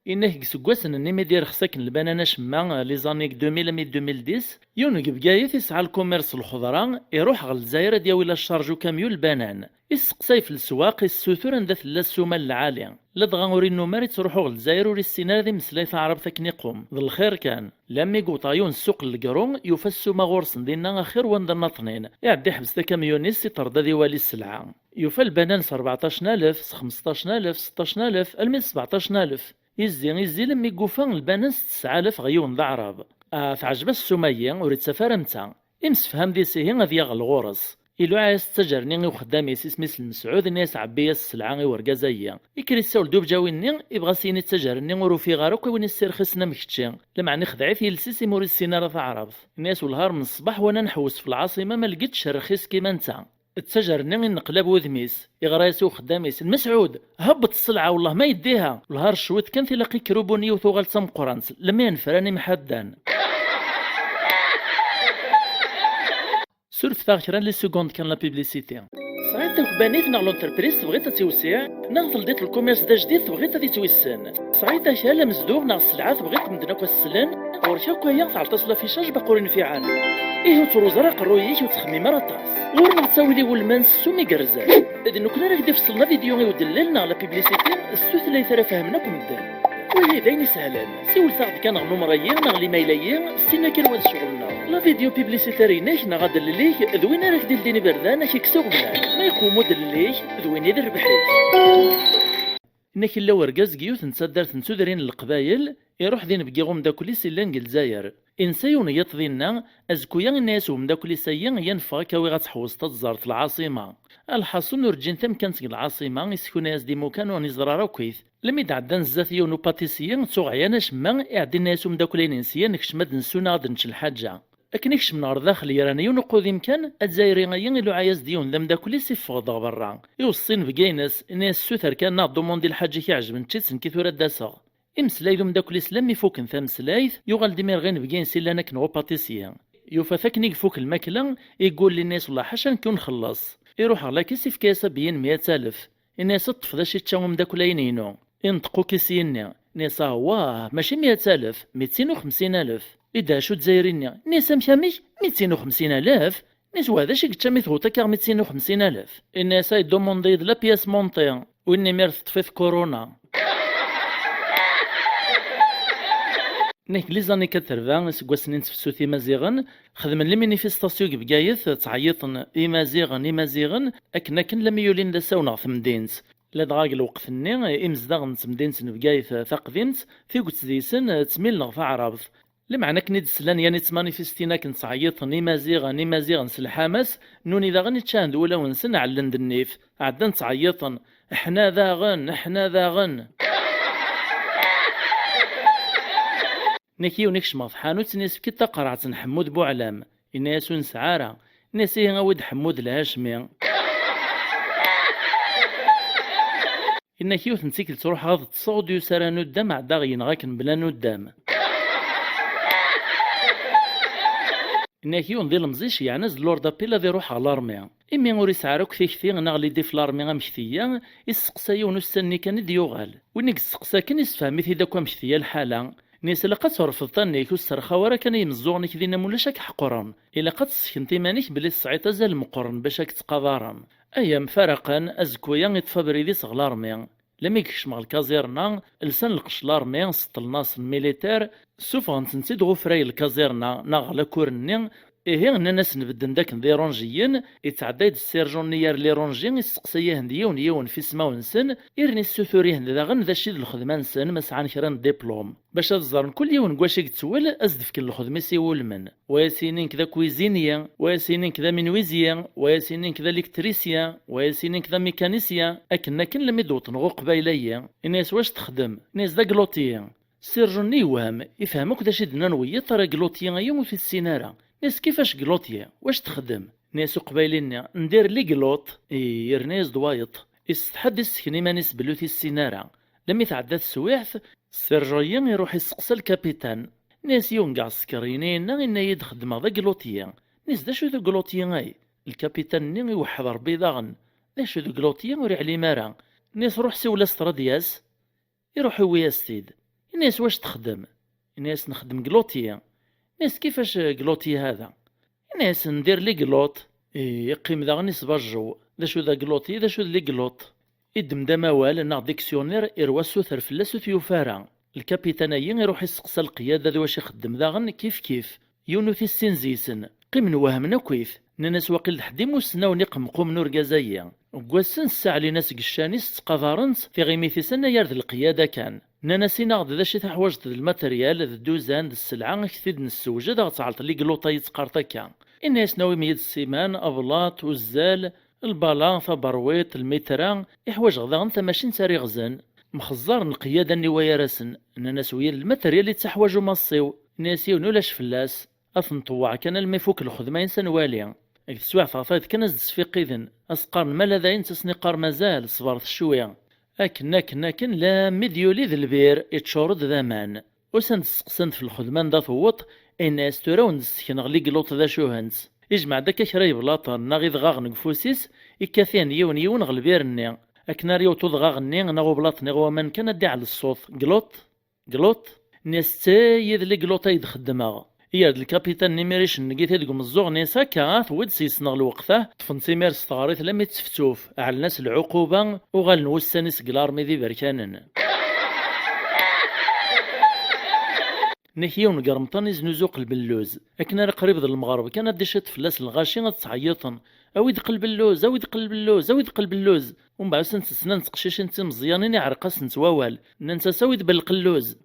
إنه سكواسن اني دير خساكن البنانة شما لي زانيك 2000 مي 2010 يونو بقايث يسعى الكوميرس الخضرا يروح غل الجزائر دياوي لا شارجو كاميو البنان يسقساي في السواق السوثور عند ثلا السومه العالية لا دغا وري النمار تروحو غل الجزائر وري السينار ذي مسلايث عرب ثكني قوم ذا الخير كان لما يقوطايون السوق القرون يفسو ما غورسن دينا خير وندرنا طنين يعدي حبس كاميونيس يطرد ذي والي السلعة يوفى البنان 14000 15000 16000 المي 17000 يزي لما يقوفان البنانس 9000 غيون ذا عرب تعجب السمية وريد سفر متى امسفهم دي سيهين غادي يغل غورس إلو عايز تجرني وخدامي سيسميس المسعود ناس عبية السلعة ورقازية يكري السول دوب جاويني يبغى سيني تجرني وروفي غاروك وين السير خسنا مكتشي لما نخدعي في السيسي موري السينارة تعرف الناس والهار من الصباح وانا نحوس في العاصمة ما لقيتش رخيص كيما نتا التجرني نقلب وذميس يغراسو خداميس المسعود هبط السلعة والله ما يديها الهار شويت كان تلاقي كروبوني وثوغال تم قرانس لما ينفراني محدان سورف ثاغران لي سكوند كان لا بيبليسيتي صعيد دوك بانيت ناغ لونتربريز بغيت توسع ناغ لديت الكوميرس دا جديد بغيت غادي توسن صعيد شالا مزدوغ ناغ السلعات بغيت مدناك السلان ورشاكو هي تعطس لافيشاج باقور انفعال ايه تروزرا قرويك وتخميم راطاس ورنا تساوي لي ولمانس سومي قرزان اذن كنا راك فصلنا فيديو يودللنا على بيبليسيتي السوث اللي ثرا فهمناكم الدان وهي داين سهلان سيول ثاغد كان غنو مرايين ناغ لي مايلايين سينا كان واد شغلنا لا فيديو بيبليسيتاري ناك ناغ دلليك ذوين راك ديال ديني بردان كي كسوغ بلان ما يقومو دلليك ذوين يدير بحريك انك الا ورقاز كيوث نتصدر تنسودرين القبايل يروح ذين بقيغم داكولي سيلان الجزائر إنسيون يطذينا أزكويا الناس ومداكلي سيا ينفع كوي غتحوز تزارت العاصمة. الحاصل نورجين تم كانت العاصمة يسكن ناس ديمو كانوا نزرارا كويث لم يدعدان زاثيون وباتيسيا تسوغيانا شما إعدي الناس ومداكلي نسيا نكشمد نسونا غاد نش الحاجة. أكن يكشم نار داخل يرانيون وقود إمكان الجزائريين يلو عايز ديون لم داكلي سيفوضا برا يوصين بقينس الناس سوثر كان ناض دوموندي الحاجة كيعجبن تشيتسن كيثورا داسا إمسلايلو مداكلي سلام يفوكن ثامسلايث يغال ديمير غين بقين سيلانا كنغو باتيسيا يوفا ثاكني يفوك الماكلة يقول للناس والله حاشا نكون نخلص يروح على كيسي في كاسة بين 100,000 الناس تطفى شي تشاوم داكلين ينو ينطقو كيسينا ناس واه ماشي 100,000 250,000 إذا شو تزايرينيا ناس مشاميش 250,000 ناس وهذا شي كتشامي ثوتا كاع 250,000 الناس يدوموندي لا بياس مونطي وإني ميرث طفيت كورونا. نيك لي زاني 80 سكوا سنين تفسوثي مازيغن خدمن لي مانيفيستاسيون كي بكايث تعيطن إمازيغن أكنا كن لم يولين دا ساونا ثمدينت لا دغاق الوقت-ني إمزداغن تمدينت بكايث ثاقدينت في قلت ديسن تميل في عرب لمعنى كنيد سلان يعني تمانيفيستينا كنت تعيطن إمازيغن سلحامس نوني داغن يتشاند ولا ونسن علند النيف عدن تعيطن احنا داغن نكيو نكش مضحانوت ناس كتا قرعت حمود بوعلام الناس نسعارة ناسيه غاود حمود الهاشمي إنكيو تنسيكل تروح غاض تصعد يسارا ندام عداغين غاكن بلا ندام إنكيو نضي المزيش يعني زلوردا بيلا ذي روح على الارميا إمي غوري سعارك في كثير نغلي دي في الارميا مكثية يسقسايو نستني كان ديوغال وينك السقسا كان يسفهمي في داكوا مكثية الحالة نيس إلا قد صرفت نيك والسرخا ورا كان يمزوغنيك دينا مولاش حقران إلا قد سكنتي مانيك بلي الصعيطة زال المقرن باش تقاضارن أيام فرقا أزكويا يطفى بريدي صغلارمي لما يكشمغ الكازيرنا لسان القشلارمي سطل ناس الميليتير سوف غنتنسيد غفراي الكازيرنا ناغ كورني إيه أن الناس نبدن داك ذي رونجيين يتعدايد السيرجون نيار لي رونجيين يسقسيه هنديون يون في سما ونسن يرني السوثوري هند داغن ذا شي الخدمة نسن مسعان كران ديبلوم باش تزارن كل يوم كواشي تسول أزدف كل الخدمة سيول من وياسينين كذا كويزينيا وياسينين كذا منويزيا وياسينين كذا ليكتريسيا وياسينين كذا ميكانيسيا أكنا كن لم يدوط نغو قبايليا الناس واش تخدم الناس دا قلوطيا سيرجون يوهم يفهموك دا شي دنا نويا طرا قلوطيا يوم في السينارة ناس كيفاش قلوطيا واش تخدم ناس قبايلين ندير لي قلوط يرنيز دوايط يستحد السكني مانيس بلوثي السينارة لما يتعدى السوايعث السيرجويين يروح يسقسى الكابيتان ناس يونقع السكرينين إنا يدخدم ذا قلوطيا ناس دا شو ذا قلوطيا اي الكابيتان ني يوحض ربي ضاغن دا شو ذا قلوطيا وري علي مارا ناس روح سولا استرادياس يروح وياستيد الناس واش تخدم الناس نخدم قلوطيا ناس كيفاش قلوطي هذا ناس ندير لي قلوط يقيم ذا غنيس برجو ذا شو ذا قلوطي ذا شو لي قلوط يدم دا موال نا ديكسيونير إرواسو ثرفلاسو ثيوفارا الكابيتانيين يروح يسقسى القيادة ذا واش يخدم ذاغن كيف يونوثي السنزيسن قيم نوهمنا كيف ناس واقيل حديم وسنا ونقم قوم نور جازايا وقواسن الساعة لي ناس قشانيس تقاضارنت في غيميثي سنة يارد القيادة كان ناناسينا غد ذا شي تحواجت الماتريال ذا الدوزان ذا السلعة كثيد نسوجة ذا غتعلط لي قلوطا يتقارطاكا الناس ناوي ميد السيمان أبلاط والزال البالان برويط الميتران يحواج غدا غنتا ماشي نساري غزان مخزار القيادة النوايا راسن ناس ويا الماتريال اللي تحواجو مصيو ناسي ونولاش فلاس أثنطوع كان الميفوك الخدمة إنسان واليا السواع فاطيت كان السفيق إذن أسقار مالا ذا تسنقار مازال صبرت شوية كن لا مديولي ذا البير يتشورد ذامان وسند سقسنت في الخدمان دا ثوط الناس تراون السكن غلي قلوط ذا شوهنس يجمع داك شراي بلاطا ناغي ضغاغ نقفوسيس يكاثيان يون غلبيرني أكناريو تضغاغني ناغو بلاط نغوا من كان دي على الصوت قلوط ناس تايد لي قلوطا يدخدمها ياد الكابيتان نيميريش نقيت هادكم الزوغ نيسا كاث ود سيسنغ الوقته طفن سيمير ستغاريت لم يتفتوف على الناس العقوبة وغال نوسانيس قلارمي ذي بركانن نحيون قرمطاني زنوزوق البلوز أكنا قريب ذا المغرب كان ديشت فلاس الغاشي تعيطن أويد قلب اللوز ومن بعد سنان تقشيش انت مزيانين يعرقاس نتواوال ننسى سويد بالقلوز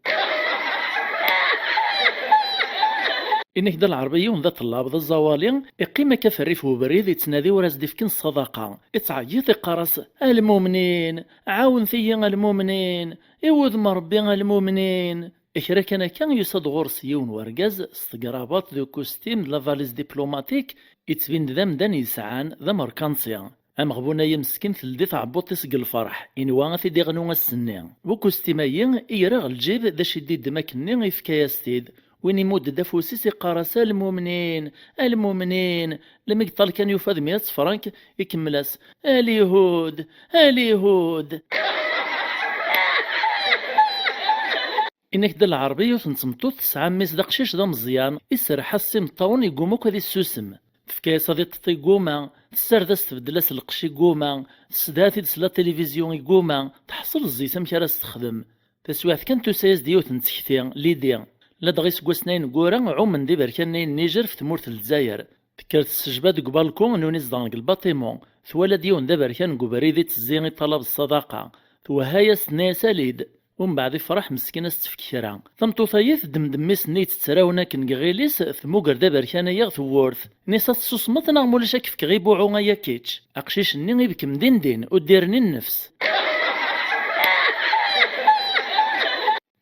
إنك دا العربيون ذا طلاب ذا الزوالي إقيمة كفريف وبريد يتنادي وراز ديفكين الصداقة إتعيط قرص المؤمنين عاون ثيا المؤمنين إوذ مربي المؤمنين إكرا كان يصد غورس يون ورقاز استقرابات ذو كوستيم لا فاليز دبلوماتيك يتبين ذا مدان يسعان ذا مركانسيا أم غبونا يمسكين ثلدي تعبوط تسق الفرح إنوا في ديغنو السنين وكوستيمايين إيراغ الجيب ذا شديد دماكني يفكايستيد وين يمود دافوسيس يقارس المؤمنين المؤمنين لما يقطال كان يفاد 100 فرنك يكملاس اليهود اليهود. إنك دا العربية تنتمطو تسعى ميس دا قشيش دا مزيان يسرح السيم طاون يقوموك هذي السوسم تفكايس هذي تطي قوما تسردس تبدلاس القشي قوما تسداتي تسلا تلفزيون قوما تحصل الزيت مكي راس تخدم تسواث كان تسايس ديو تنتكتين ليديا لا دغيس كوسنين قورا عومن دي بركانين نيجر في تمورت الجزائر تكرت السجبات قبالكم نونيز دانك الباطيمون ثوالا ديون دا بركان قبريدي تزيني طلب الصداقة ثوهايا سناسا ليد ومن بعد فرح مسكينة استفكيرا ثمطوطايث دمدميس نيت تسراونا كنغيليس ثموغر دا بركانيا ثوورث نيسا تصوصمتنا مولاش كيف غيبوعو غايا كيتش اقشيش ني بكم دين وديرني النفس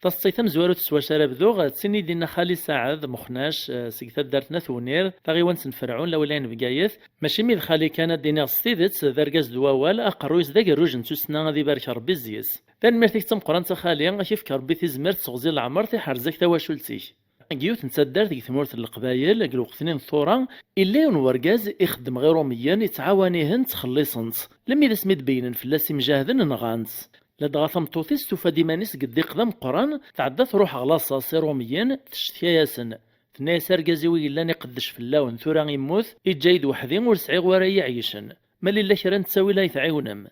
تصيثم زوارو تسوى شراب ذوغ تسيني دينا خالي سعد مخناش سيكتا دارتنا ثونير طاغي سن فرعون لولين بقايث ماشي ميد خالي كانت دينا ستيدت ذرقاز دواوال اقرويس داك الروج نتوسنا غادي بارك ربي زيس دان مرتيك تم قران تخالي كيف ربي تزمر تغزي العمر تحرزك تواشلتي كيوت نتسدر ديك ثمورت القبايل الوقتين الثورة إلا يون ورقاز يخدم غير روميا يتعاونيهن تخلصنت لم إذا سميت بينن فلاسي مجاهدن نغانس لدغا ثمطوطيس توفى ديمانيس قد يقدم قران تعدى تروح غلاصة سيروميين تشتكي ياسن تنايس رقازيوي إلا نقدش في اللون ثورا يموت يجايد وحدين ورسعي غوارا يعيشن مالي لا كران تساوي لا يتعاونم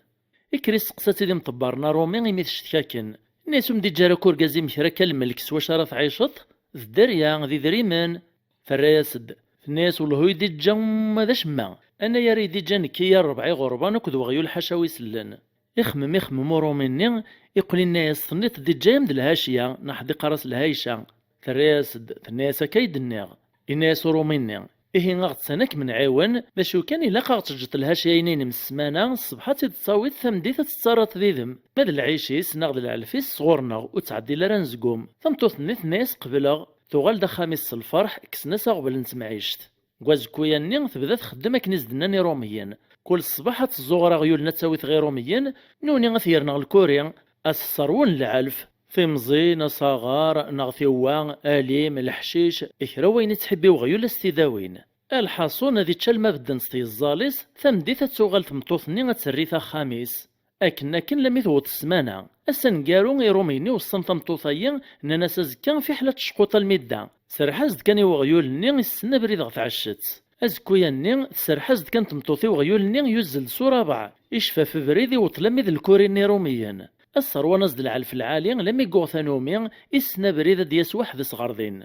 إكريس قصاتي دي مطبرنا رومي غيمي تشتكاكن ناسوم دي جارا كوركازي مكراكا الملك سوا شرف عيشط الدريا ذي ذريمن فراسد الناس والهوي دي جم ذا شما انا يا ريدي جان كي يا ربعي غربان وكذ وغيو الحشاوي سلن يخمم روميني يقول الناس صنيت دي جايم د الهاشيه نحدي قراص الهايشه فراسد الناس كيد الناغ الناس روميني إيه غاغت سنك من عاون باش كان إلا قاغت تجت الهاشيين من السمانة الصبحات تصاويت ثمديت تتصارت ذيذم ماذا العيشيس ناغد العلفيس صغورنا وتعدي لرنزقوم ثمتوثنيت ناس قبلغ ثغال دا خامس الفرح كسناس قبل نتمعيشت كواز كوياني تبدا تخدم كنيز دناني روميين كل صباح تزوغرا غيولنا تساويت غير روميين نوني غثيرنا الكوريا الصرون العلف في مزين صغار نغثيوان أليم الحشيش إكراوين تحبي وغيول استداوين الحاصون ذي تشالما بدن ستي الزاليس ثمديثة تسوغل تمطوثني غتسريثا خاميس أكن لم يثوت السمانة السنقارو غيروميني والصمت مطوثيين إننا سازكان في حالة شقوط المدة سرحازد كان وغيول ني السنة بريد غتعشت أزكويا ني سرحازد كان تمطوثي وغيول ني يزل سورابع إشفى في بريدي وطلميذ الكوري نيروميين الثروة نزد العلف العالي لم يقو ثانومي إسنا بريدة دياس واحد صغردين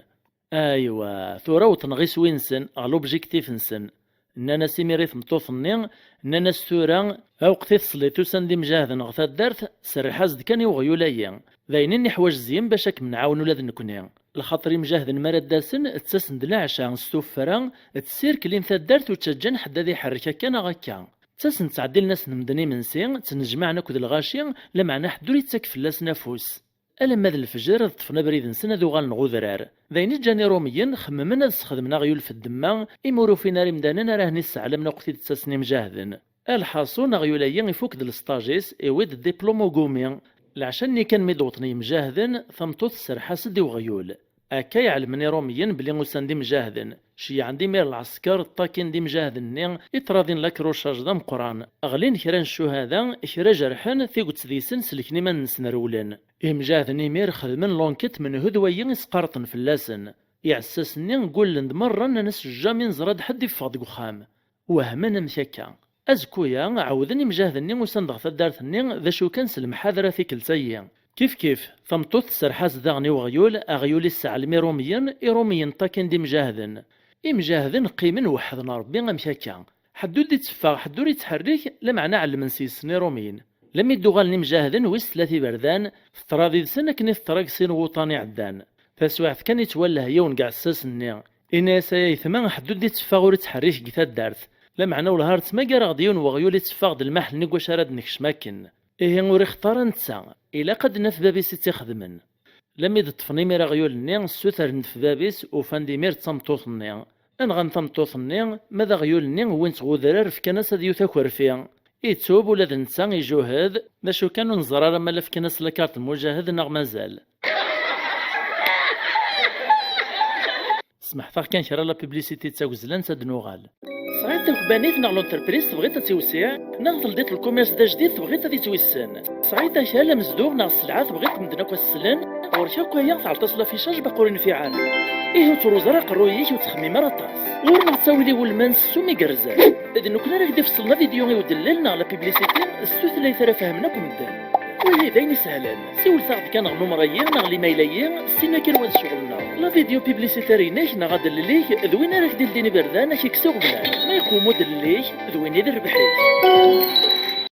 أيوا ثورة وتنغيس وينسن أغلوبجيكتيف نسن إننا سيميريث مطوثني إننا ستورا أو قتيث صليتو سندي مجاهد نغثا دارت سرحازد كان يوغيولايا ذاينين حواج زين باشاك منعاون ولاد نكوني الخاطري مجاهد مراد داسن تساسند العشاء ستوفرا تسير كليم ثدارت وتشجن حدا ذي حركة كان غاكا تساسن تعدي الناس نمدني منسي تنجمعنا كود الغاشي لمعنا حدو يتسكف لاس نفوس ألا ماذا الفجر طفنا بريد نسنا ذو غال نغوذرار ذاين جاني روميين خممنا استخدمنا غيول في الدماء إمورو فينا رمداننا راهني السعلم نقطي تساسني مجاهدن الحاصون غيوليين يفوك دل الستاجيس إويد الدبلومو قومي لعشان كان ميدوطني مجاهدن ثمطوث سرحاس دي وغيول أكا يعلمني روميين بلي غوسان دي مجاهدن شي عندي مير العسكر الطاكين دي مجاهدن يتراضين لك روشاج دام قران أغلين كران شهداء كرا جرحان ثيقوت سديسن سلكني من نسنرولن مجاهدني مير خدمن لونكت من هدويين يسقارطن في اللاسن يعسسني نقول لند مرة ناس الجامين زراد حد يفاض وخام وهمنا مشاكا أزكويا عاودني مجاهدني وسندغ ثدارثني ذا شو كان المحاضرة في كلتايا كيف ثمطوث سرحاس داغني وغيول أغيول السعلمي روميين طاكن دي مجاهدن مجاهدن قيمن وحدنا ربي غمشاكا حدو دي تفاق حدو يتحرك لمعنى علم نسيسني روميين لم يدوغالني مجاهدن ويس ثلاثي بردان فتراضي سنة كني فتراق سين وطاني عدان فسواعث كان يتولى هيون قاع الساسني إناس يثما حدود دي تفاغور تحريش كيتا دارت لا معنى ولهار تماكر غديون وغيولي تفاغ د المحل نيكواش راد نكش ماكن إيه وري اختار نتسا إلا قد نف بابيس تخدمن لم يدطفني ميرا غيول نيان السوثر نف بابيس وفاندي مير تمطوط نيان أنغان تمطوط نيان ماذا غيول نيان وين تغودرار في كناس ديو تاكور فيها يتوب ولا ذا نتسا يجوهد دا شو كانوا نزرار مالا في كناس لكارت المجاهد نغ مازال سمح فاغ كان كرا لا بوبليسيتي تاوزلان تدنوغال صغيت الكبانيت نغ لونتربريز تبغيت تيوسع نغ تلديت الكوميرس دا جديد تبغيت تيتوسن صغيت كالا مزدوغ نغ السلعة تبغيت مدناك السلان ورشاكو هي تعطس في شاج باقورين في عالم إيه تروزرا قرويك وتخميم راطاس ور نتساوي لي ولمانس سومي قرزان إذن كنا راك فصلنا فيديو يودللنا على بيبليسيتي السوث اللي ثرا فهمناكم الدان وهي داين سهلان سيول ثاغد كان غنو مرايين نغ لي مايلايين سينا كان واد شغلنا لا فيديو بيبليسيتاريناك نغ دلليك ذوين راك ديني بردان كيكسوغ بلان ما يقومو دلليك ذوين يدير ربحيك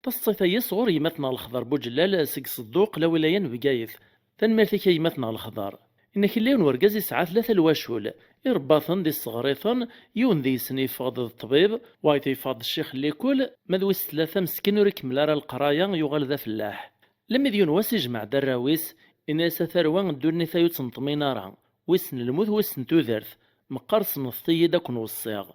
تصيفا يصغر يمثنا الخضر بوجلال سيك صدوق لا ولايان بقايث تنمرتك يمثنا الخضر إنك الليون ورقاز يسعى 3 الواشول إرباطن دي الصغريطن يون دي سني فاض الطبيب وايتي فاض الشيخ اللي كل مدويس 3 مسكين وركمل راه القرايا يغال ذا فلاح لما ديون واس يجمع دراويس إناس ثروان دوني ثايو تنطمينارا ويسن الموت ويسن توذرث مقرص نفطي داكن وصيغ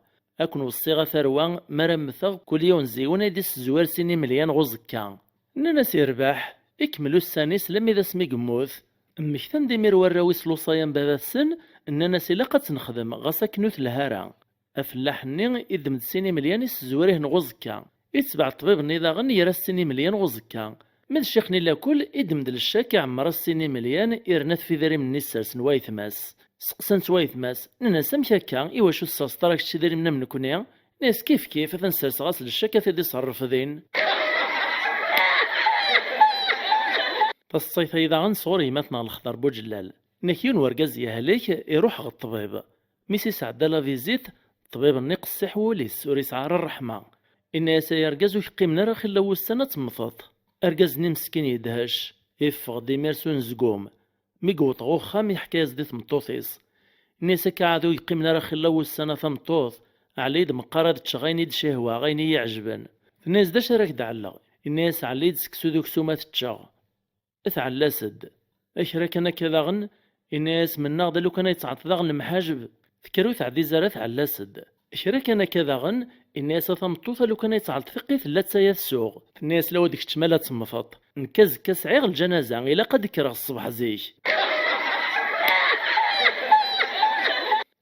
أكن وصيغ ثروان مرمثغ كل يوم زيون ديس زوار سيني مليان غزكا ناس يرباح اكملوا السانيس لم إذا سمي قموث مكتن ديمير وراويس لوصايا بابا السن اننا سيلاقة نخدم غاسا كنوث الهارا افلاح ني اذ سيني مليانيس زواريه نغزكا يتبع الطبيب نيضاغن يرى السيني مليان غزكا من الشيخ نيلا كل ادمد الشاك عمر السيني مليان يرنث في ذري من نسرس نوايثماس سقسنت وايثماس ننا سمكاكا ايواشو الساستراك تشدري منا من كونيا ناس كيف تنسرس غاس الشاكا تدي صرف ذين الصيف إذا عن صوري مثنى الخضر بوجلال نكيون ورقاز يهليك يروح غ الطبيب ميسي سعد لا فيزيت طبيب النقص سحوليس وريس عار الرحمة إن سيرقاز ويقيم نرى خلا السنة تمطط أرقاز مسكين يدهش يفغ ديميرسون زقوم ميقوط غوخا ميحكاز دي تمطوطيس نيسا كعادو يقيم نرى خلا السنة تمطوط عليد مقارد تشغيني دشهوة غيني يعجبن الناس داش راك دعلا الناس عليد سكسو دوك سومات تشغ افعل سد اشرك انا كذاغن الناس من ناغد لو كان يتعط ذاغن المحاجب فكروا تعدي زارت على سد اشرك انا كذاغن الناس ثمطوث لو كان يتعط ثقيف لا تسوغ الناس لو ديك تشمالات تمفط نكز كسعير الجنازه الى قد كره الصبح زيش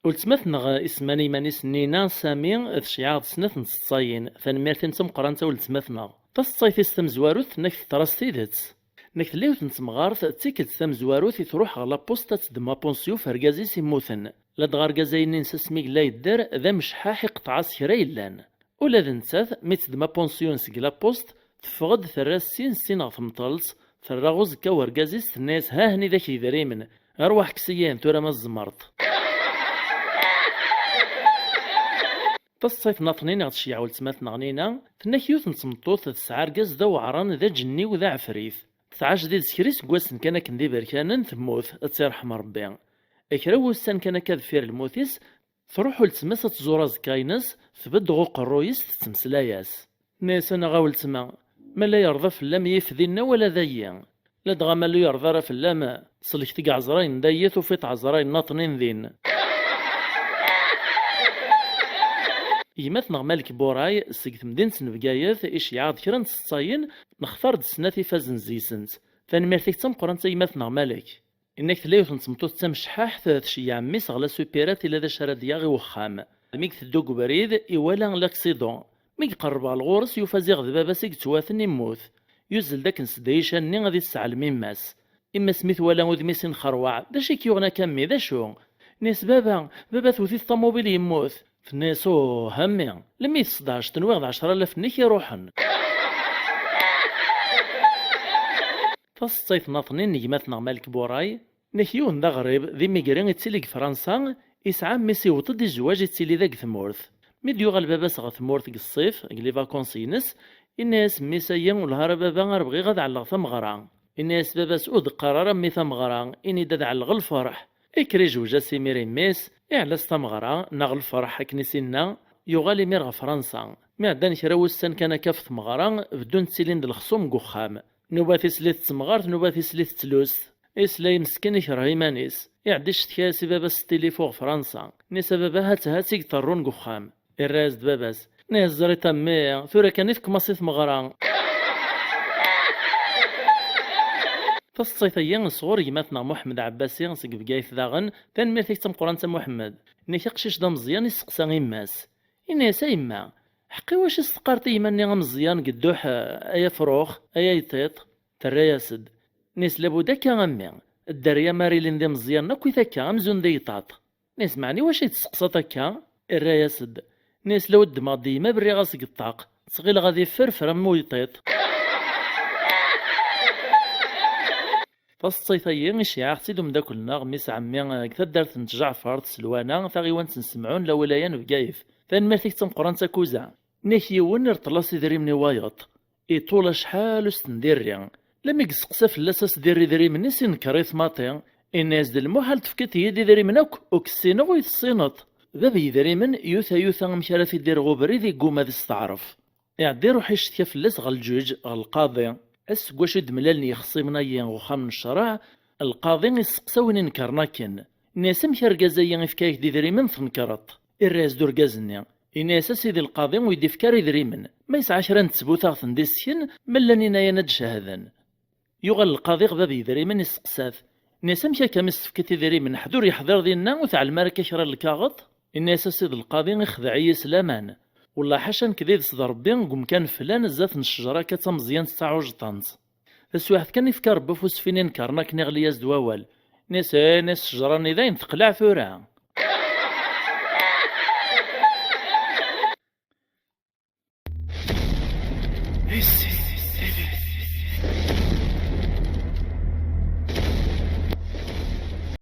ولتمثنا اسماني ماني سنينا سامي شيعاد سنة نصاين ثانميرتين تمقرانتا ولتمثنا تصايف استمزواروث نك تراستيدت نك ليو تنتمغارث تيكت ثمزواروث تروح على بوستا تدما بونسيو فرقازي سيموثن لا دغارقازي ننسى سميك لا يدار ذا مشحاح يقطع سكرا يلان ولا ذا نتاث مي تدما بونسيون سكلا بوست تفقد ثراسين سين غثمطلت ثراغوز كورقازيس الناس ها هني ذاك يدريمن ارواح كسيان تورا ما الزمرت تصيف ناطنين غتشيع ولتمات نغنينا تناكيوث نتمطوث تسعار قاز ذا وعران ذا جني وذا عفريف تسعاش ديال سكريس كواسن كان كندي بركانا تموت تيرحم ربي اكراو السن كان كذفير الموتيس تروحو لتماس تزوراز كاينس ثبد غوق الرويس تمسلاياس ناس انا غاول تما ما لا يرضى فلام يفذينا ولا ذيا لا دغا ما لا يرضى راه فلام صليك تيق عزراين دايت وفيت عزراين ناطنين ذين يمثنا مالك بوراي سيقت مدينة نبقايث إيش يعاد كرا تصاين نختار دسناتي فازن زيسنت ثاني مرتك تمقرن يمثنا مالك إنك تلايوث نتمطوط تمشحاح ثلاث شي عمي صغلا سوبيرات إلا ذا شرا دياغي وخام ميك تدوق بريد إيوالا لاكسيدون ميك قرب على الغورس يفازيغ ذبابا سيق تواثن يموت يزل داك نسدايشان ني غادي تسعى الميماس إما سميث ولا ودميسين خروع دا شي كيوغنا كمي دا شو ناس بابا توثي الطوموبيل يموت في الناس همي لما يتصدعش تنويغ 10,000 نيك يروحن فالصيف ناطنين نجماتنا مالك بوراي نكيون دا غريب ذي ميقرين يتسيليك فرنسا يسعى ميسي وطد الزواج يتسيلي ذاك ثمورث ميديو غالباباس غا ثمورث الصيف قلي فاكونس ينس الناس ميسايا والهرب بابا غربغي غاد على ثمغرا الناس باباس ود قرار مي ثمغرا إني داد على الفرح إكري جوجا سيميري ميس على ستمغرا ناغ الفرح كنيسينا يغالي مير فرنسا مي عداني كرا وسان كان كاف تمغرا بدون تسيلين د الخصوم قخام نوباتي سليت تمغارت نوباتي سليت تلوس إسلاي مسكين يكره إيمانيس يعديش تكاسي باباس التليفون فرنسا نيسا بابا هاتي يطرون قخام الراز باباس نيس زري تامي ثورا كان في كماصي مغرا تصيثيا صغور يماتنا محمد عباسي سق بقايث ذاغن تنمير تيتم قران محمد نيكي قشيش دا مزيان يسقسا غيماس إنيسا يما حقي واش استقارتي يماني مزيان قدوح ايا فروخ ايا يطيط ترياسد نيس لابودا كا غمي الدريا ماريلين دي مزيان ناكو ثاكا امزون دي يطاط نيس معني واش يتسقسا تاكا الراياسد نيس لو دما ديما بري غاسق الطاق صغيل غادي فرفر مو يطيط فالصيفيين إشياع سيدو مداكلنا غميس عمي كثا دارت نتجعفر تسلوانا ثاغيوان تنسمعون لولايان بقايف ثان مالتيك تنقران تاكوزا نيكيون رطلاسي دري مني وايط طول شحال وستنديريا لما يقسقسا فلاساس ديري مني سين كريث ماطي الناس د المحال تفكت يدي دري منك وكسينو ويتصينط بابي دري من يوثا مشارا في دير غوبري ذي قوما ذي استعرف يعدي روحي شتيا فلاس غالجوج غالقاضي واش دملالني يخصي منايا وخام الشرع القاضي يسقسا وين نكرنا كن الناس مشاركازايا فكايك دي دريمن تنكرط الراس دوركازني الناس سيدي القاضي ويدي فكاري دريمن ما يسعاش راه نتسبوتا ثنديسين ملاني نايا نتشهدن يغل القاضي غبابي دريمن يسقسات الناس مشا كامس فكتي دريمن حضور يحضر دينا وتاع الماركه شرا الكاغط الناس سيدي القاضي يخدعي سلامان والله حاشا كذا يصدر ربي قم كان فلان زات الشجره كتمزيان 9 طنز بس واحد كان يفكر بفوس فين نكرنا كني غلي يزد ووال ناس الشجره نيداين تقلع ثورا